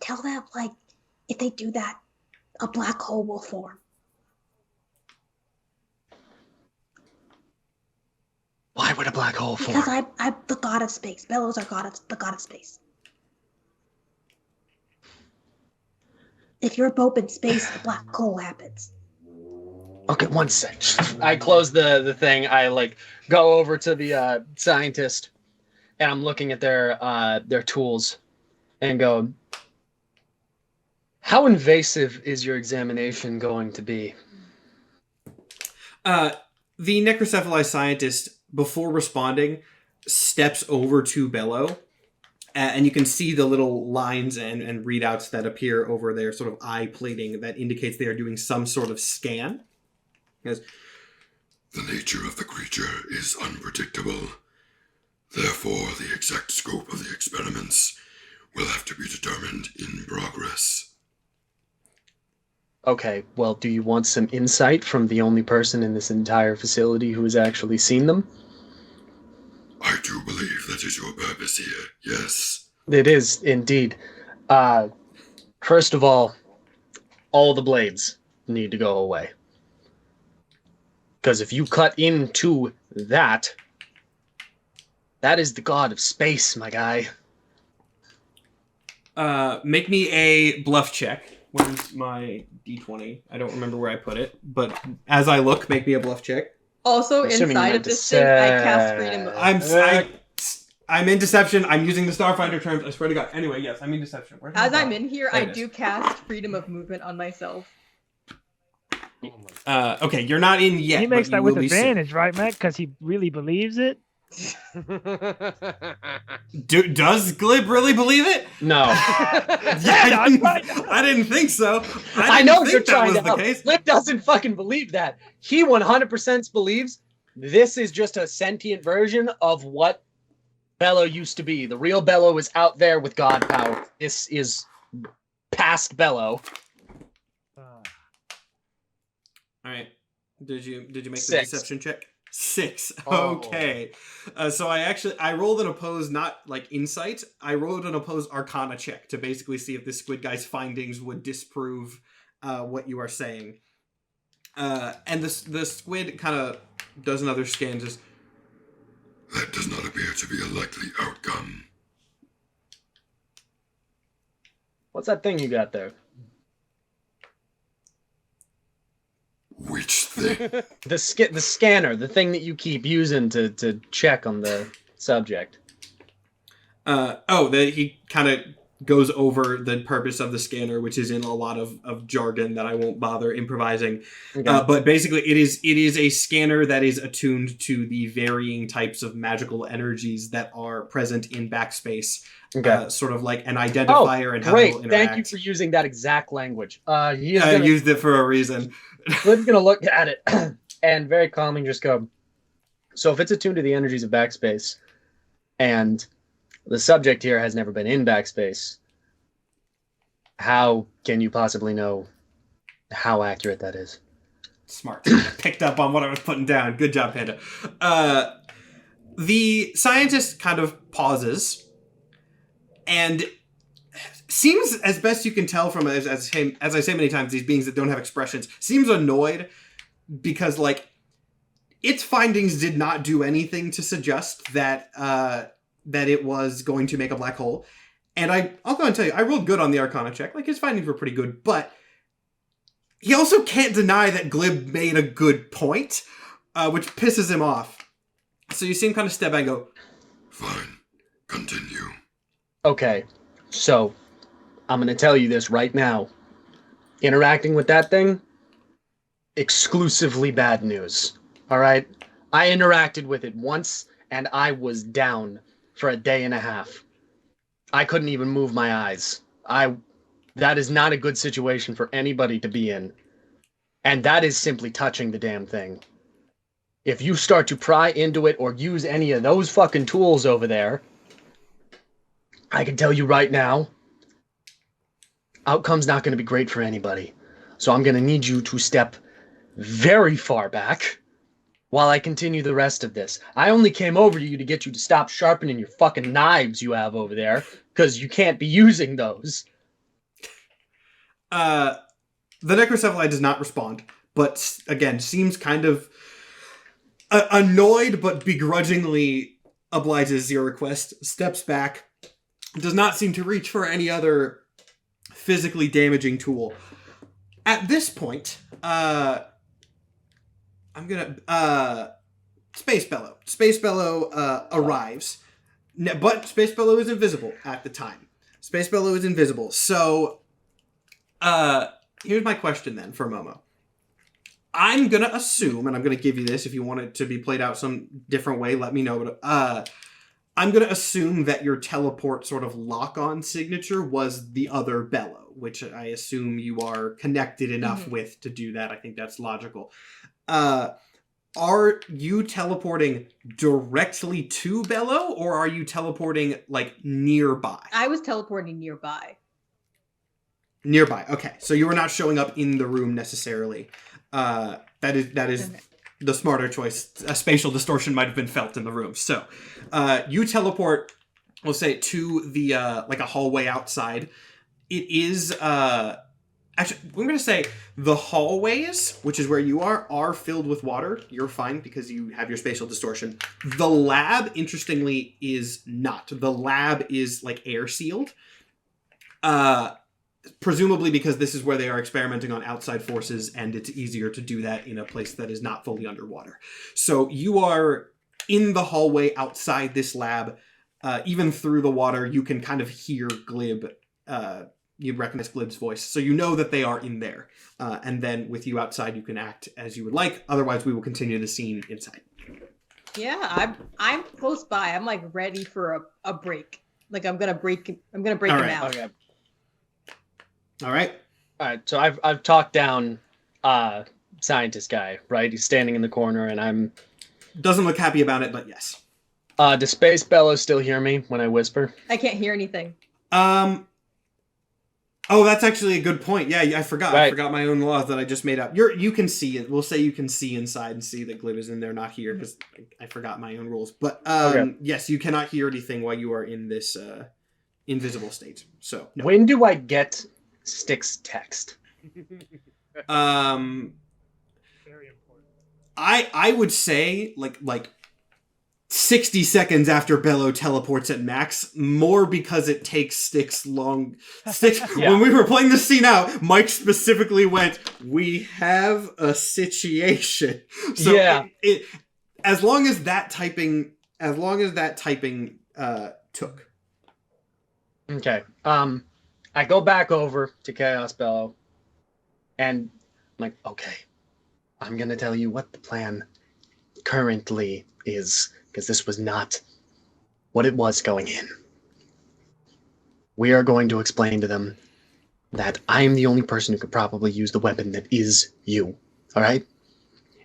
Tell them, like, if they do that, a black hole will form. Why would a black hole form? Because I'm the god of space. Bellows are the god of space. If you're both in space, the black hole happens. Okay, one sec. I close the thing. I like go over to the scientist, and I'm looking at their tools, and go, how invasive is your examination going to be? The necrocephaly scientist, before responding, steps over to Bello, and you can see the little lines and readouts that appear over their sort of eye plating that indicates they are doing some sort of scan. Yes. The nature of the creature is unpredictable. Therefore, the exact scope of the experiments will have to be determined in progress. Okay, well, do you want some insight from the only person in this entire facility who has actually seen them? I do believe that is your purpose here, yes. It is, indeed. First of all the blades need to go away. Because if you cut into that is the god of space, my guy. Make me a bluff check. Where's my d20? I don't remember where I put it, but as I look, make me a bluff check. Also, inside of this thing, I cast freedom. I'm in deception. I'm using the Starfinder terms. I swear to God. Anyway, yes, I'm in deception. As I'm in here, I do cast freedom of movement on myself. Okay, you're not in yet. He makes that with advantage, right, Matt? Because he really believes it. Does Glib really believe it? No. I didn't think so. I know you're trying to help. Glib doesn't fucking believe that. He 100% believes this is just a sentient version of what Bello used to be. The real Bello is out there with God power. This is past Bello. All right. Did you make 6. the deception check? 6. Okay. So I rolled an opposed, not like insight. I rolled an opposed Arcana check to basically see if this squid guy's findings would disprove what you are saying. And the squid kind of does another scan. Just that does not appear to be a likely outcome. What's that thing you got there? Which thing? The scanner, the thing that you keep using to check on the subject. He kind of goes over the purpose of the scanner, which is in a lot of jargon that I won't bother improvising. Okay. But basically, it is a scanner that is attuned to the varying types of magical energies that are present in Backspace. Okay. Sort of like an identifier and how great. they'll interact. Thank you for using that exact language. I used it for a reason. Glib's gonna look at it and very calmly just go, so if it's attuned to the energies of Backspace, and the subject here has never been in Backspace, how can you possibly know how accurate that is? Smart. Picked up on what I was putting down. Good job, Panda. The scientist kind of pauses and seems, as best you can tell from as I say many times, these beings that don't have expressions, seems annoyed because, like, its findings did not do anything to suggest that that it was going to make a black hole. And I'll go and tell you, I rolled good on the Arcana check. Like, his findings were pretty good, but he also can't deny that Glib made a good point, which pisses him off. So you see him kind of step back and go, Fine. Continue. Okay, so I'm going to tell you this right now. Interacting with that thing, exclusively bad news. All right? I interacted with it once, and I was down for a day and a half. I couldn't even move my eyes. That is not a good situation for anybody to be in. And that is simply touching the damn thing. If you start to pry into it or use any of those fucking tools over there, I can tell you right now, outcome's not going to be great for anybody. So I'm going to need you to step very far back while I continue the rest of this. I only came over to you to get you to stop sharpening your fucking knives you have over there, because you can't be using those. The Necrocephalite does not respond, but again, seems kind of annoyed, but begrudgingly obliges your request, steps back, does not seem to reach for any other physically damaging tool. At this point, I'm gonna Space Bellow. Space Bellow arrives, but Space Bellow is invisible at the time. Space Bellow is invisible. So, here's my question then for Momo. I'm gonna assume, and I'm gonna give you this if you want it to be played out some different way. Let me know. But I'm gonna assume that your teleport sort of lock-on signature was the other Bellow, which I assume you are connected enough with to do that. I think that's logical. Are you teleporting directly to Bellow, or are you teleporting, like, nearby? I was teleporting nearby. Nearby, okay. So you were not showing up in the room necessarily. That is okay. The smarter choice. A spatial distortion might have been felt in the room. So you teleport, we'll say, to the, like, a hallway outside. It is... Actually, we're going to say the hallways, which is where you are filled with water. You're fine because you have your spatial distortion. The lab, interestingly, is not. The lab is, like, air sealed. Presumably because this is where they are experimenting on outside forces, and it's easier to do that in a place that is not fully underwater. So you are in the hallway outside this lab. Even through the water, you can kind of hear Glib. You recognize Glib's voice, so you know that they are in there. And then with you outside, you can act as you would like. Otherwise, we will continue the scene inside. Yeah, I'm close by. I'm, like, ready for a break. Like, I'm gonna break him out. Okay. All right. So I've talked down scientist guy, right? He's standing in the corner, and I'm... Doesn't look happy about it, but yes. Does Space Bellow still hear me when I whisper? I can't hear anything. Oh, that's actually a good point. Yeah, I forgot. Right. I forgot my own laws that I just made up. You can see it. We'll say you can see inside and see that Glib is in there, not here, because I forgot my own rules. But Okay. Yes, you cannot hear anything while you are in this invisible state. So no. When do I get Styx's text? Very important. I would say like 60 seconds after Bello teleports at max, more because it takes Styx long. Styx, Yeah. When we were playing this scene out, Mike specifically went, "We have a situation." So Yeah. as long as that typing took. Okay. I go back over to Chaos Bellow, and I'm like, okay, I'm gonna tell you what the plan currently is, because this was not what it was going in. We are going to explain to them that I'm the only person who could probably use the weapon that is you, all right?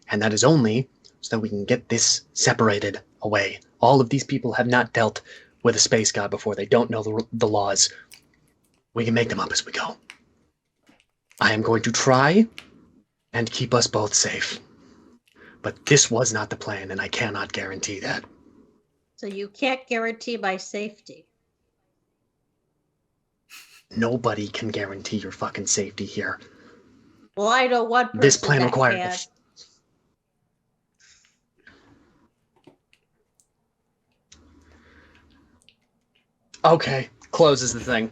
And that is only so that we can get this separated away. All of these people have not dealt with a space god before. They don't know the laws. We can make them up as we go. I am going to try and keep us both safe. But this was not the plan, and I cannot guarantee that. So you can't guarantee my safety. Nobody can guarantee your fucking safety here. Well, I know one person This plan that required can. this. Okay, closes the thing.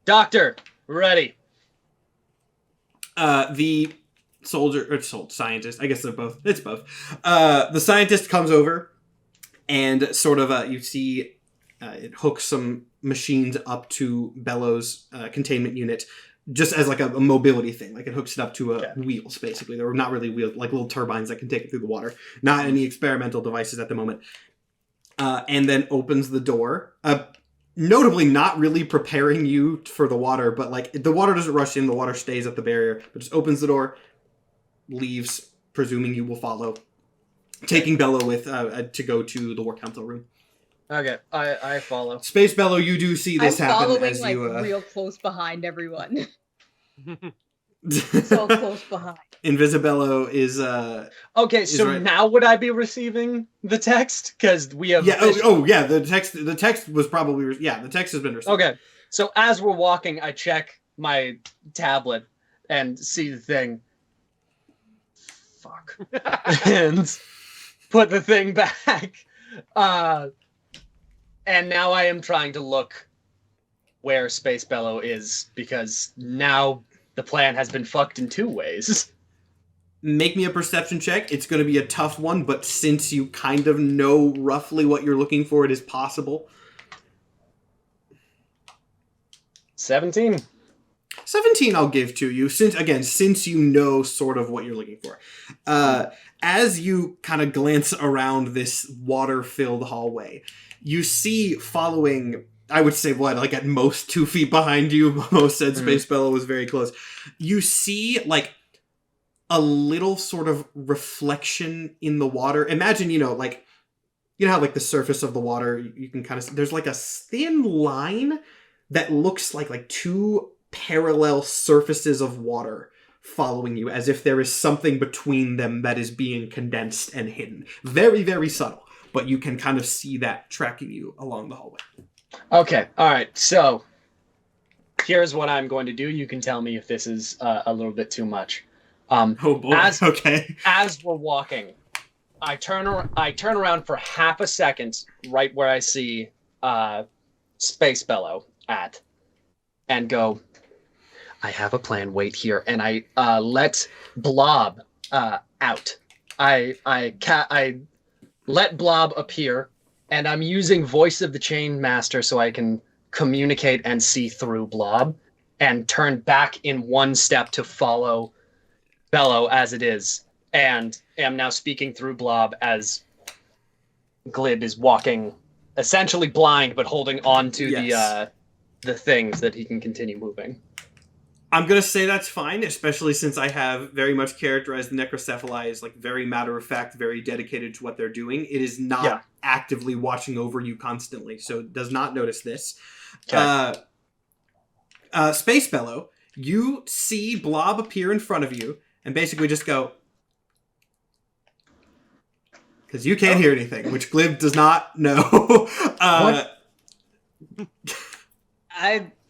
Doctor, ready. The scientist, I guess they're both. It's both. The scientist comes over and sort of you see it hooks some machines up to Bello's containment unit, just as like a mobility thing. Like it hooks it up to wheels, basically. They're not really wheels, like little turbines that can take it through the water. Not any experimental devices at the moment. And then opens the door. Notably not really preparing you for the water, but like the water doesn't rush in, the water stays at the barrier, but just opens the door, leaves, presuming you will follow, taking Bello with to go to the War Council room. Okay, I follow. Space Bello, you do see this happen following as like you real close behind everyone. So close behind. Invisibello is Okay, so right. now would I be receiving the text? Because we have... yeah. Yeah. The text was probably the text has been received. Okay, so as we're walking, I check my tablet and see the thing. Fuck. And put the thing back. And now I am trying to look where Space Bellow is, because now the plan has been fucked in two ways. Make me a perception check. It's going to be a tough one, but since you kind of know roughly what you're looking for, it is possible. 17. 17 I'll give to you, since you know sort of what you're looking for. As you kind of glance around this water-filled hallway, you see following, I would say, like at most 2 feet behind you, most said Space Bellow was very close. You see, like, a little sort of reflection in the water. Imagine, like, you know how, like, the surface of the water, you can kind of, there's like a thin line that looks like two parallel surfaces of water following you, as if there is something between them that is being condensed and hidden. Very, very subtle, but you can kind of see that tracking you along the hallway. Okay, alright, so here's what I'm going to do. You can tell me if this is a little bit too much. Oh boy, okay. As we're walking, I turn around for half a second right where I see Space Bellow at, and go, I have a plan, wait here, and I let Blob out. I let Blob appear, and I'm using Voice of the Chain Master so I can communicate and see through Blob, and turn back in one step to follow Bellow as it is, and am now speaking through Blob as Glib is walking, essentially blind, but holding on to the things that he can continue moving. I'm going to say that's fine, especially since I have very much characterized the Necrocephali as like very matter-of-fact, very dedicated to what they're doing. It is not actively watching over you constantly, so it does not notice this. Okay. Space Bellow, you see Blob appear in front of you and basically just go, because you can't hear anything, which Glib does not know.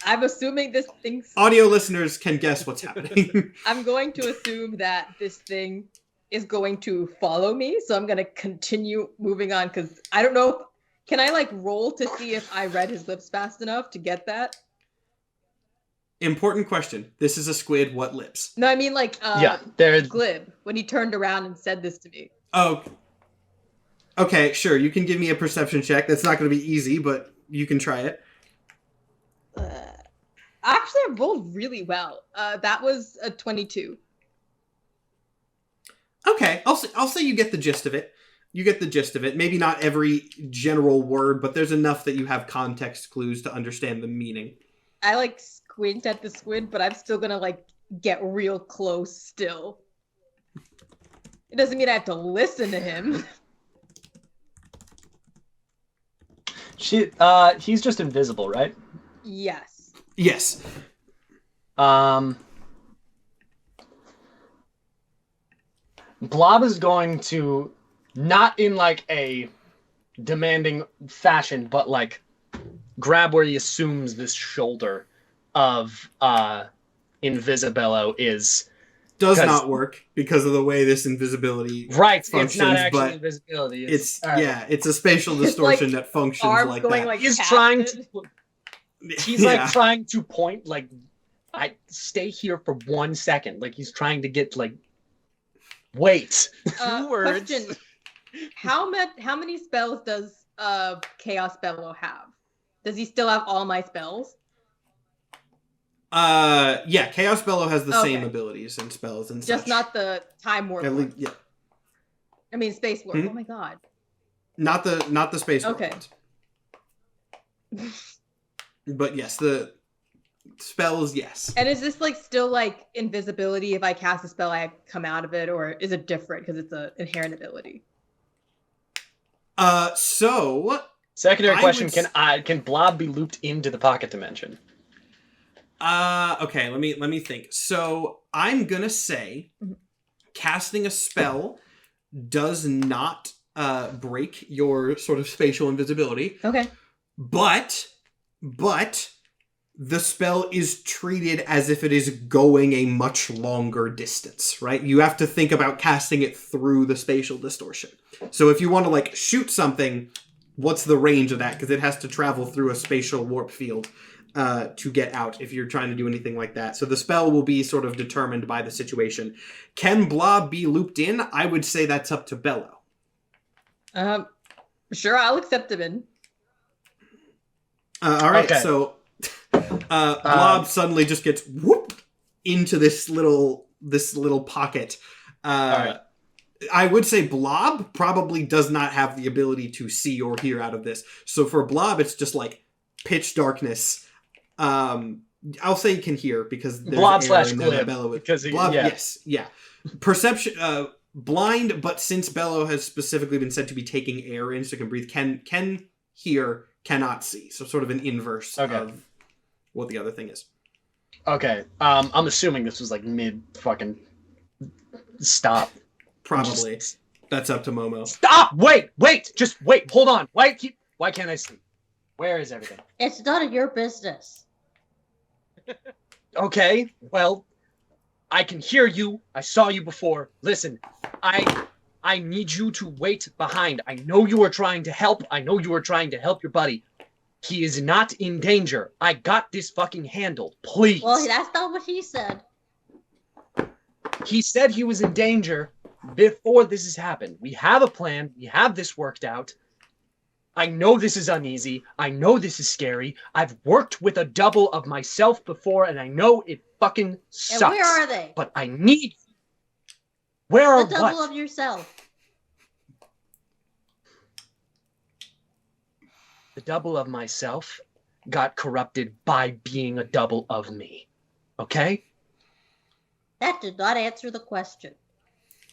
I'm assuming this thing's... Audio listeners can guess what's happening. I'm going to assume that this thing is going to follow me, so I'm gonna continue moving on because I don't know. Can I like roll to see if I read his lips fast enough to get that? Important question. This is a squid. What lips? No, I mean like there's Glib when he turned around and said this to me. Oh. Okay, sure. You can give me a perception check. That's not going to be easy, but you can try it. Actually, I rolled really well. That was a 22. Okay, I'll say you get the gist of it. You get the gist of it. Maybe not every general word, but there's enough that you have context clues to understand the meaning. I like squint at the squid, but I'm still gonna like get real close still. It doesn't mean I have to listen to him. He's just invisible, right? Yes. Yes. Blob is going to, not in like a demanding fashion, but like grab where he assumes this shoulder of Invisibello is. Does not work because of the way this invisibility functions. It's not actually invisibility. It's a spatial distortion that functions like that. Like he's trying to. He's like trying to point like, I stay here for 1 second. Like he's trying to get like. Wait. 2 words. Question: How many spells does Chaos Bellow have? Does he still have all my spells? Yeah, Chaos Bellow has the same abilities and spells and just such. not the time warp. Yeah. I mean space warp. Oh my god. Not the space warp. Okay. But yes, the spells, yes. And is this like still like invisibility? If I cast a spell, I come out of it, or is it different because it's an inherent ability? So secondary question: Can Blob be looped into the pocket dimension? Okay, let me think. So I'm gonna say casting a spell does not break your sort of spatial invisibility. Okay. But the spell is treated as if it is going a much longer distance, right? You have to think about casting it through the spatial distortion. So if you want to like shoot something, what's the range of that? Because it has to travel through a spatial warp field to get out if you're trying to do anything like that. So the spell will be sort of determined by the situation. Can Blob be looped in? I would say that's up to Bello. Sure, I'll accept him in. All right, so Blob suddenly just gets whoop into this little pocket. All right. I would say Blob probably does not have the ability to see or hear out of this. So for Blob, it's just like pitch darkness. I'll say he can hear because there's Blob air / in there that Glib, Bello because Blob, yes, yeah. Perception, blind, but since Bello has specifically been said to be taking air in, so can breathe, can hear, cannot see. So sort of an inverse of what the other thing is. Okay, I'm assuming this was like mid fucking stop. Probably. That's up to Momo. Stop! Wait! Just wait! Hold on! Why can't I see? Where is everything? It's none of your business. Okay, well, I can hear you. I saw you before. Listen, I need you to wait behind. I know you are trying to help. I know you are trying to help your buddy. He is not in danger. I got this fucking handled. Please. Well, that's not what he said. He said he was in danger before this has happened. We have a plan. We have this worked out. I know this is uneasy. I know this is scary. I've worked with a double of myself before, and I know it fucking sucks. And where are they? But I need... Where are the double what? of yourself. The double of myself got corrupted by being a double of me. Okay? That did not answer the question.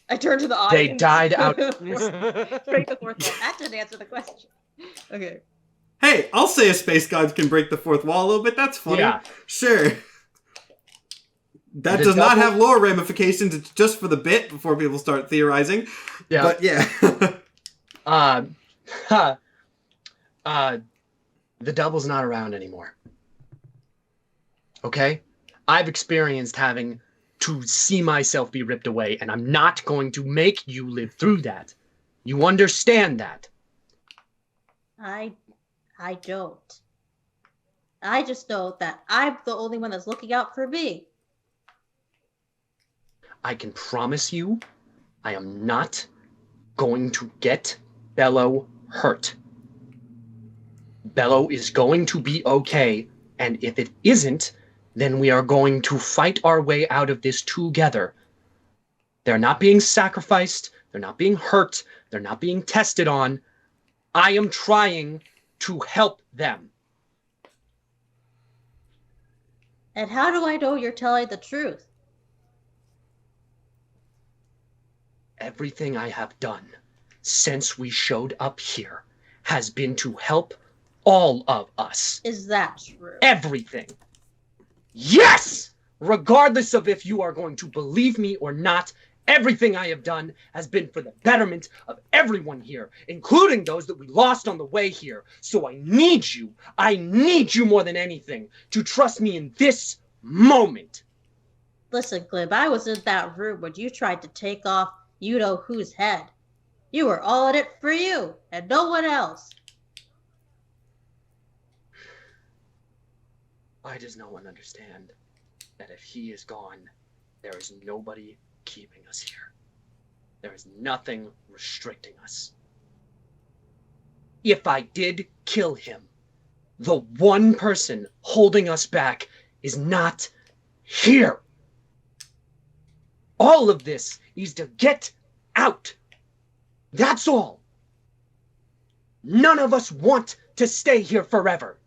I turned to the audience. They died out. Break the fourth wall. That didn't answer the question. Okay. Hey, I'll say a space god can break the fourth wall a little bit. That's funny. Yeah. Sure. That The does not double- have lore ramifications. It's just for the bit before people start theorizing. Yeah. But yeah. The double's not around anymore. Okay? I've experienced having to see myself be ripped away, and I'm not going to make you live through that. You understand that? I don't. I just know that I'm the only one that's looking out for me. I can promise you, I am not going to get Bello hurt. Bello is going to be okay, and if it isn't, then we are going to fight our way out of this together. They're not being sacrificed, they're not being hurt, they're not being tested on. I am trying to help them. And how do I know you're telling the truth? Everything I have done since we showed up here has been to help all of us. Is that true? Everything. Yes! Regardless of if you are going to believe me or not, everything I have done has been for the betterment of everyone here, including those that we lost on the way here. So I need you more than anything to trust me in this moment. Listen, Glib, I was in that room when you tried to take off you-know-whose head. You were all in it for you, and no one else. Why does no one understand that if he is gone, there is nobody keeping us here? There is nothing restricting us. If I did kill him, the one person holding us back is not here. All of this is to get out. That's all. None of us want to stay here forever.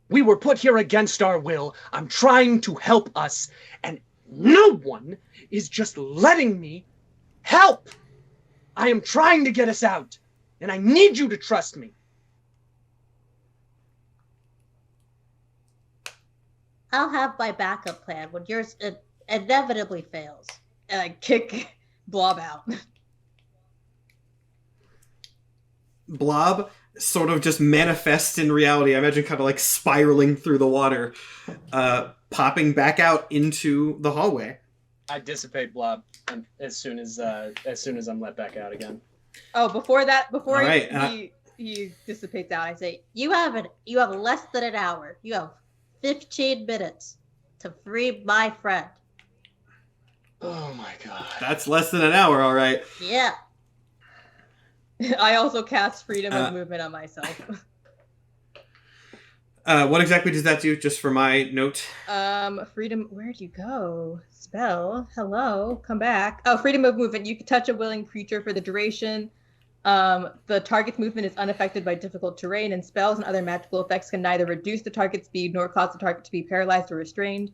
We were put here against our will. I'm trying to help us, and no one is just letting me help. I am trying to get us out, and I need you to trust me. I'll have my backup plan when yours inevitably fails. And I kick Blob out. Blob sort of just manifests in reality. I imagine kind of like spiraling through the water, popping back out into the hallway. I dissipate Blob as soon as I'm let back out again. Oh, before right, he dissipates out, I say, You have less than an hour. You have 15 minutes to free my friend. Oh my god. That's less than an hour, all right. Yeah. I also cast freedom of movement on myself. What exactly does that do, just for my note? Freedom, where'd you go? Spell, hello, come back. Oh, freedom of movement. You can touch a willing creature for the duration. The target's movement is unaffected by difficult terrain, and spells and other magical effects can neither reduce the target's speed nor cause the target to be paralyzed or restrained.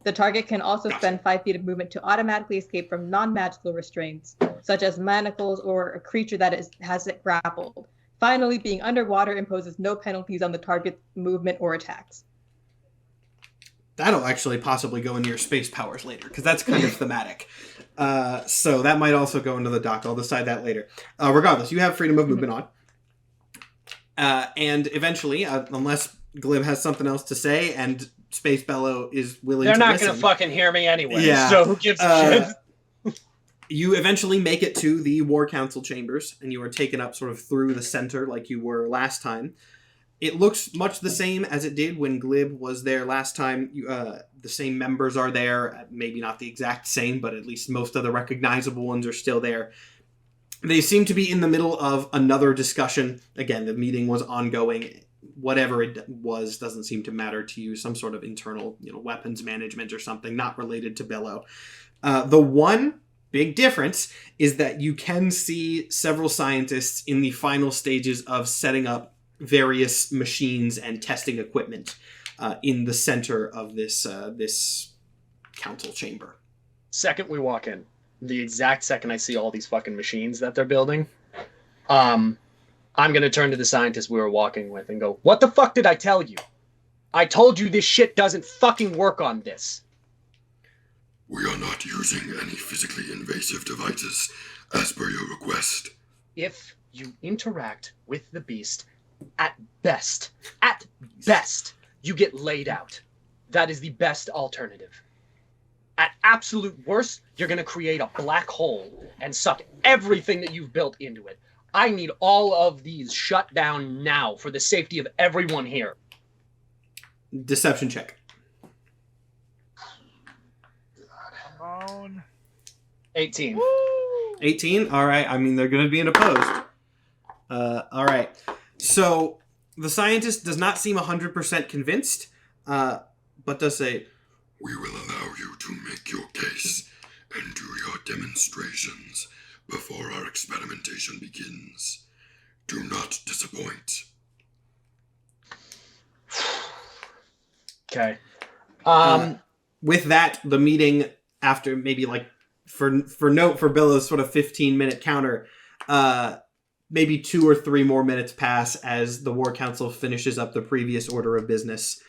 The target can also spend 5 feet of movement to automatically escape from non-magical restraints, such as manacles or a creature that has it grappled. Finally, being underwater imposes no penalties on the target's movement or attacks. That'll actually possibly go into your space powers later, because that's kind of thematic. So that might also go into the doc. I'll decide that later. Regardless, you have freedom of movement on. And eventually, unless Glib has something else to say and Space Bellow is willing to listen. They're not going to fucking hear me anyway, Yeah. so who gives a shit? You eventually make it to the War Council chambers, and you are taken up sort of through the center like you were last time. It looks much the same as it did when Glib was there last time. The same members are there, maybe not the exact same, but at least most of the recognizable ones are still there. They seem to be in the middle of another discussion. Again, the meeting was ongoing. Whatever it was doesn't seem to matter to you. Some sort of internal, weapons management or something, not related to Bellow. The one big difference is that you can see several scientists in the final stages of setting up various machines and testing equipment in the center of this council chamber. Second we walk in, the exact second I see all these fucking machines that they're building, I'm going to turn to the scientist we were walking with and go, what the fuck did I tell you? I told you this shit doesn't fucking work on this. We are not using any physically invasive devices, as per your request. If you interact with the beast, at best, you get laid out. That is the best alternative. At absolute worst, you're going to create a black hole and suck everything that you've built into it. I need all of these shut down now for the safety of everyone here. Deception check. Come on. 18. 18? All right. I mean, they're going to be opposed. All right. So the scientist does not seem 100% convinced, but does say, We will allow you to make your case and do your demonstrations before our experimentation begins. Do not disappoint. Okay. With that, the meeting, after maybe like for Billow's sort of 15-minute counter, maybe 2 or 3 more minutes pass as the War Council finishes up the previous order of business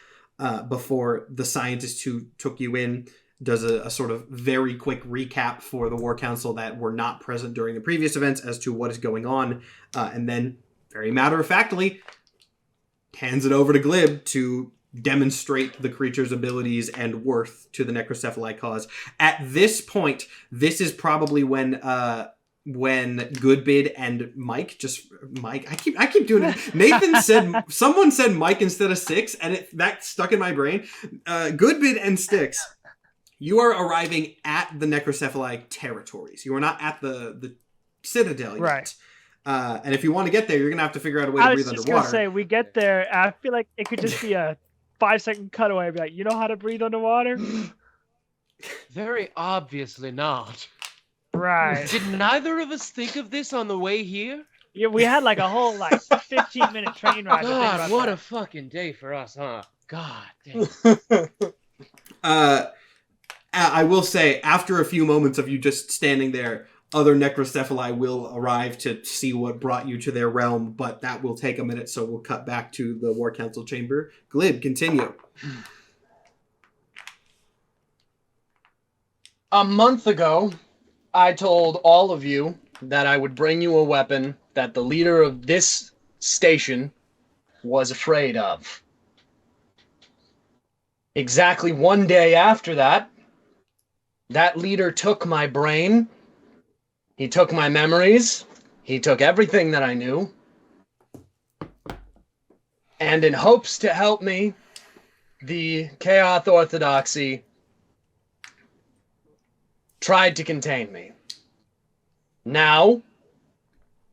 before the scientist who took you in does a sort of very quick recap for the War Council that were not present during the previous events as to what is going on, and then, very matter-of-factly, hands it over to Glib to demonstrate the creature's abilities and worth to the necrocephali cause. At this point, this is probably when Goodbid and Mike, I keep doing it. Nathan said, someone said Mike instead of Six, and that stuck in my brain. Goodbid and Styx, you are arriving at the necrocephali territories. You are not at the Citadel yet. Right. And if you want to get there, you're going to have to figure out a way to breathe underwater. I was just going to say, we get there, I feel like it could just be a 5-second cutaway. Be like, you know how to breathe underwater? Very obviously not. Right. Did neither of us think of this on the way here? Yeah, we had like a whole 15-minute train ride. God, what a fucking day for us, huh? God damn. I will say, after a few moments of you just standing there, other necrocephali will arrive to see what brought you to their realm, but that will take a minute, so we'll cut back to the War Council chamber. Glib, continue. A month ago, I told all of you that I would bring you a weapon that the leader of this station was afraid of. Exactly one day after that, that leader took my brain, he took my memories, he took everything that I knew, and in hopes to help me, the Chaos Orthodoxy tried to contain me. Now,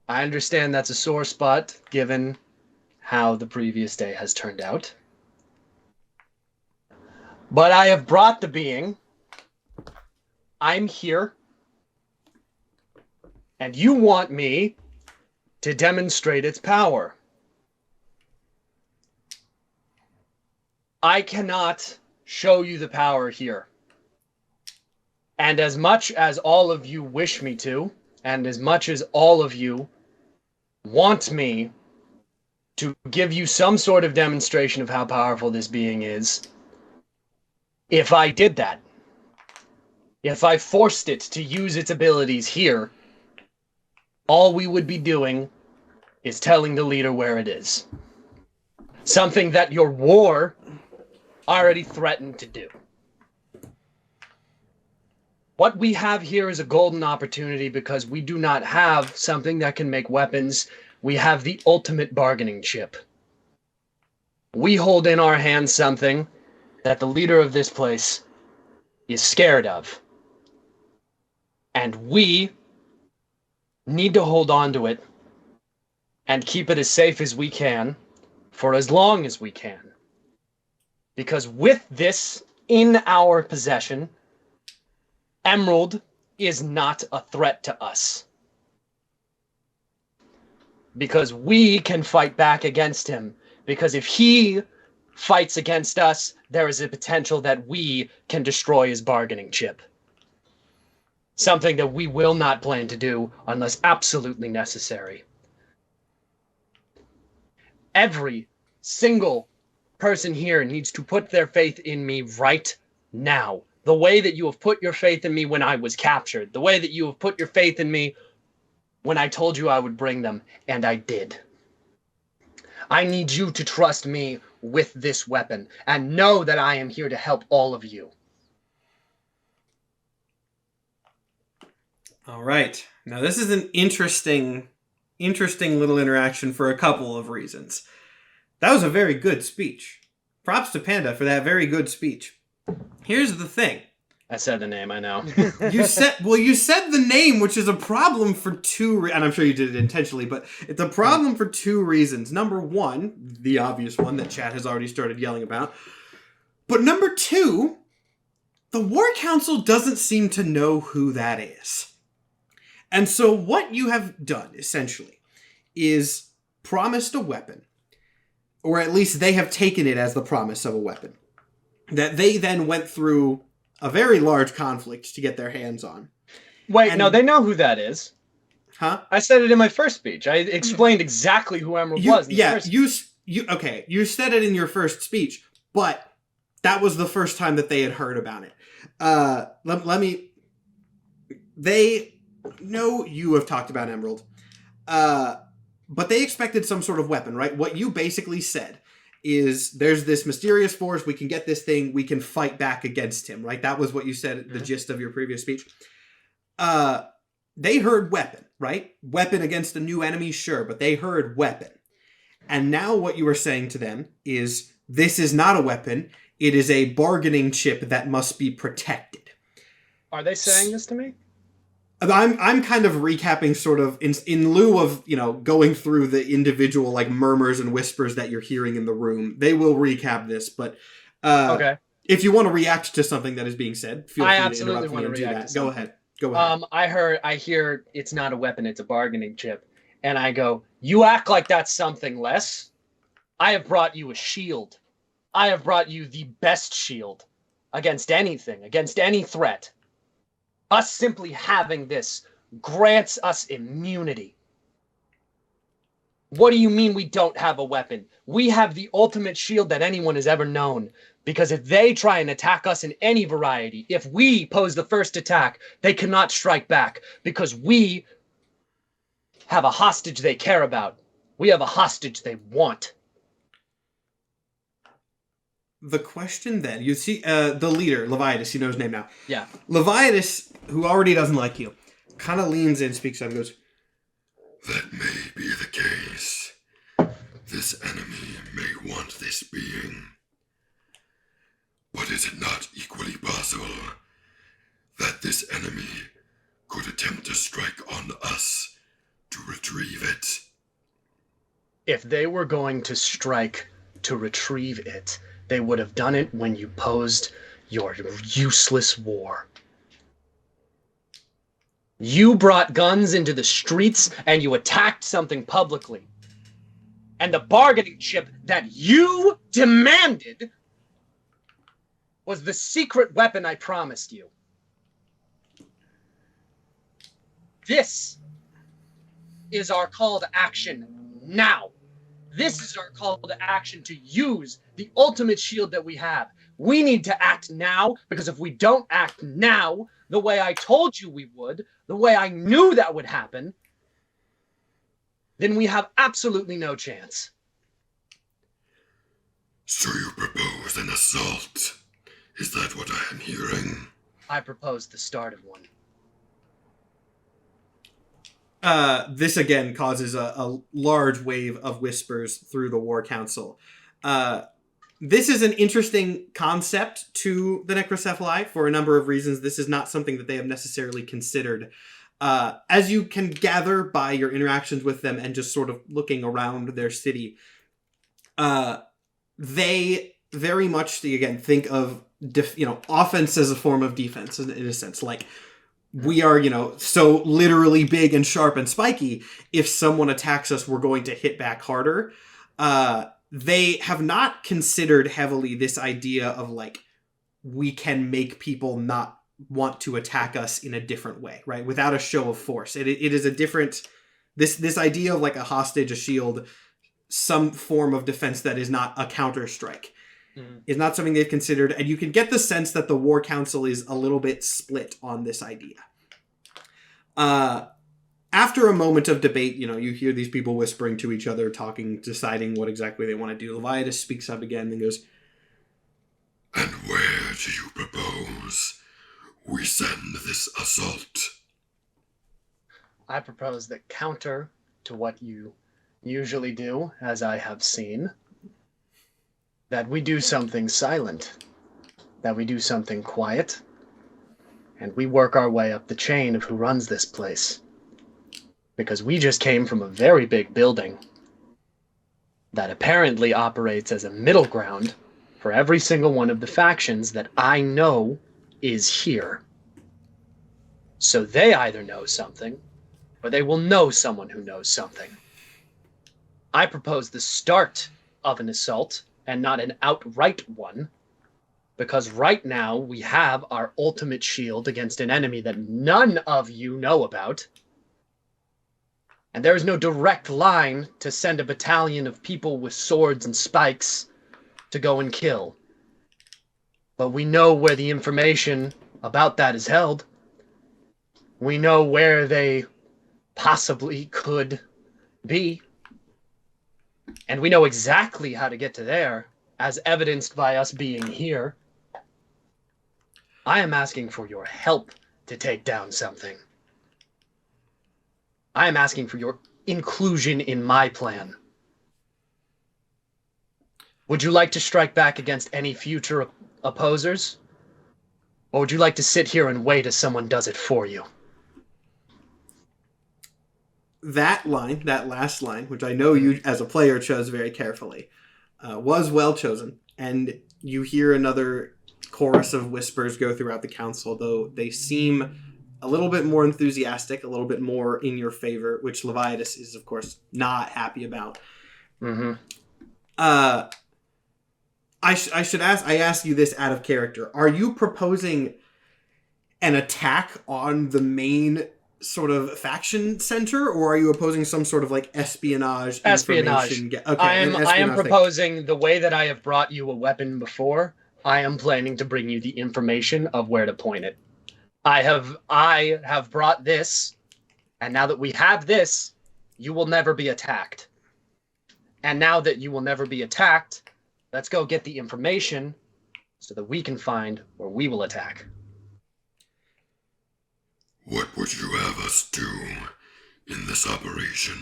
I understand that's a sore spot, given how the previous day has turned out. But I have brought the being. I'm here. And you want me to demonstrate its power. I cannot show you the power here. And as much as all of you wish me to, and as much as all of you want me to give you some sort of demonstration of how powerful this being is, if I did that, if I forced it to use its abilities here, all we would be doing is telling the leader where it is. Something that your war already threatened to do. What we have here is a golden opportunity because we do not have something that can make weapons. We have the ultimate bargaining chip. We hold in our hands something that the leader of this place is scared of. And we need to hold on to it and keep it as safe as we can for as long as we can. Because with this in our possession, Emerald is not a threat to us. Because we can fight back against him. Because if he fights against us, there is a potential that we can destroy his bargaining chip. Something that we will not plan to do unless absolutely necessary. Every single person here needs to put their faith in me right now. The way that you have put your faith in me when I was captured. The way that you have put your faith in me when I told you I would bring them, and I did. I need you to trust me with this weapon, and know that I am here to help all of you. All right. Now this is an interesting little interaction for a couple of reasons. That was a very good speech. Props to Panda for that very good speech. Here's the thing. I said the name, I know. You said the name, which is a problem for and I'm sure you did it intentionally, but it's a problem for two reasons. Number one, the obvious one that chat has already started yelling about. But number two, the War Council doesn't seem to know who that is. And so what you have done, essentially, is promised a weapon. Or at least they have taken it as the promise of a weapon. That they then went through a very large conflict to get their hands on. Wait, no, they know who that is. Huh? I said it in my first speech. I explained exactly who Emerald was. You said it in your first speech, but that was the first time that they had heard about it. They know you have talked about Emerald, but they expected some sort of weapon, right? What you basically said is there's this mysterious force, we can get this thing, we can fight back against him, right? That was what you said, the gist of your previous speech. They heard weapon, right? Weapon against a new enemy, sure, but they heard weapon. And now what you are saying to them is, this is not a weapon, it is a bargaining chip that must be protected. Are they saying this to me? I'm kind of recapping sort of in lieu of, going through the individual like murmurs and whispers that you're hearing in the room. They will recap this, but okay. If you want to react to something that is being said, feel free to interrupt me and do that. To Go ahead. I hear it's not a weapon, it's a bargaining chip. And I go, you act like that's something less. I have brought you a shield. I have brought you the best shield against anything, against any threat. Us simply having this grants us immunity. What do you mean we don't have a weapon? We have the ultimate shield that anyone has ever known. Because if they try and attack us in any variety, if we pose the first attack, they cannot strike back. Because we have a hostage they care about. We have a hostage they want. The question then, you see the leader, Leviathan, you know his name now. Yeah. Leviathan, who already doesn't like you, kind of leans in, speaks up, and goes, That may be the case. This enemy may want this being. But is it not equally possible that this enemy could attempt to strike on us to retrieve it? If they were going to strike to retrieve it, they would have done it when you posed your useless war. You brought guns into the streets and you attacked something publicly. And the bargaining chip that you demanded was the secret weapon I promised you. This is our call to action now. This is our call to action to use the ultimate shield that we have. We need to act now, because if we don't act now, the way I told you we would, the way I knew that would happen, then we have absolutely no chance. So you propose an assault? Is that what I am hearing? I propose the start of one. This again causes a large wave of whispers through the War Council. This is an interesting concept to the Necrocephali for a number of reasons. This is not something that they have necessarily considered. As you can gather by your interactions with them and just sort of looking around their city, they very much, again, think of offense as a form of defense in a sense. Like, we are, so literally big and sharp and spiky. If someone attacks us, we're going to hit back harder. They have not considered heavily this idea of, like, we can make people not want to attack us in a different way, right? Without a show of force. It is a different, this idea of like a hostage, a shield, some form of defense that is not a counter-strike. Is not something they've considered, and you can get the sense that the War Council is a little bit split on this idea. After a moment of debate, you hear these people whispering to each other, talking, deciding what exactly they want to do. Leviathan speaks up again and goes, And where do you propose we send this assault? I propose that counter to what you usually do, as I have seen, that we do something silent, that we do something quiet, and we work our way up the chain of who runs this place. Because we just came from a very big building that apparently operates as a middle ground for every single one of the factions that I know is here. So they either know something, or they will know someone who knows something. I propose the start of an assault, and not an outright one, because right now we have our ultimate shield against an enemy that none of you know about. And there is no direct line to send a battalion of people with swords and spikes to go and kill. But we know where the information about that is held. We know where they possibly could be. And we know exactly how to get to there, as evidenced by us being here. I am asking for your help to take down something. I am asking for your inclusion in my plan. Would you like to strike back against any future opposers? Or would you like to sit here and wait as someone does it for you? That line, that last line, which I know you as a player chose very carefully, was well chosen. And you hear another chorus of whispers go throughout the council, though they seem a little bit more enthusiastic, a little bit more in your favor, which Leviathan is, of course, not happy about. Mm-hmm. I ask you this out of character. Are you proposing an attack on the main sort of faction center, or are you opposing some sort of like espionage? Okay, I am proposing the way that I have brought you a weapon before. I am planning to bring you the information of where to point it. I have brought this, and now that we have this, you will never be attacked. And now that you will never be attacked, let's go get the information so that we can find where we will attack. What would you have us do in this operation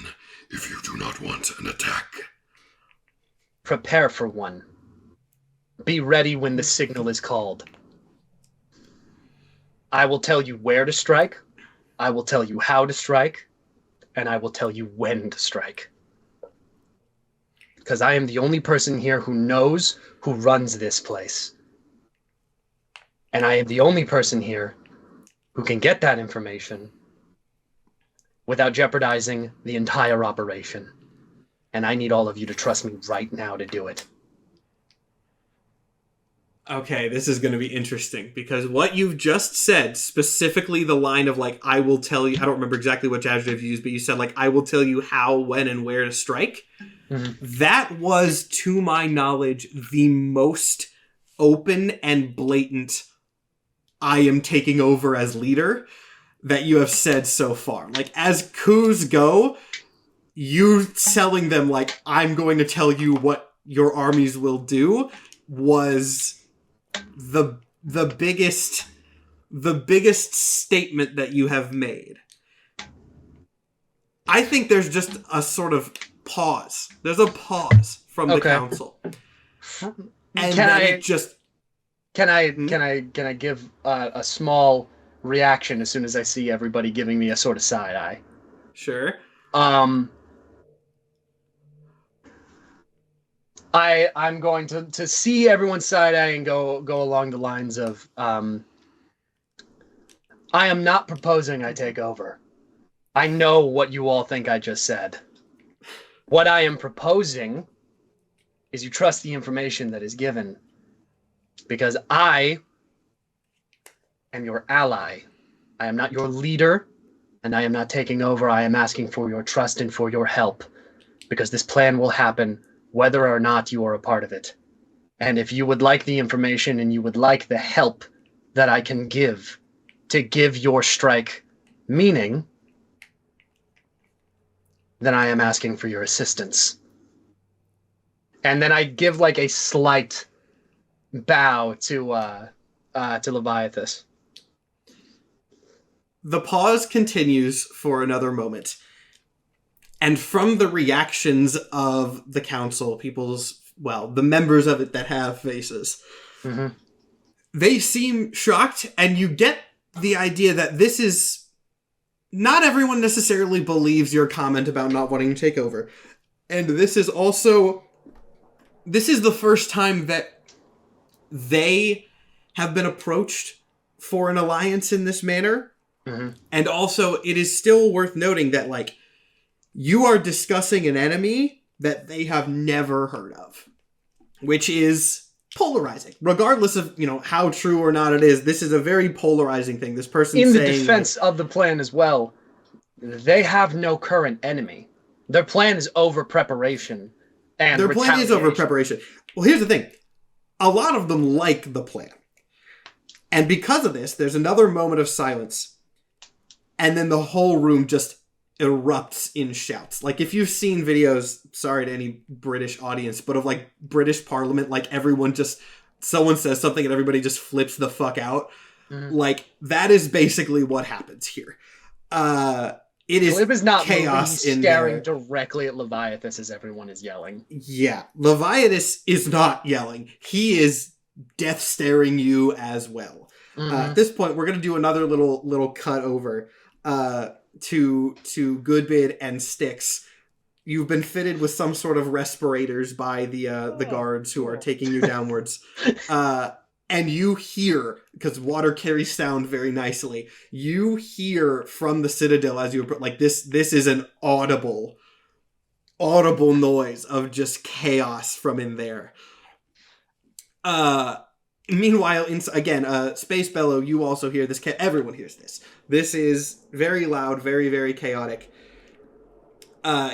if you do not want an attack? Prepare for one. Be ready when the signal is called. I will tell you where to strike, I will tell you how to strike, and I will tell you when to strike. Because I am the only person here who knows who runs this place. And I am the only person here who can get that information without jeopardizing the entire operation. And I need all of you to trust me right now to do it. Okay, this is going to be interesting, because what you've just said, specifically the line of, like, I will tell you, I don't remember exactly which adjective you used, but you said, like, I will tell you how, when, and where to strike. Mm-hmm. That was, to my knowledge, the most open and blatant I am taking over as leader that you have said so far. Like, as coups go, you telling them, like, I'm going to tell you what your armies will do was the biggest statement that you have made. I think there's just a sort of pause. There's a pause from the council. And Can I give a small reaction as soon as I see everybody giving me a sort of side eye? Sure. I'm going to see everyone's side eye and go along the lines of I am not proposing I take over. I know what you all think I just said. What I am proposing is you trust the information that is given. Because I am your ally. I am not your leader, and I am not taking over. I am asking for your trust and for your help. Because this plan will happen whether or not you are a part of it. And if you would like the information and you would like the help that I can give to give your strike meaning, then I am asking for your assistance. And then I give like a slight bow to Leviathan. the pause continues for another moment. And from the reactions of the council, the members of it that have faces, they seem shocked, and you get the idea that this is... Not everyone necessarily believes your comment about not wanting to take over. And this is also... This is the first time that they have been approached for an alliance in this manner. And also, it is still worth noting that, like, you are discussing an enemy that they have never heard of, which is polarizing. Regardless of, how true or not it is, this is a very polarizing thing. This person in saying... the defense of the plan as well, they have no current enemy. Their plan is over preparation and Their plan is over preparation. Well, here's the thing. A lot of them like the plan. And because of this, there's another moment of silence. And then the whole room just erupts in shouts. Like, if you've seen videos, sorry to any British audience, but of, like, British Parliament, like, everyone just... Someone says something and everybody just flips the fuck out. Like, that is basically what happens here. It is Glib is not chaos in staring there. directly at Leviathus as everyone is yelling. Yeah, Leviathus is not yelling. He is death staring you as well. At this point, we're going to do another little cut over to Goodbid and Styx. You've been fitted with some sort of respirators by the guards who are taking you downwards. And you hear, because water carries sound very nicely, you hear from the Citadel as you approach, like, this is an audible noise of just chaos from in there. Meanwhile, Space Bellow, you also hear this. Everyone hears this. This is very loud, very, very chaotic.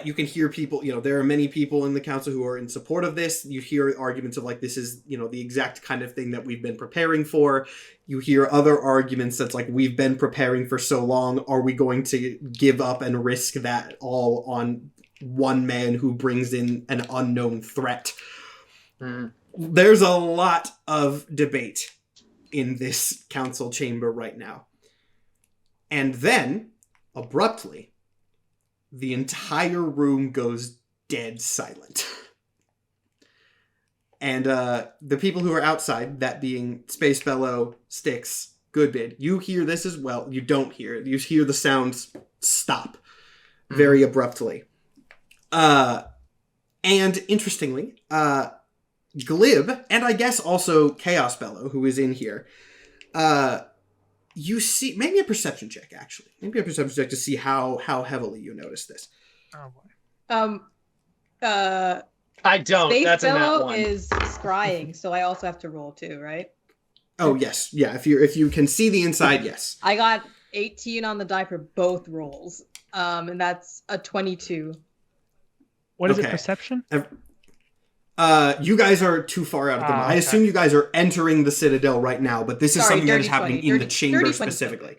You can hear people, there are many people in the council who are in support of this. You hear arguments of, like, this is, the exact kind of thing that we've been preparing for. You hear other arguments that's like, we've been preparing for so long. Are we going to give up and risk that all on one man who brings in an unknown threat? There's a lot of debate in this council chamber right now. And then, abruptly, the entire room goes dead silent. And the people who are outside, that being Space Bellow, Styx, Goodbid, you hear this as well. You don't hear it. You hear the sounds stop very abruptly. And interestingly, Glib, and I guess also Chaos Bellow, who is in here, you see, maybe a perception check, actually. Maybe a perception check to see how heavily you notice this. Oh, boy. I don't. Space That's a nat Bellow 1. is scrying, so I also have to roll too, right? Oh, yes. Yeah, if you can see the inside, yes. I got 18 on the die for both rolls, and that's a 22. What is it, perception? You guys are too far out of the mine. I assume you guys are entering the Citadel right now, but this is something that is happening in the chamber specifically.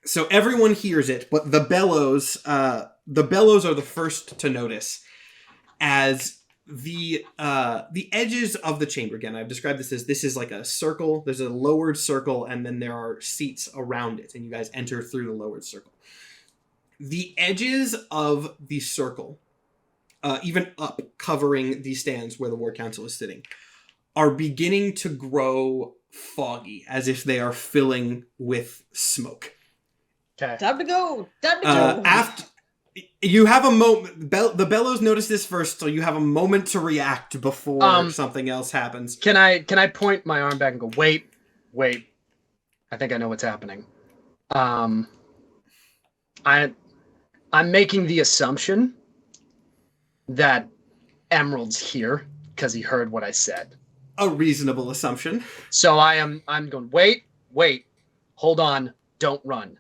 So everyone hears it, but the bellows are the first to notice as the edges of the chamber. Again, I've described this is like a circle. There's a lowered circle, and then there are seats around it, and you guys enter through the lowered circle. The edges of the circle, even up, covering the stands where the War Council is sitting, are beginning to grow foggy, as if they are filling with smoke. Okay. Time to go. After you have a moment, the bellows notice this first, so you have a moment to react before something else happens. Can I point my arm back and go, wait? I think I know what's happening. I'm making the assumption that Emerald's here because he heard what I said. A reasonable assumption. So I'm going, wait, hold on, don't run.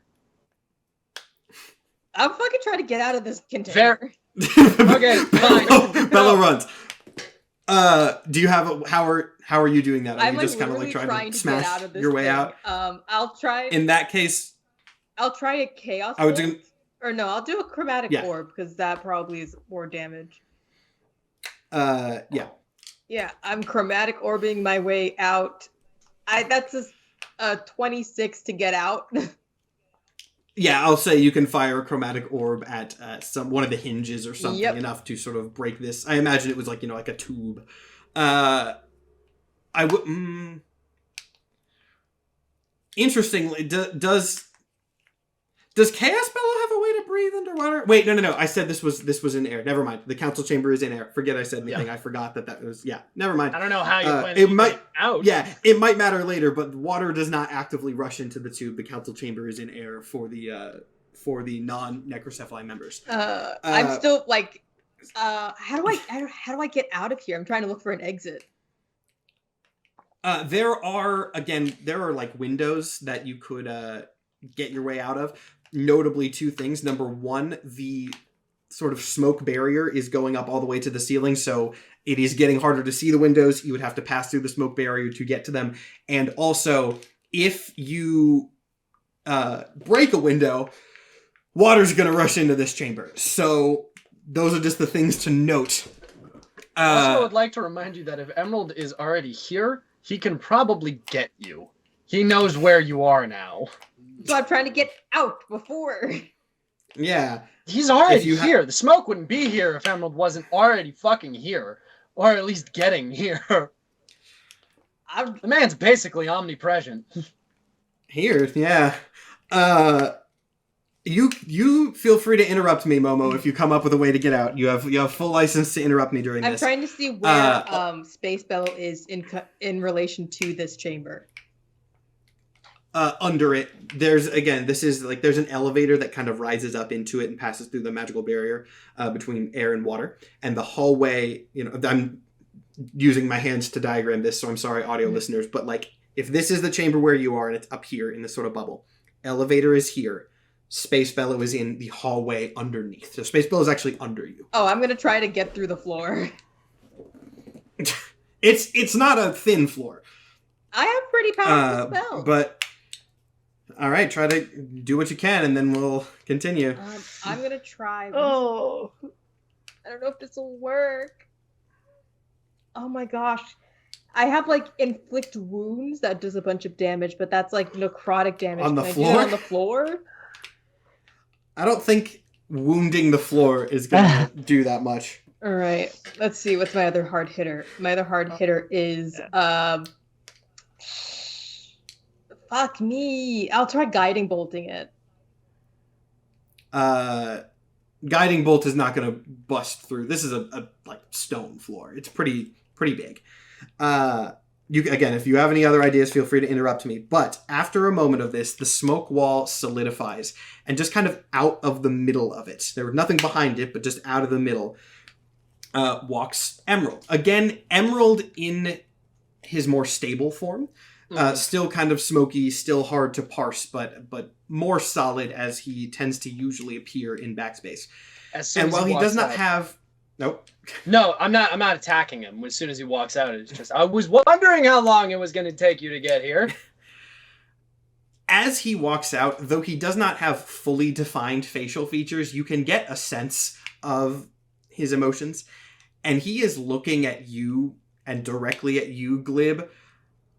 I'm fucking trying to get out of this container. Okay, fine. Bello runs. Do you have how are you doing that? Are I'm you just kind of like trying to smash get out of this your way thing. out? I'll try. In that case, I'll try a chaos. I would orb. do. Or no, I'll do a chromatic orb because that probably is more damage. Yeah. Yeah, I'm chromatic orbing my way out. That's a 26 to get out. Yeah, I'll say you can fire a chromatic orb at one of the hinges or something enough to sort of break this. I imagine it was like, like a tube. I would. Interestingly, does Chaos Bellow have a way to breathe underwater? Wait, no. I said this was in air. Never mind. The council chamber is in air. Forget I said anything. I forgot that was. Yeah, never mind. I don't know how you plan it to might get out. Yeah, it might matter later, but water does not actively rush into the tube. The council chamber is in air for the non-necrocephaly members. I'm still like, how do I get out of here? I'm trying to look for an exit. There are like windows that you could get your way out of. Notably, two things. Number one, the sort of smoke barrier is going up all the way to the ceiling, so it is getting harder to see the windows. You would have to pass through the smoke barrier to get to them. And also, if you break a window, water's going to rush into this chamber. So those are just the things to note. Also, I would like to remind you that if Emerald is already here, he can probably get you. He knows where you are now. So I'm trying to get out before. Yeah. He's already here. The smoke wouldn't be here if Emerald wasn't already fucking here. Or at least getting here. The man's basically omnipresent. Here, yeah. You feel free to interrupt me, Momo, if you come up with a way to get out. You have full license to interrupt me during this. I'm trying to see where Space Bellow is in relation to this chamber. Under it, there's an elevator that kind of rises up into it and passes through the magical barrier between air and water. And the hallway, I'm using my hands to diagram this, so I'm sorry, audio listeners, but like, if this is the chamber where you are and it's up here in this sort of bubble, elevator is here. Space Bellow is in the hallway underneath. So Space Bellow is actually under you. Oh, I'm gonna try to get through the floor. It's not a thin floor. I have pretty powerful spells. But all right, try to do what you can, and then we'll continue. I'm gonna try. Oh, I don't know if this will work. Oh my gosh. I have like inflict wounds that does a bunch of damage, but that's like necrotic damage. On the Can floor? I do it on the floor? I don't think wounding the floor is going to do that much. All right. Let's see. What's my other hard hitter? My other hard hitter is fuck me. I'll try guiding bolting it. Guiding bolt is not going to bust through. This is a like stone floor. It's pretty big. If you have any other ideas, feel free to interrupt me. But after a moment of this, the smoke wall solidifies, and just kind of out of the middle of it, there was nothing behind it, but just out of the middle, walks Emerald. Again, Emerald in his more stable form. Still kind of smoky, still hard to parse, but more solid as he tends to usually appear in Backspace. And while he does not have... Nope. No, I'm not attacking him. As soon as he walks out, it's just, I was wondering how long it was going to take you to get here. As he walks out, though he does not have fully defined facial features, you can get a sense of his emotions. And he is looking at you, and directly at you, Glib,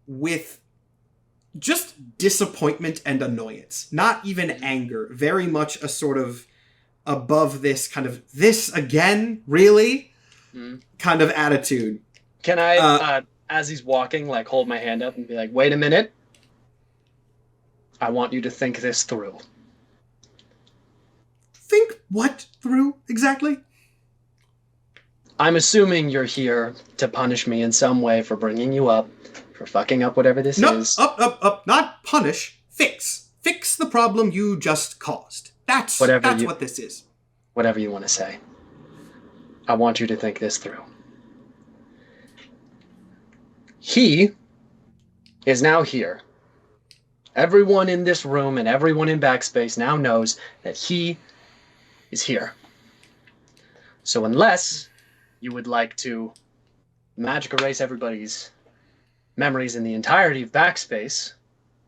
with just disappointment and annoyance. Not even anger. Very much a sort of above this kind of, this again? Really? Kind of attitude. Can I, as he's walking, like hold my hand up and be like, wait a minute. I want you to think this through. Think what through, exactly? I'm assuming you're here to punish me in some way for bringing you up, for fucking up whatever this is. Up. Not punish. Fix. Fix the problem you just caused. That's what this is. Whatever you want to say. I want you to think this through. He is now here. Everyone in this room and everyone in Backspace now knows that he is here. So unless you would like to magic erase everybody's memories in the entirety of Backspace...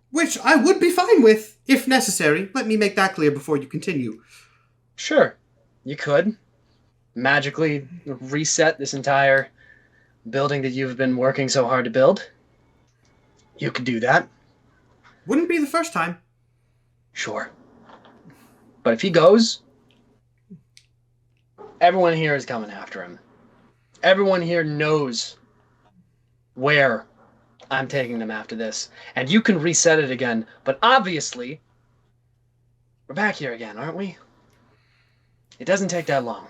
Which I would be fine with, if necessary. Let me make that clear before you continue. Sure, you could. Magically reset this entire building that you've been working so hard to build. You could do that. Wouldn't be the first time. Sure. But if he goes, everyone here is coming after him. Everyone here knows where I'm taking them after this. And you can reset it again. But obviously, we're back here again, aren't we? It doesn't take that long.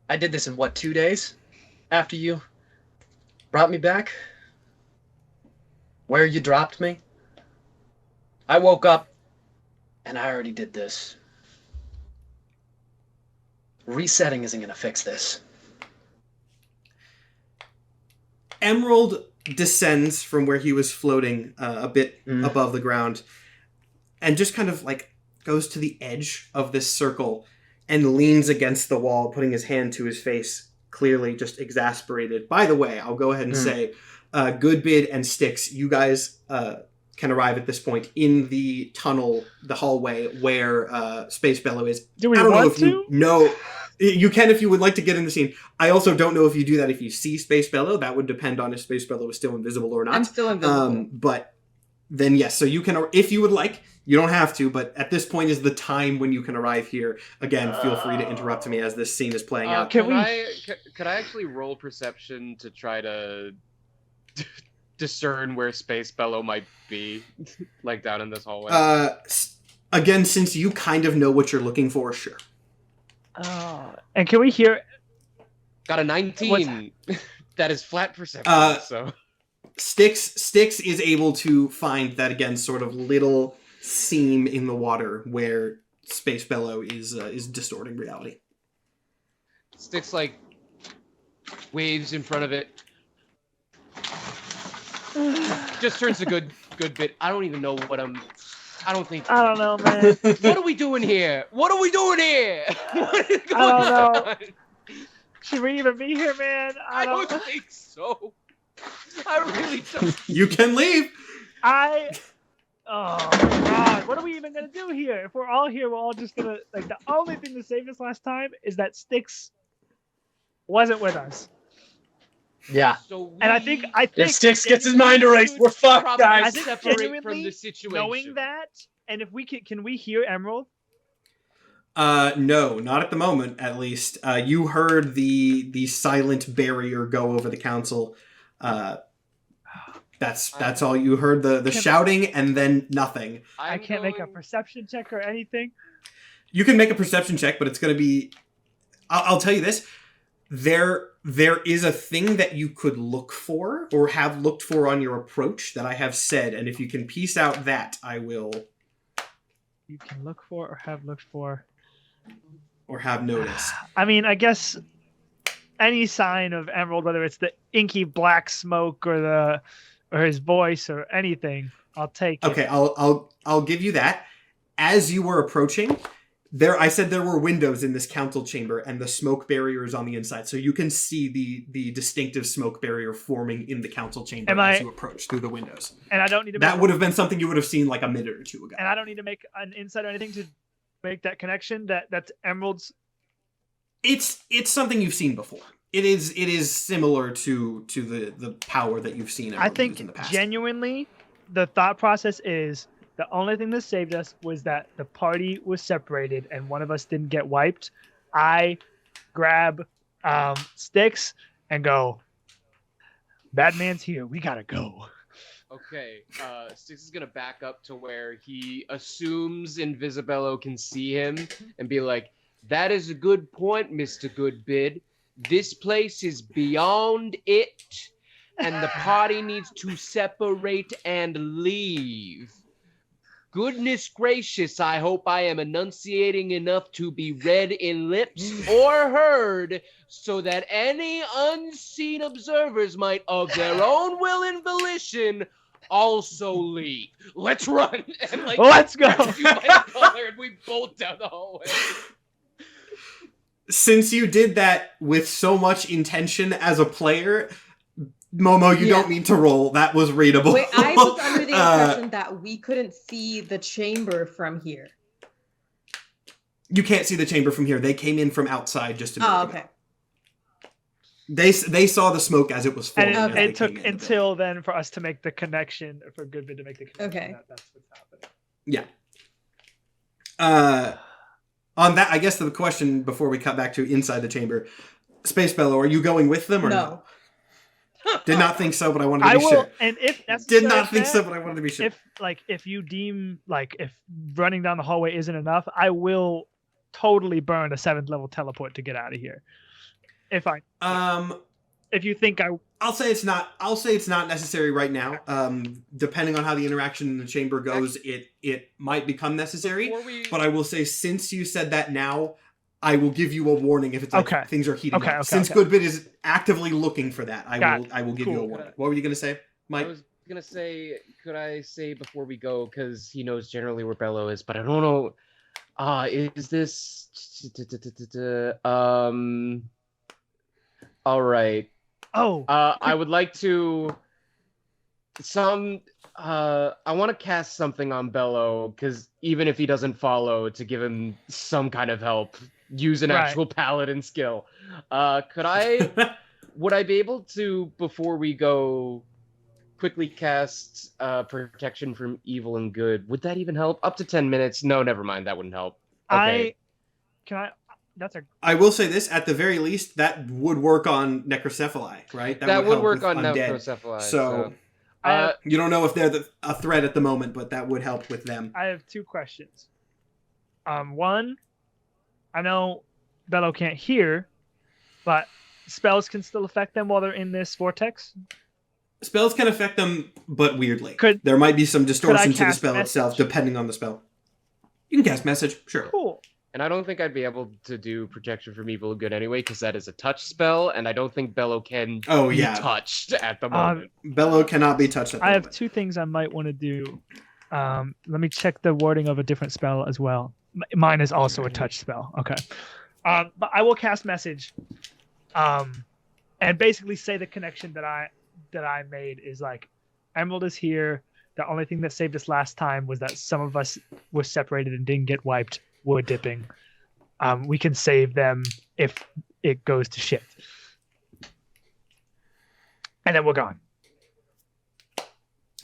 I did this in, 2 days? After you brought me back? Where you dropped me? I woke up, and I already did this. Resetting isn't going to fix this. Emerald descends from where he was floating a bit above the ground and just kind of like goes to the edge of this circle and leans against the wall, putting his hand to his face, clearly just exasperated. By the way, I'll go ahead and say, Goodbid and Styx, you guys can arrive at this point in the tunnel, the hallway where Space Bellow is. Do we I don't want know if to? you know. You can if you would like to get in the scene. I also don't know if you do that if you see Space Bellow. That would depend on if Space Bellow is still invisible or not. I'm still invisible. But then yes, so you can, if you would like, you don't have to, but at this point is the time when you can arrive here. Again, feel free to interrupt me as this scene is playing out. Could I actually roll perception to try to discern where Space Bellow might be, like down in this hallway? Again, since you kind of know what you're looking for, sure. And can we hear? Got a 19. That is flat perception. So Styx is able to find that again sort of little seam in the water where Space Bellow is distorting reality. Styx like waves in front of it. Just turns a good bit. I don't even know what I'm. I don't know, man. What are we doing here? What are we doing here? What is going on? Should we even be here, man? I don't think so. I really don't. You can leave. Oh my god, what are we even gonna do here? If we're all here, we're all just gonna like. The only thing that saved us last time is that Styx wasn't with us. Yeah. So and I think if Styx gets his mind erased, we're fucked, guys. I think genuinely from the situation. Knowing that, and if we can we hear Emerald? No, not at the moment. At least you heard the silent barrier go over the council. That's all you heard. The shouting and then nothing. I can't make a perception check or anything. You can make a perception check, but it's going to be. I'll tell you this. There is a thing that you could look for or have looked for on your approach that I have said, and if you can piece out that, I will. You can look for or have looked for. Or have noticed. I mean, I guess any sign of Emerald, whether it's the inky black smoke or his voice or anything, I'll take it. Okay, I'll give you that. As you were approaching, I said there were windows in this council chamber, and the smoke barrier is on the inside, so you can see the distinctive smoke barrier forming in the council chamber as you approach through the windows. And I don't need to. That would have been something you would have seen like a minute or two ago. And I don't need to make an insight or anything to make that connection. That's Emerald's. It's something you've seen before. It is similar to the power that you've seen. I think in the past. Genuinely, the thought process is. The only thing that saved us was that the party was separated and one of us didn't get wiped. I grab Styx and go, "Bad man's here. We gotta go." Okay, Styx is gonna back up to where he assumes Invisibello can see him and be like, "That is a good point, Mr. Goodbid. This place is beyond it, and the party needs to separate and leave. Goodness gracious, I hope I am enunciating enough to be read in lips or heard so that any unseen observers might, of their own will and volition, also leave. Let's run." And let's go. And we bolt down the hallway. Since you did that with so much intention as a player, Momo, you don't need to roll. That was readable. Wait, I was under the impression that we couldn't see the chamber from here. You can't see the chamber from here. They came in from outside just a minute ago. Okay. They saw the smoke as it was forming. And it took until then for us to make the connection, for Goodbid to make the connection. Okay. That's what's happening. Yeah. On that, I guess the question before we cut back to inside the chamber, Space Bellow, are you going with them or no? Did not think so, but I wanted to be sure. And if necessary, did not think so, but I wanted to be sure. If you deem if running down the hallway isn't enough, I will totally burn a 7th level teleport to get out of here. If you think I'll say it's not. I'll say it's not necessary right now. Depending on how the interaction in the chamber goes, it might become necessary. But I will say, since you said that now, I will give you a warning if it's like things are heating up. Since Goodbit is actively looking for that, I will give you a warning. What were you gonna say, Mike? I was gonna say, could I say before we go, because he knows generally where Bello is, but I don't know. Is this? All right. I would like to. I want to cast something on Bello, because even if he doesn't follow, to give him some kind of help. Use an actual paladin skill. Would I be able to, before we go, quickly cast protection from evil and good? Would that even help? Up to 10 minutes? No, never mind. That wouldn't help. Okay. I will say this, at the very least, that would work on necrocephali, right? That would work on necrocephali. So you don't know if they're a threat at the moment, but that would help with them. I have 2 questions. One, I know Bello can't hear, but spells can still affect them while they're in this vortex? Spells can affect them, but weirdly. There might be some distortion to the spell itself, depending on the spell. You can cast message, sure. Cool. And I don't think I'd be able to do protection from evil and good anyway, because that is a touch spell, and I don't think Bello can be touched at the moment. Bello cannot be touched at the moment. I have 2 things I might want to do. Let me check the wording of a different spell as well. Mine is also a touch spell. Okay. But I will cast message, and basically say the connection that I made is like, Emerald is here. The only thing that saved us last time was that some of us were separated and didn't get wiped. Wood dipping. We can save them if it goes to shit, and then we're gone.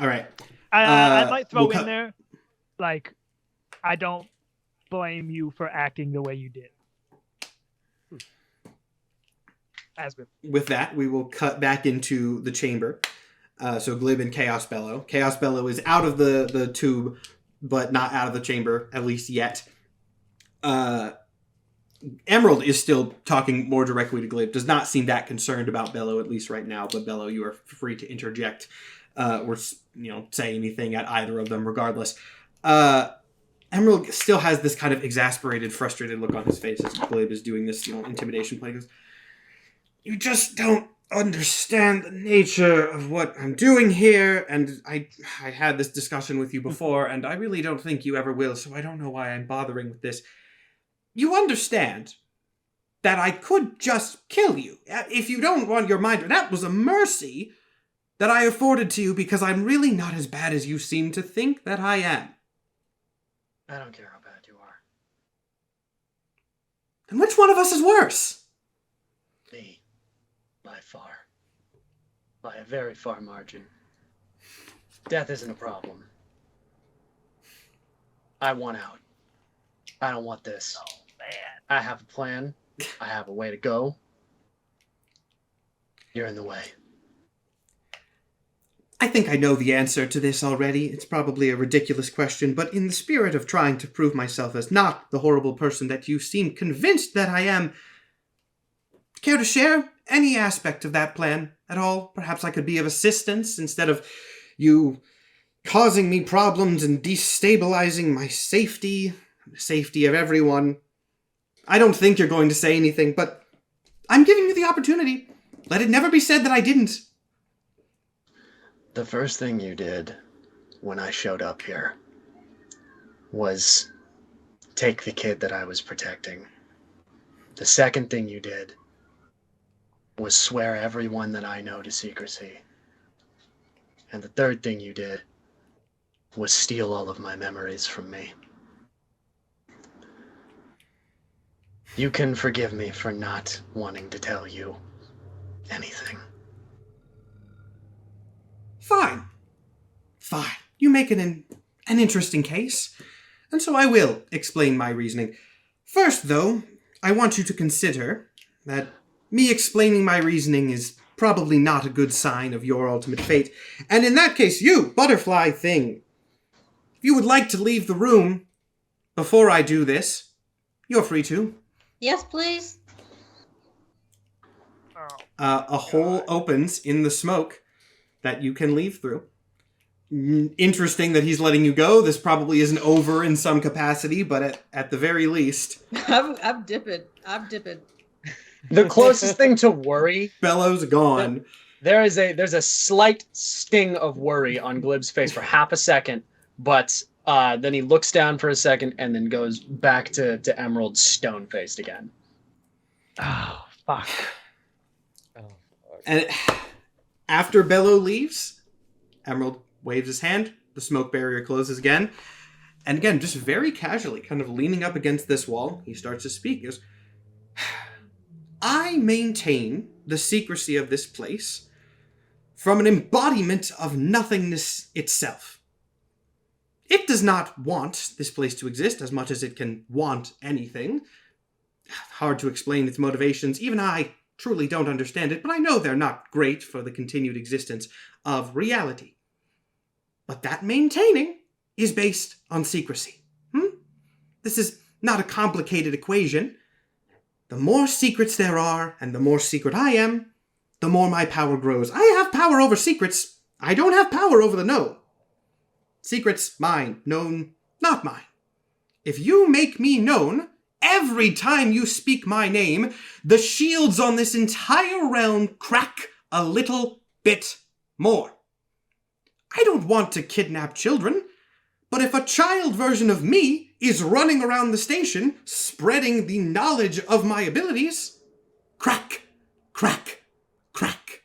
All right. I might throw in there, like, I don't blame you for acting the way you did. With that, we will cut back into the chamber. So Glib and Chaos Bellow. Chaos Bellow is out of the tube, but not out of the chamber, at least yet. Emerald is still talking more directly to Glib. Does not seem that concerned about Bello, at least right now. But Bello, you are free to interject or say anything at either of them, regardless. Emerald still has this kind of exasperated, frustrated look on his face as Glib is doing this, intimidation play. He goes, "You just don't understand the nature of what I'm doing here, and I had this discussion with you before, and I really don't think you ever will, so I don't know why I'm bothering with this. You understand that I could just kill you if you don't want your mind. That was a mercy that I afforded to you because I'm really not as bad as you seem to think that I am." I don't care how bad you are. Then which one of us is worse? Me. By far. By a very far margin. Death isn't a problem. I want out. I don't want this. Oh, man. I have a plan. I have a way to go. You're in the way. I think I know the answer to this already. It's probably a ridiculous question, but in the spirit of trying to prove myself as not the horrible person that you seem convinced that I am, care to share any aspect of that plan at all? Perhaps I could be of assistance instead of you causing me problems and destabilizing my safety, the safety of everyone. I don't think you're going to say anything, but I'm giving you the opportunity. Let it never be said that I didn't. The first thing you did when I showed up here was take the kid that I was protecting. The second thing you did was swear everyone that I know to secrecy. And the third thing you did was steal all of my memories from me. You can forgive me for not wanting to tell you anything. Fine. You make an interesting case. and so I will explain my reasoning. First, though, I want you to consider that me explaining my reasoning is probably not a good sign of your ultimate fate. And in that case, you, butterfly thing, if you would like to leave the room before I do this, you're free to. Yes, please. A hole opens in the smoke that you can leave through. Interesting that he's letting you go. This probably isn't over in some capacity, but at the very least... I'm dipping. The closest thing to worry... Bellow's gone. There's a slight sting of worry on Glib's face for half a second, but then he looks down for a second and then goes back to Emerald stone-faced again. Oh, fuck. And after Bellow leaves, Emerald waves his hand, the smoke barrier closes again, and again, just very casually, kind of leaning up against this wall, he starts to speak. He goes, I maintain the secrecy of this place from an embodiment of nothingness itself. It does not want this place to exist as much as it can want anything. Hard to explain its motivations. Even I truly don't understand it, but I know they're not great for the continued existence of reality. But that maintaining is based on secrecy. This is not a complicated equation. The more secrets there are, and the more secret I am, the more my power grows. I have power over secrets. I don't have power over the known. Secrets, mine. Known, not mine. If you make me known, every time you speak my name, the shields on this entire realm crack a little bit more. I don't want to kidnap children, but if a child version of me is running around the station, spreading the knowledge of my abilities, crack, crack, crack.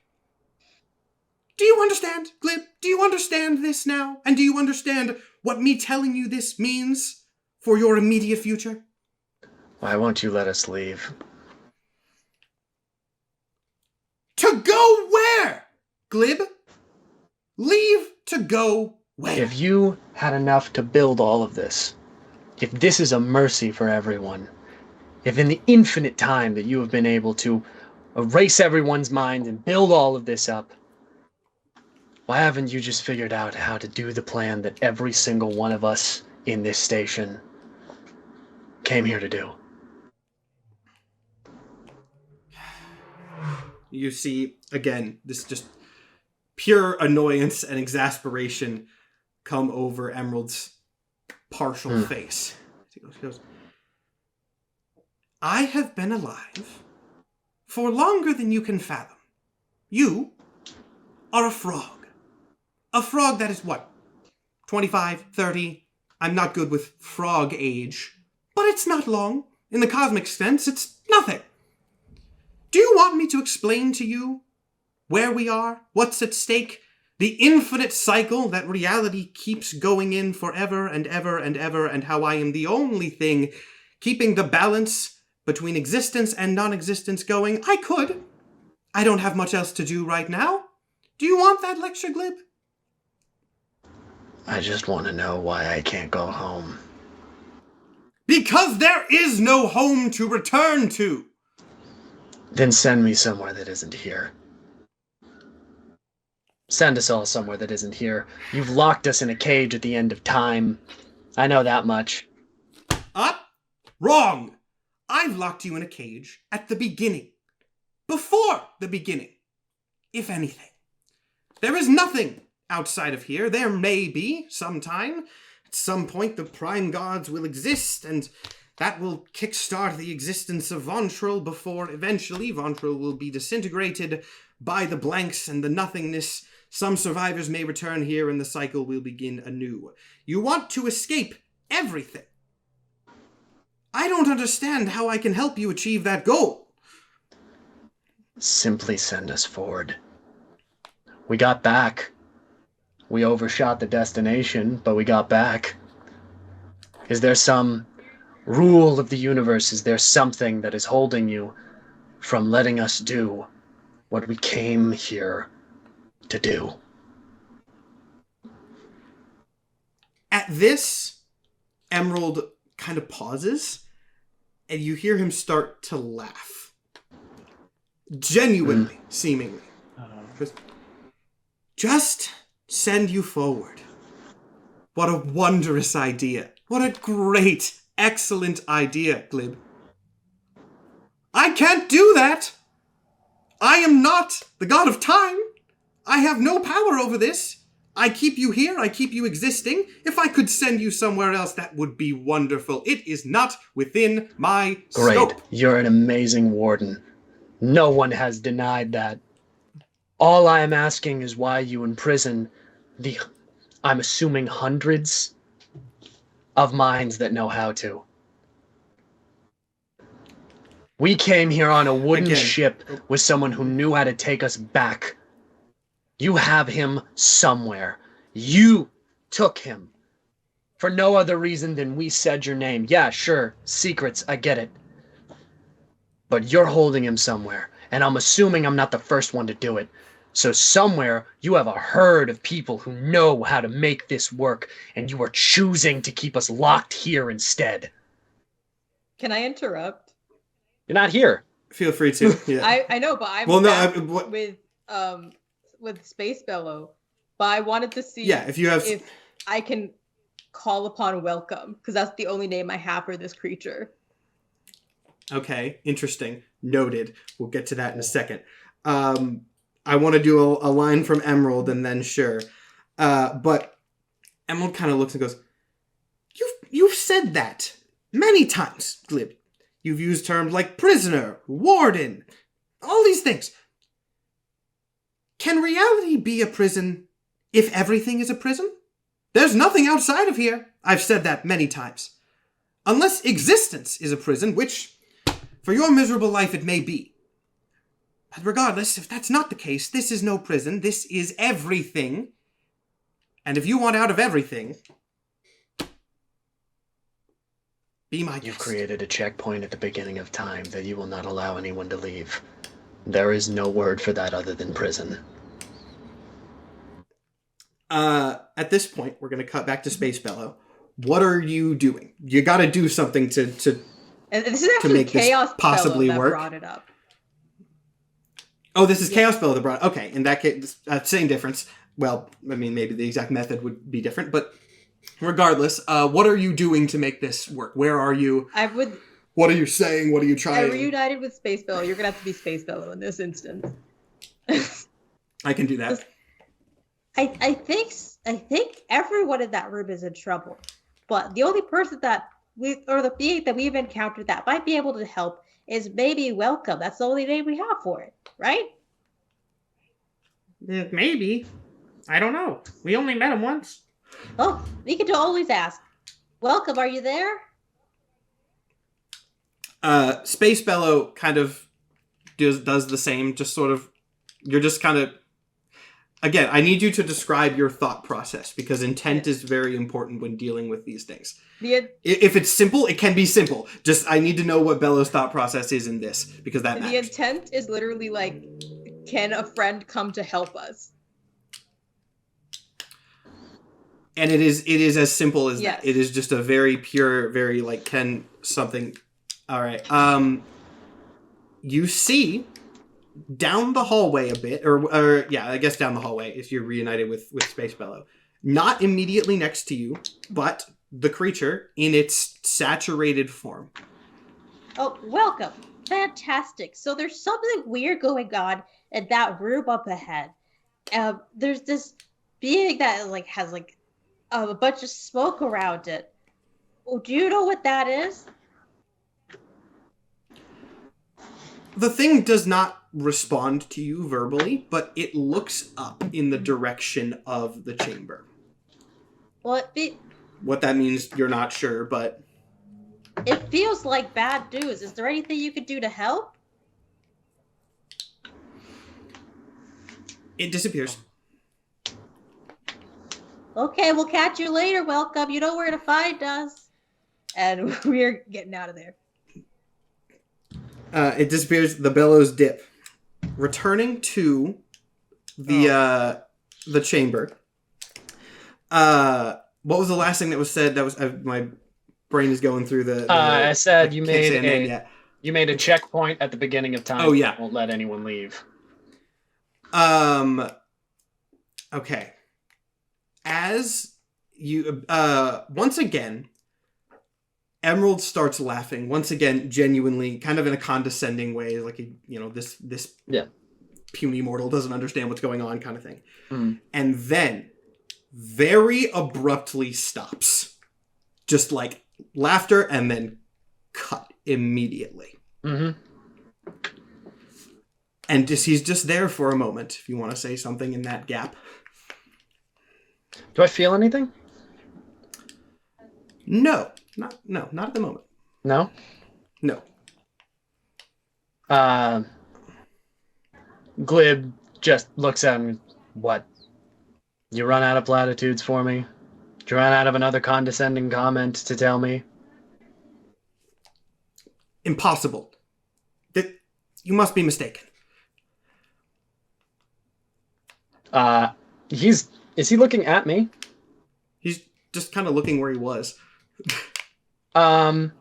Do you understand, Glib? Do you understand this now? And do you understand what me telling you this means for your immediate future? Why won't you let us leave? To go where, Glib? Leave to go where? If you had enough to build all of this, if this is a mercy for everyone, if in the infinite time that you have been able to erase everyone's mind and build all of this up, why haven't you just figured out how to do the plan that every single one of us in this station came here to do? You see, again, this just pure annoyance and exasperation come over Emerald's partial face. He goes, I have been alive for longer than you can fathom. You are a frog. A frog that is what? 25, 30? I'm not good with frog age, but it's not long. In the cosmic sense, it's nothing. Do you want me to explain to you where we are, what's at stake, the infinite cycle that reality keeps going in forever and ever and ever, and how I am the only thing keeping the balance between existence and non-existence going? I could. I don't have much else to do right now. Do you want that lecture, Glib? I just want to know why I can't go home. Because there is no home to return to. Then send me somewhere that isn't here. Send us all somewhere that isn't here. You've locked us in a cage at the end of time. I know that much. Wrong! I've locked you in a cage at the beginning. Before the beginning, if anything. There is nothing outside of here. There may be, sometime. At some point, the prime gods will exist, and that will kickstart the existence of Vontril before eventually Vontril will be disintegrated by the blanks and the nothingness. Some survivors may return here and the cycle will begin anew. You want to escape everything. I don't understand how I can help you achieve that goal. Simply send us forward. We got back. We overshot the destination, but we got back. Is there some rule of the universe? Is there something that is holding you from letting us do what we came here to do? At this, Emerald kind of pauses, and you hear him start to laugh. Genuinely, seemingly. Just send you forward. What a wondrous idea. What a great, excellent idea, Glib. I can't do that. I am not the god of time. I have no power over this. I keep you here. I keep you existing. If I could send you somewhere else, that would be wonderful. It is not within my scope. You're an amazing warden. No one has denied that. All I am asking is why you imprison I'm assuming hundreds of minds that know how to. We came here on a wooden ship with someone who knew how to take us back. You have him somewhere. You took him. For no other reason than we said your name. Yeah, sure, secrets, I get it. But you're holding him somewhere, and I'm assuming I'm not the first one to do it. So somewhere, you have a herd of people who know how to make this work, and you are choosing to keep us locked here instead. Can I interrupt? You're not here. Feel free to. Yeah. I know, but I'm with Space Bellow. But I wanted to see if I can call upon Welcome, because that's the only name I have for this creature. Okay, interesting. Noted. We'll get to that in a second. I want to do a line from Emerald and then sure. But Emerald kind of looks and goes, You've said that many times, Glib. You've used terms like prisoner, warden, all these things. Can reality be a prison if everything is a prison? There's nothing outside of here. I've said that many times. Unless existence is a prison, which, for your miserable life, it may be. But regardless, if that's not the case, this is no prison. This is everything. And if you want out of everything, be my guest. You've created a checkpoint at the beginning of time that you will not allow anyone to leave. There is no word for that other than prison. At this point, we're going to cut back to Space Bellow. What are you doing? You got to do something to and this is actually make Chaos this possibly Bellow that work. brought it up. Oh, this is Chaos Bellow that brought it. Okay, in that case, same difference. Well, I mean, maybe the exact method would be different, but regardless, what are you doing to make this work? Where are you? What are you saying? What are you trying? I reunited with Space Bellow. You're going to have to be Space Bellow in this instance. I can do that. I think everyone in that room is in trouble, but the only person the being that we've encountered that might be able to help is maybe Welcome. That's the only name we have for it, right? Maybe. I don't know. We only met him once. Oh, we can always ask. Welcome, are you there? Space Bellow kind of does the same, just sort of, you're just kind of, again, I need you to describe your thought process, because intent is very important when dealing with these things. If it's simple, it can be simple. Just, I need to know what Bellow's thought process is in this, because that matters. The intent is literally like, can a friend come to help us? And it is as simple as that. It is just a very pure, very like, can something... All right. You see down the hallway a bit, or I guess down the hallway if you're reunited with Space Bellow. Not immediately next to you, but the creature in its saturated form. Oh, Welcome. Fantastic. So there's something weird going on in that room up ahead. There's this being that has a bunch of smoke around it. Oh, do you know what that is? The thing does not respond to you verbally, but it looks up in the direction of the chamber. Well, what that means, you're not sure, but... It feels like bad news. Is there anything you could do to help? It disappears. Okay, we'll catch you later, Welcome. You know where to find us. And we're getting out of there. It disappears. The bellows dip. Returning to the chamber. What was the last thing that was said? That was my brain is going through the I said I you can't say made a name yet. you made a checkpoint at the beginning of time. Oh, yeah. Won't let anyone leave. Okay. As you once again, Emerald starts laughing once again, genuinely, kind of in a condescending way, like this puny mortal doesn't understand what's going on, kind of thing, and then very abruptly stops, just like laughter, and then cut immediately. And he's just there for a moment. If you want to say something in that gap. Do I feel anything? No, not at the moment. No. No. Glib just looks at him. What? You run out of platitudes for me? Did you run out of another condescending comment to tell me? Impossible. You must be mistaken. Is he looking at me? He's just kind of looking where he was. Can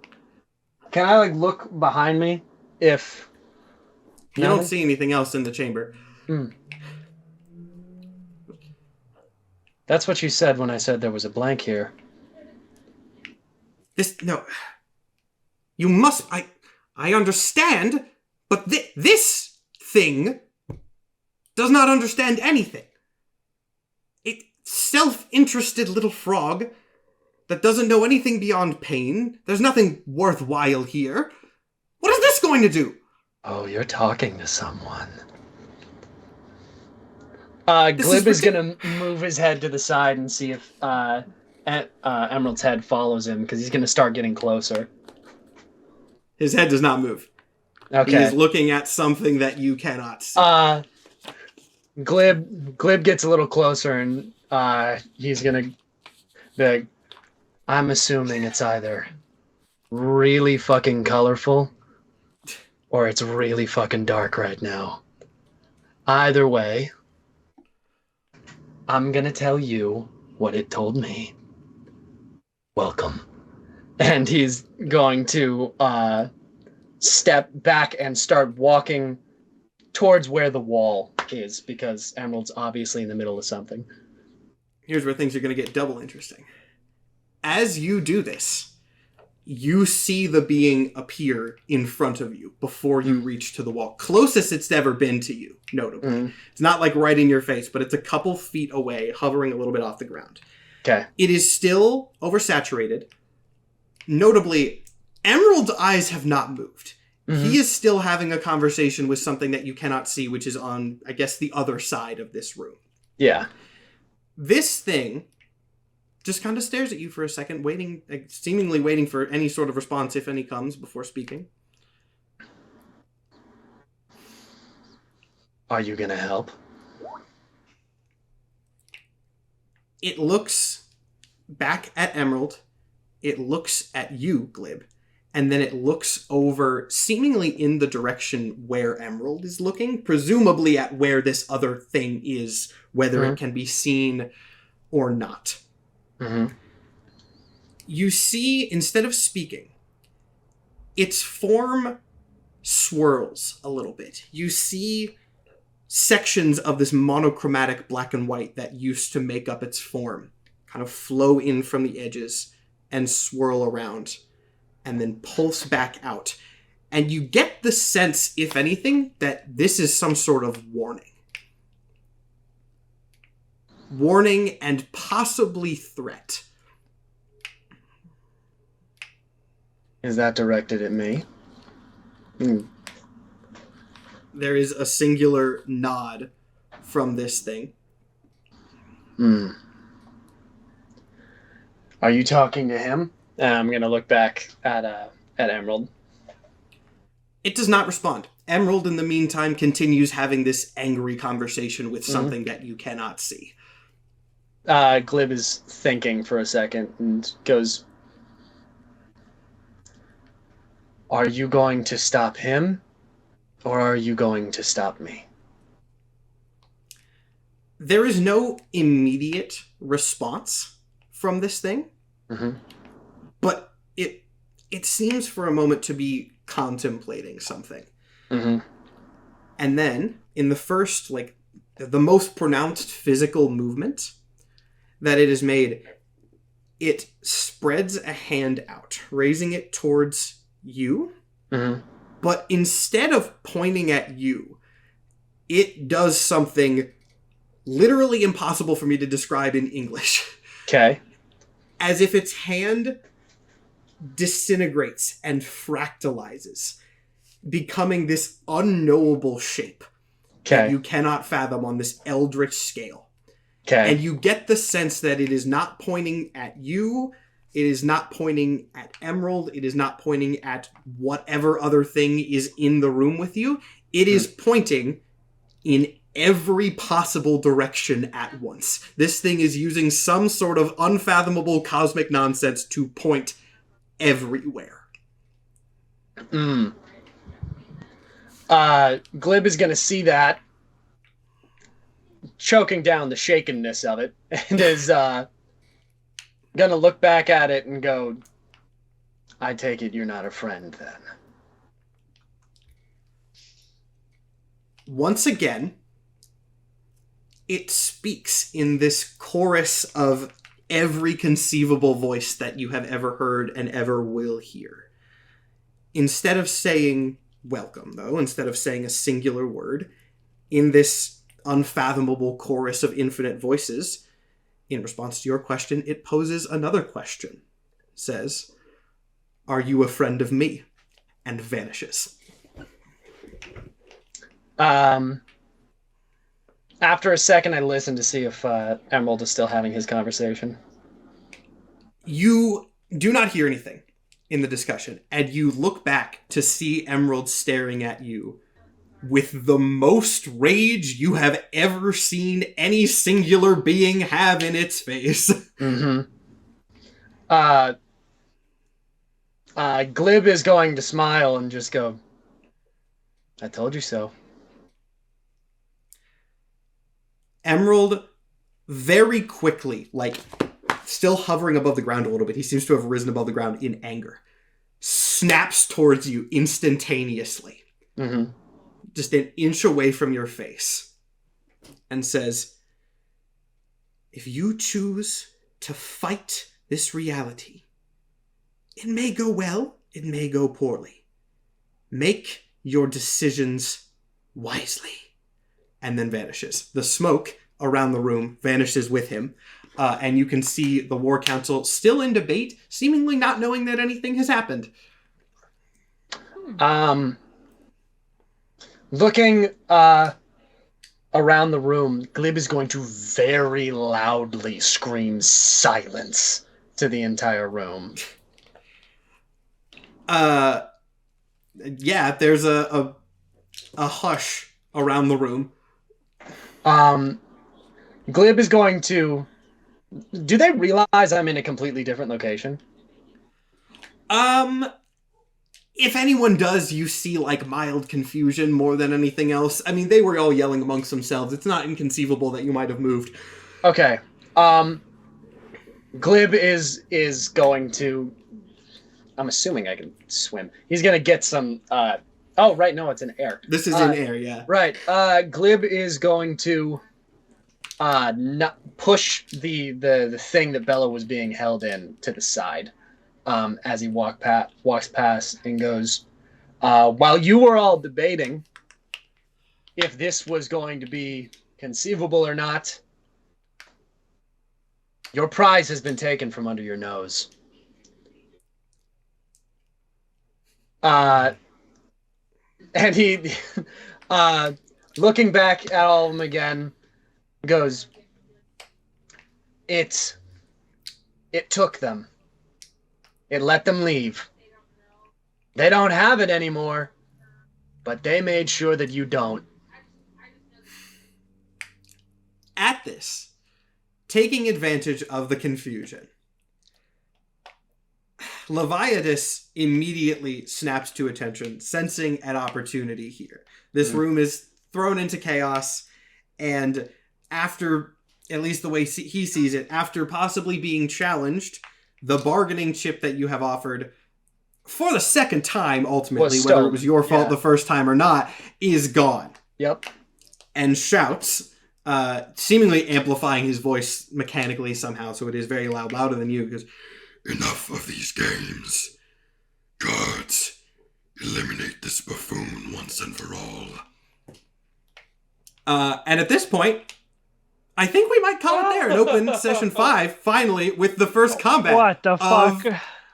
I look behind me if you don't see anything else in the chamber? That's what you said when I said there was a blank here. You must. I understand, but this thing does not understand anything. It self-interested little frog that doesn't know anything beyond pain. There's nothing worthwhile here. What is this going to do? Oh, you're talking to someone. Glib is going to move his head to the side and see if Emerald's head follows him, because he's going to start getting closer. His head does not move. Okay. He is looking at something that you cannot see. Glib gets a little closer, and he's going to... I'm assuming it's either really fucking colorful or it's really fucking dark right now. Either way, I'm gonna tell you what it told me. Welcome. And he's going to step back and start walking towards where the wall is, because Emerald's obviously in the middle of something. Here's where things are going to get double interesting. As you do this, you see the being appear in front of you before you reach to the wall. Closest it's ever been to you, notably. It's not right in your face, but it's a couple feet away, hovering a little bit off the ground. Okay. It is still oversaturated. Notably, Emerald's eyes have not moved. He is still having a conversation with something that you cannot see, which is on, I guess, the other side of this room. Yeah. This thing just kind of stares at you for a second, seemingly waiting for any sort of response, if any comes, before speaking. Are you gonna help? It looks back at Emerald. It looks at you, Glib. And then it looks over, seemingly in the direction where Emerald is looking, presumably at where this other thing is, whether it can be seen or not. You see, instead of speaking, its form swirls a little bit. You see sections of this monochromatic black and white that used to make up its form kind of flow in from the edges and swirl around and then pulse back out. And you get the sense, if anything, that this is some sort of warning. Warning and possibly threat. Is that directed at me? There is a singular nod from this thing. Are you talking to him? I'm going to look back at Emerald. It does not respond. Emerald, in the meantime, continues having this angry conversation with something that you cannot see. Glib is thinking for a second and goes, are you going to stop him, or are you going to stop me? There is no immediate response from this thing, but it seems for a moment to be contemplating something. Mm-hmm. And then, in the first, like, the most pronounced physical movement that it has made, it spreads a hand out, raising it towards you. Mm-hmm. But instead of pointing at you, it does something literally impossible for me to describe in English. Okay. As if its hand disintegrates and fractalizes, becoming this unknowable shape that you cannot fathom on this eldritch scale. Okay. And you get the sense that it is not pointing at you, it is not pointing at Emerald, it is not pointing at whatever other thing is in the room with you. It is pointing in every possible direction at once. This thing is using some sort of unfathomable cosmic nonsense to point everywhere. Glib is gonna see that, choking down the shakenness of it, and is gonna look back at it and go, I take it you're not a friend then. Once again, it speaks in this chorus of every conceivable voice that you have ever heard and ever will hear. Instead of saying welcome, though, instead of saying a singular word, in this unfathomable chorus of infinite voices, in response to your question, it poses another question. It says, are you a friend of me? And vanishes. After a second, I listen to see if Emerald is still having his conversation. You do not hear anything in the discussion, and you look back to see Emerald staring at you with the most rage you have ever seen any singular being have in its face. Mm-hmm. Glib is going to smile and just go, I told you so. Emerald, very quickly, like, still hovering above the ground a little bit, he seems to have risen above the ground in anger, snaps towards you instantaneously. Mm-hmm. Just an inch away from your face, and says, if you choose to fight this reality, it may go well, it may go poorly. Make your decisions wisely. And then vanishes. The smoke around the room vanishes with him, and you can see the War Council still in debate, seemingly not knowing that anything has happened. Looking around the room, Glib is going to very loudly scream silence to the entire room. Yeah, there's a hush around the room. Glib is going to... Do they realize I'm in a completely different location? If anyone does, you see, like, mild confusion more than anything else. I mean, they were all yelling amongst themselves. It's not inconceivable that you might have moved. Okay. Glib is going to... I'm assuming I can swim. He's going to get some... Oh, right, no, it's in air. This is in air, yeah. Right. Glib is going to not push the thing that Bella was being held in to the side as he walks past and goes, while you were all debating if this was going to be conceivable or not, your prize has been taken from under your nose. And he, looking back at all of them again, goes, It took them. It let them leave. They don't have it anymore, but they made sure that you don't. At this, taking advantage of the confusion, Leviathan immediately snaps to attention, sensing an opportunity here. This room is thrown into chaos, and after, at least the way he sees it, after possibly being challenged, the bargaining chip that you have offered for the second time, ultimately, Was whether it stoned, was your fault yeah. the first time or not, is gone. Yep. And shouts, seemingly amplifying his voice mechanically somehow, so it is very loud, louder than you, because Enough of these games. Guards, eliminate this buffoon once and for all. and at this point, I think we might call it there and open session 5, finally, with the first combat. What the fuck?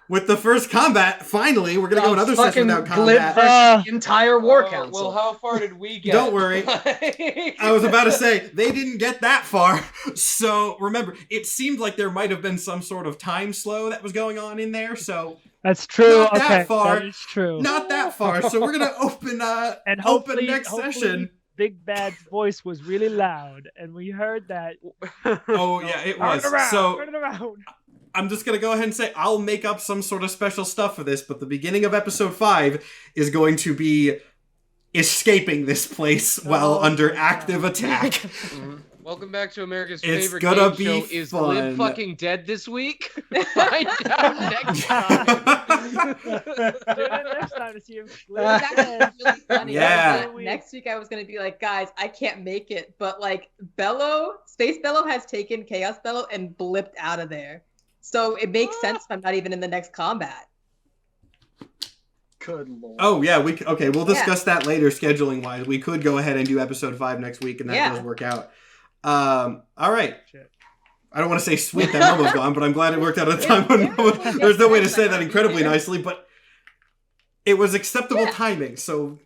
With the first combat, finally, we're going to go another session without Glib combat. versus the entire war council. Well, how far did we get? Don't worry. I was about to say, they didn't get that far. So, remember, it seemed like there might have been some sort of time slow that was going on in there, so... That's true. Not that Okay, far. that is true. Not that far. So we're going to open And open next session. Big Bad's voice was really loud, and we heard that. Oh, yeah, it was. Turn it around, So, turn it around. I'm just going to go ahead and say I'll make up some sort of special stuff for this, but the beginning of episode 5 is going to be escaping this place while under active attack. Mhm. Welcome back to America's It's favorite gonna game be show. Is fun. Glib fucking dead this week? Find out next time. Tune in next time to see him. It's actually really funny. Yeah. Next week I was gonna be like, guys, I can't make it, but like Space Bellow has taken Chaos Bellow and blipped out of there, so it makes sense if I'm not even in the next combat. Good lord. Oh, yeah, we'll discuss that later scheduling wise. We could go ahead and do episode 5 next week, and that does work out. All right. Shit. I don't want to say sweet that Momo's gone, but I'm glad it worked out at a time when Momo... There's no way to say that incredibly nicely, but it was acceptable timing, so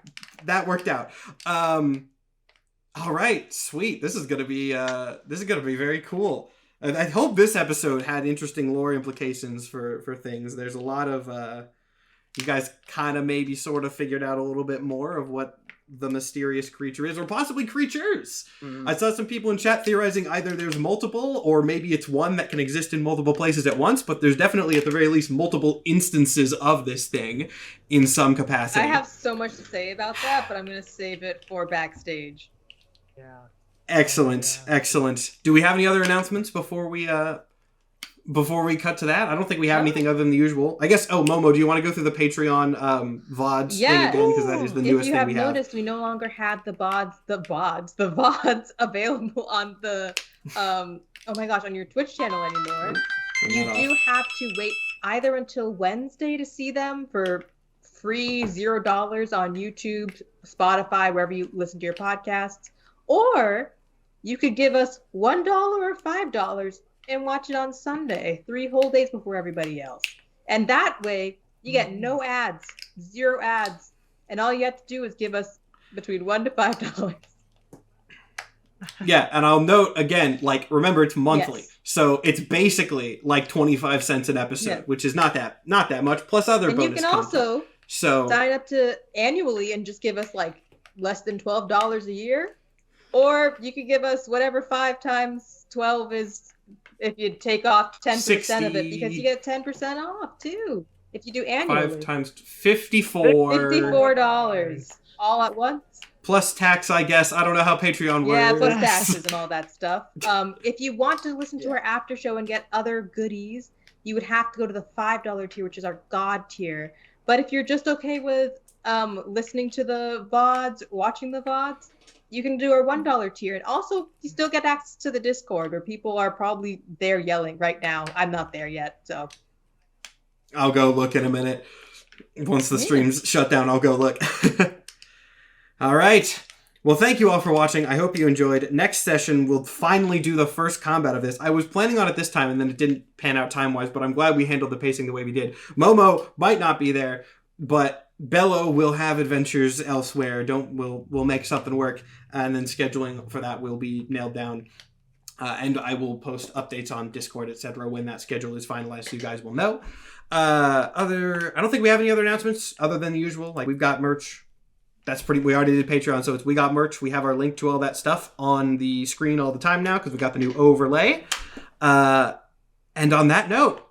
that worked out. All right, sweet. This is gonna be very cool. I hope this episode had interesting lore implications for things. There's a lot of you guys kind of maybe sort of figured out a little bit more of what the mysterious creature is, or possibly creatures. I saw some people in chat theorizing either there's multiple, or maybe it's one that can exist in multiple places at once, but there's definitely, at the very least, multiple instances of this thing in some capacity. I have so much to say about that, but I'm gonna save it for backstage. Yeah. Excellent, excellent. Do we have any other announcements before we cut to that? I don't think we have anything other than the usual. I guess, Momo, do you want to go through the Patreon VODs thing again? Because that is the newest thing we have. If you have noticed, we no longer have the VODs available on the, oh my gosh, on your Twitch channel anymore. You do have to wait either until Wednesday to see them for free $0 on YouTube, Spotify, wherever you listen to your podcasts, or you could give us $1 or $5 and watch it on Sunday, 3 whole days before everybody else. And that way, you get no ads, 0 ads, and all you have to do is give us between $1 to $5. Yeah, and I'll note again, remember it's monthly, Yes. so it's basically like 25 cents an episode, which is not that much. Plus other And bonus you can content. also So sign up to annually and just give us less than $12 a year, or you could give us whatever 5 times 12 is. If you take off 10% of it, because you get 10% off too. If you do annually. 5 times 54. $54 all at once. Plus tax, I guess. I don't know how Patreon works. Yeah, plus taxes and all that stuff. If you want to listen to our after show and get other goodies, you would have to go to the $5 tier, which is our God tier. But if you're just okay with listening to the VODs, watching the VODs, you can do our $1 tier. And also, you still get access to the Discord, where people are probably there yelling right now. I'm not there yet, so. I'll go look in a minute. Once the stream's shut down, I'll go look. All right. Well, thank you all for watching. I hope you enjoyed. Next session, we'll finally do the first combat of this. I was planning on it this time, and then it didn't pan out time-wise, but I'm glad we handled the pacing the way we did. Momo might not be there, but Bello will have adventures elsewhere. We'll make something work, and then scheduling for that will be nailed down. And I will post updates on Discord, etc. when that schedule is finalized, so you guys will know. I don't think we have any other announcements other than the usual. We've got merch. We already did Patreon, so we got merch. We have our link to all that stuff on the screen all the time now because we got the new overlay. And on that note,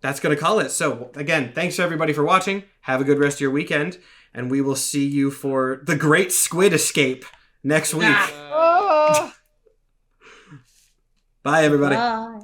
that's going to call it. So, again, thanks everybody for watching. Have a good rest of your weekend. And we will see you for the Great Squid Escape next week. Bye, everybody. Bye.